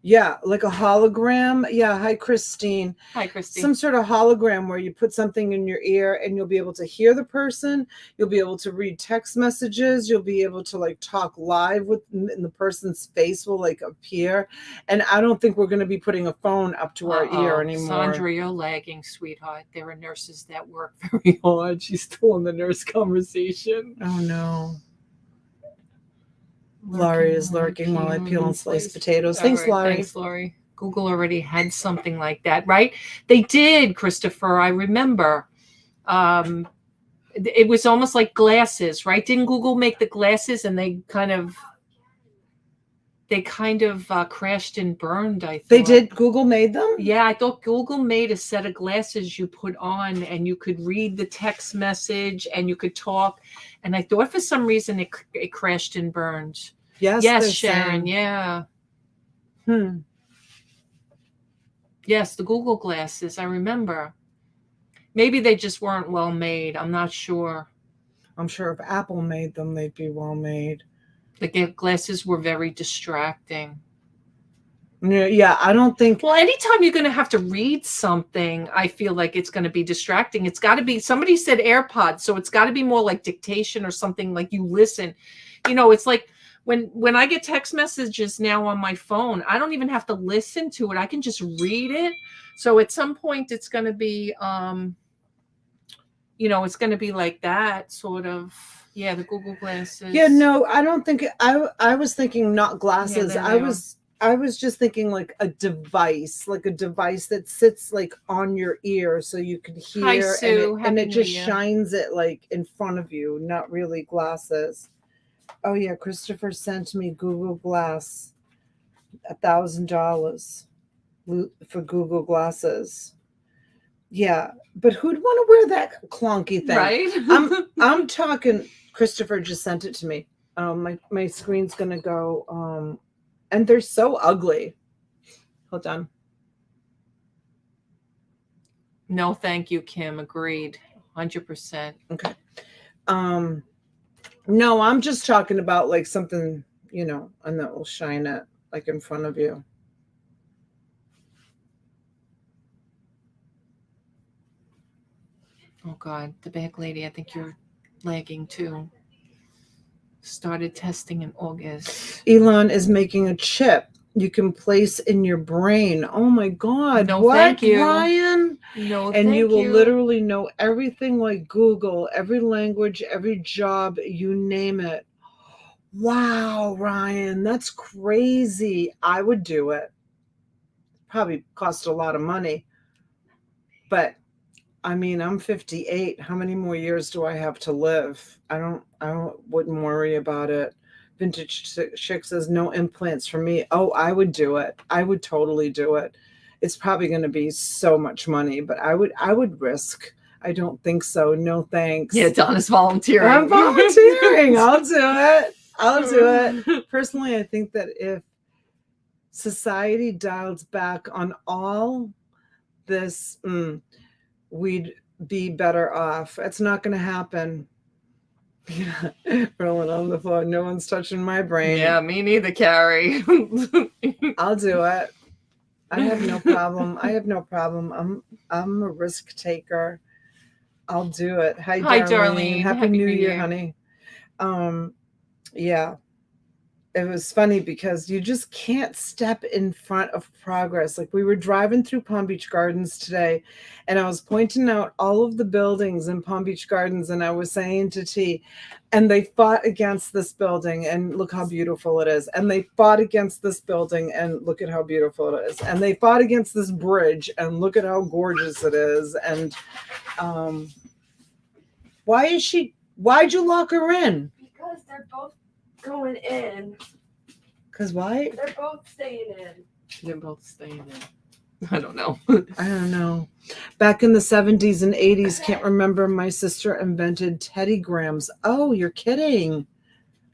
yeah, like a hologram. Yeah. Hi, Christine. Hi, Christy. Some sort of hologram where you put something in your ear and you'll be able to hear the person. You'll be able to read text messages. You'll be able to like talk live with, and the person's face will like appear. And I don't think we're going to be putting a phone up to our ear anymore. Sandra, you're lagging, sweetheart. There are nurses that work very hard. She's still in the nurse conversation. Oh no. Laurie is lurking while I peel and slice potatoes. Thanks, Laurie. Thanks, Laurie. Google already had something like that, right? They did, Christopher. I remember. It was almost like glasses, right? Didn't Google make the glasses, and they kind of crashed and burned? I thought They did. Google made them. Yeah, I thought Google made a set of glasses you put on, and you could read the text message, and you could talk. And I thought for some reason it crashed and burned. Yes, Sharon. Yeah. Yes, the Google glasses. I remember. Maybe they just weren't well made. I'm not sure. I'm sure if Apple made them, they'd be well made. The glasses were very distracting. Yeah, I don't think. Well, anytime you're going to have to read something, I feel like it's going to be distracting. It's got to be, somebody said AirPods, so it's got to be more like dictation or something, like you listen. You know, it's like when I get text messages now on my phone, I don't even have to listen to it. I can just read it. So at some point it's going to be, it's going to be like that sort of. Yeah, the Google glasses. Yeah, no, I don't think I was thinking not glasses. Yeah, I was just thinking like a device that sits like on your ear so you can hear. Hi, Sue. and it just shines it like in front of you, not really glasses. Oh yeah, Christopher sent me Google Glass, $1,000 for Google glasses. Yeah, but who'd want to wear that clunky thing? Right? I'm talking. Christopher just sent it to me. My screen's gonna go. And they're so ugly. Hold on. No, thank you, Kim. Agreed. 100%. Okay. No, I'm just talking about like something, and that will shine it like in front of you. Oh God, the back lady, I think you're lagging too. Started testing in August. Elon is making a chip you can place in your brain. Oh my God. No, what, thank you. Ryan? No, and thank you will literally know everything like Google, every language, every job, you name it. Wow, Ryan, that's crazy. I would do it. Probably cost a lot of money. But I mean, I'm 58. How many more years do I have to live? I wouldn't worry about it. Vintage Chick says no implants for me. Oh, I would do it. I would totally do it. It's probably going to be so much money, but I would risk. I don't think so. No thanks. Yeah, Donna's volunteering. I'm volunteering. I'll do it. I'll do it. Personally, I think that if society dials back on all this, we'd be better off. It's not going to happen. Yeah, rolling on the floor. No one's touching my brain. Yeah, me neither, Carrie. I'll do it. I have no problem. I'm a risk taker. I'll do it. Hi, Darlene. Happy New Year, honey. Yeah. It was funny because you just can't step in front of progress. Like we were driving through Palm Beach Gardens today, and I was pointing out all of the buildings in Palm Beach Gardens, and I was saying to T, and they fought against this building, and look how beautiful it is. And they fought against this building, and look at how beautiful it is. And they fought against this bridge, and look at how gorgeous it is. And why'd you lock her in? Because they're both going in. Because why? They're both staying in. They're both staying in. I don't know. I don't know. Back in the 70s and 80s, can't remember, my sister invented Teddy Grahams. Oh, you're kidding.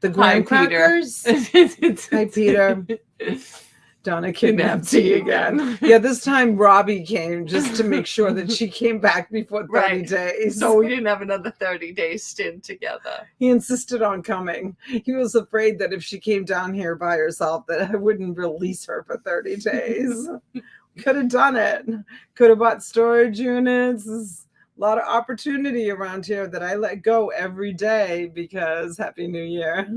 The graham crackers? Hi, Peter. Donna kidnapped T again. Yeah, this time Robbie came just to make sure that she came back before 30 Right. days. So we didn't have another 30-day stint together. He insisted on coming. He was afraid that if she came down here by herself, that I wouldn't release her for 30 days. Could have done it. Could have bought storage units. There's a lot of opportunity around here that I let go every day because Happy New Year.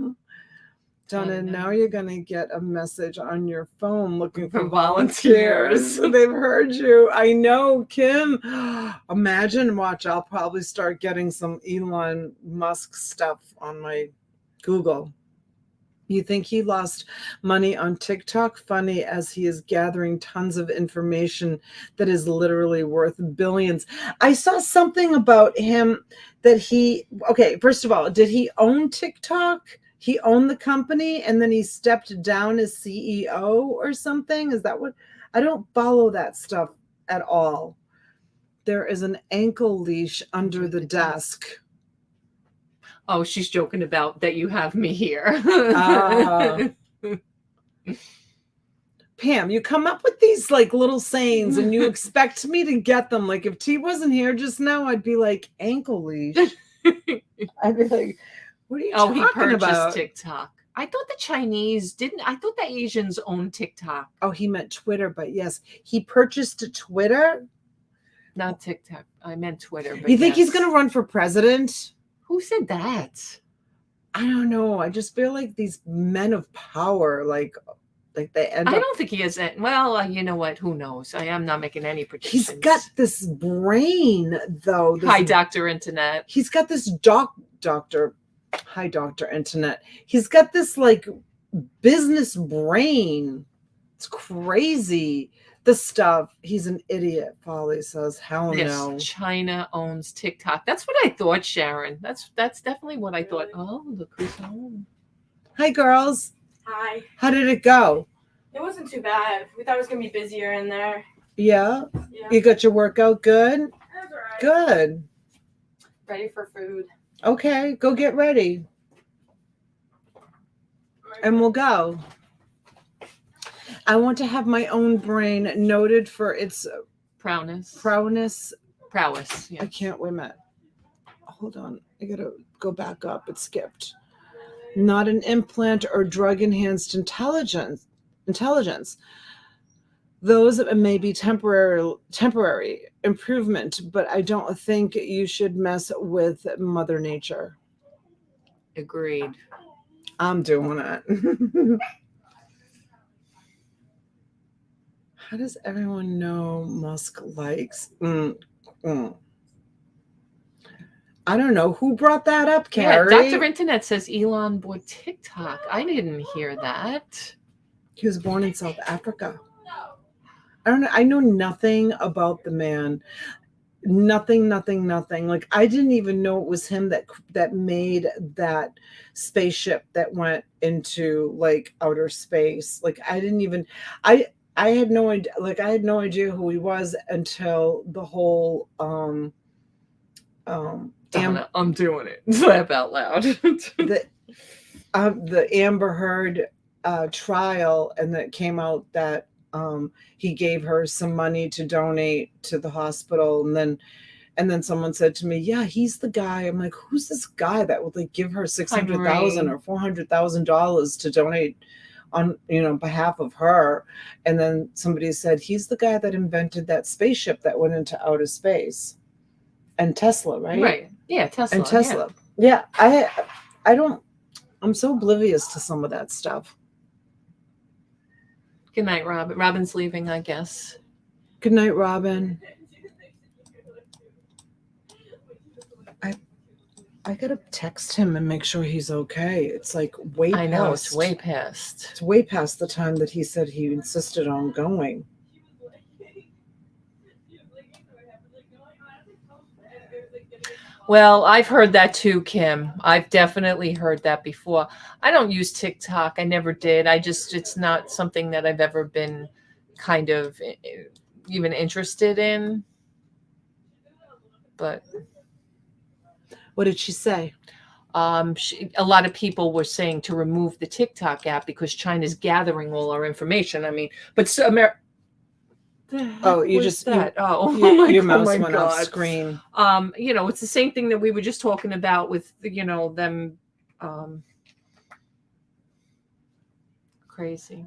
Donna, now you're going to get a message on your phone looking for volunteers. They've heard you. I know, Kim. Imagine, watch, I'll probably start getting some Elon Musk stuff on my Google. You think he lost money on TikTok? Funny, as he is gathering tons of information that is literally worth billions. I saw something about him that okay, first of all, did he own TikTok? He owned the company and then he stepped down as CEO or something? Is that what? I don't follow that stuff at all. There is an ankle leash under the desk. Oh, she's joking about that you have me here. Pam, you come up with these like little sayings and you expect me to get them. Like if T wasn't here just now, I'd be like, ankle leash. I'd be like, what are you talking about? Oh, he purchased TikTok. I thought the Chinese didn't. I thought the Asians owned TikTok. Oh, he meant Twitter, but yes, he purchased Twitter. Not TikTok. I meant Twitter. But you think he's going to run for president? Who said that? I don't know. I just feel like these men of power, like they end up. I don't think he is. Well, you know what? Who knows? I am not making any predictions. He's got this brain, though. Hi, Dr. Internet. He's got this doctor. Hi, Dr. Internet. He's got this like business brain. It's crazy. The stuff. He's an idiot. Polly says, hell no. China owns TikTok. That's what I thought, Sharon. That's definitely what I thought. Oh, look who's home. Hi, girls. Hi. How did it go? It wasn't too bad. We thought it was going to be busier in there. Yeah? Yeah. You got your workout good? That's all right. Good. Ready for food. Okay, go get ready. And we'll go. I want to have my own brain noted for its prowess. Yeah. I can't wait a minute. Hold on. I gotta go back up. It skipped. Not an implant or drug enhanced intelligence. Those may be temporary improvement, but I don't think you should mess with Mother Nature. Agreed. I'm doing it. How does everyone know Musk likes? I don't know. Who brought that up, Carrie? Yeah, Dr. Internet says Elon bought TikTok. I didn't hear that. He was born in South Africa. I don't know. I know nothing about the man. Nothing. Like I didn't even know it was him that made that spaceship that went into like outer space. Like I didn't even I had no idea. Like I had no idea who he was until the whole Donna, I'm doing it. Laugh out loud. the Amber Heard trial, and that came out that he gave her some money to donate to the hospital, and then someone said to me, yeah, he's the guy. I'm like, who's this guy that would like give her $600,000 or $400,000 to donate on behalf of her? And then somebody said he's the guy that invented that spaceship that went into outer space. And Tesla, right? Yeah, Tesla. And Tesla. Yeah. I'm so oblivious to some of that stuff. Good night, Robin. Robin's leaving, I guess. Good night, Robin. I gotta text him and make sure he's okay. It's like way past. I know, it's way past. It's way past the time that he said he insisted on going. Well, I've heard that too, Kim. I've definitely heard that before. I don't use TikTok. I never did. It's not something that I've ever been kind of even interested in. But What did she say? a lot of people were saying to remove the TikTok app because China's gathering all our information. I mean, but Oh, you was just that? your mouse my went God. off screen. You know, it's the same thing that we were just talking about with, you know, them crazy.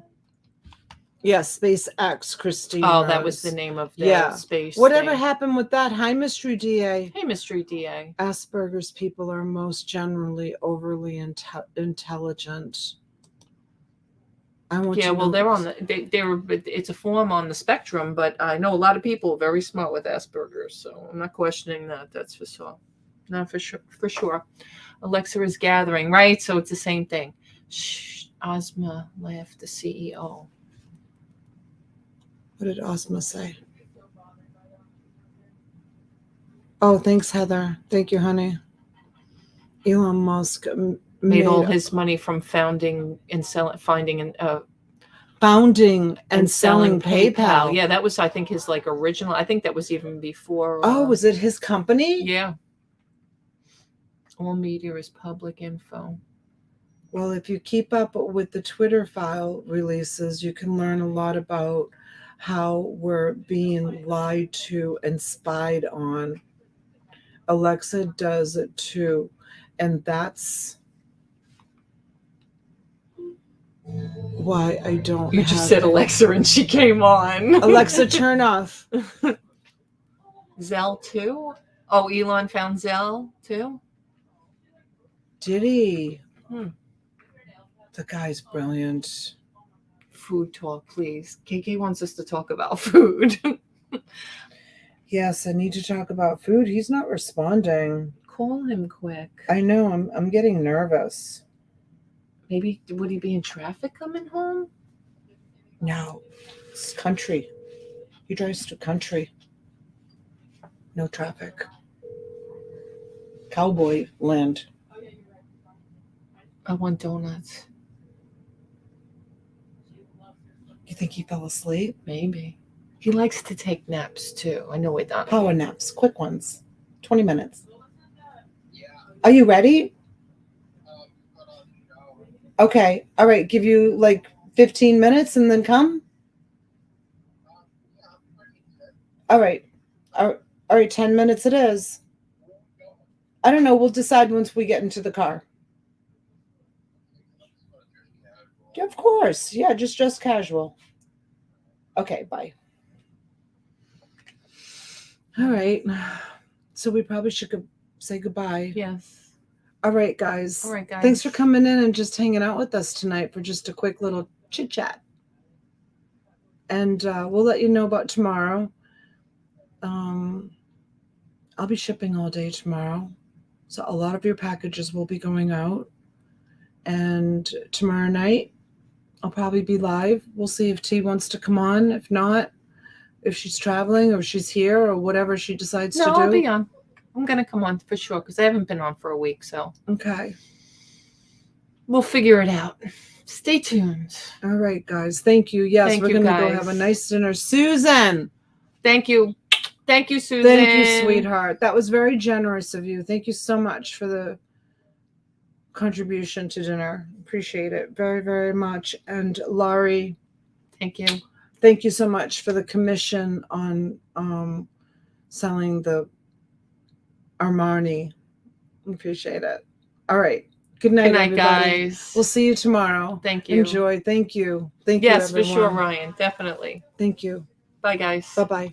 Yeah, SpaceX, Christine. Oh, that was Rose. the name of the space. Whatever thing. happened with that? Hi, Mystery DA. Hey, Mystery DA. Asperger's people are most generally overly intelligent. I want Yeah, to well, know. they're on the they're it's a form on the spectrum, but I know a lot of people are very smart with Asperger's, so I'm not questioning that. That's for sure. Not for sure. For sure. Alexa is gathering, right? So it's the same thing. Shh, Ozma left the CEO. What did Ozma say? Oh, thanks, Heather. Thank you, honey. Elon Musk Made all his money from founding and finding and selling PayPal. Yeah, that was, I think, his like original. I think that was even before. Oh, was it his company? Yeah. All media is public info. Well, if you keep up with the Twitter file releases, you can learn a lot about how we're being lied to and spied on. Alexa does it too. And that's why I don't. You just said Alexa and she came on. Alexa, turn off. Zell too? Oh, Elon found Zell too? Did he? The guy's brilliant. Food talk, please. KK wants us to talk about food. Yes, I need to talk about food. He's not responding. Call him quick. I know. I'm getting nervous. Maybe would he be in traffic coming home? No, it's country. He drives through country. No traffic. Cowboy land. I want donuts. You think he fell asleep? Maybe. He likes to take naps too. I know it does. Power naps, quick ones. 20 minutes. Are you ready? Okay. All right. Give you like 15 minutes and then come? All right. All right. 10 minutes it is. I don't know. We'll decide once we get into the car. Yeah, of course. Yeah, just dress casual. Okay, bye. All right. So we probably should say goodbye. Yes. All right, guys. All right, guys. Thanks for coming in and just hanging out with us tonight for just a quick little chit chat. And we'll let you know about tomorrow. I'll be shipping all day tomorrow. So a lot of your packages will be going out. And tomorrow night, I'll probably be live. We'll see if T wants to come on. If not, if she's traveling or she's here or whatever she decides to do. No, I'll be on. I'm going to come on for sure because I haven't been on for a week. So okay. We'll figure it out. Stay tuned. All right, guys. Thank you. Yes, we're going to go have a nice dinner. Susan. Thank you. Thank you, Susan. Thank you, sweetheart. That was very generous of you. Thank you so much for the contribution to dinner. Appreciate it very, very much. And Laurie. Thank you. Thank you so much for the commission on selling the Armani. Appreciate it. All right. Good night, everybody. Guys. We'll see you tomorrow. Thank you. Enjoy. Thank you. Thank you, yes, everyone. for sure, Ryan. Definitely. Thank you. Bye, guys. Bye-bye.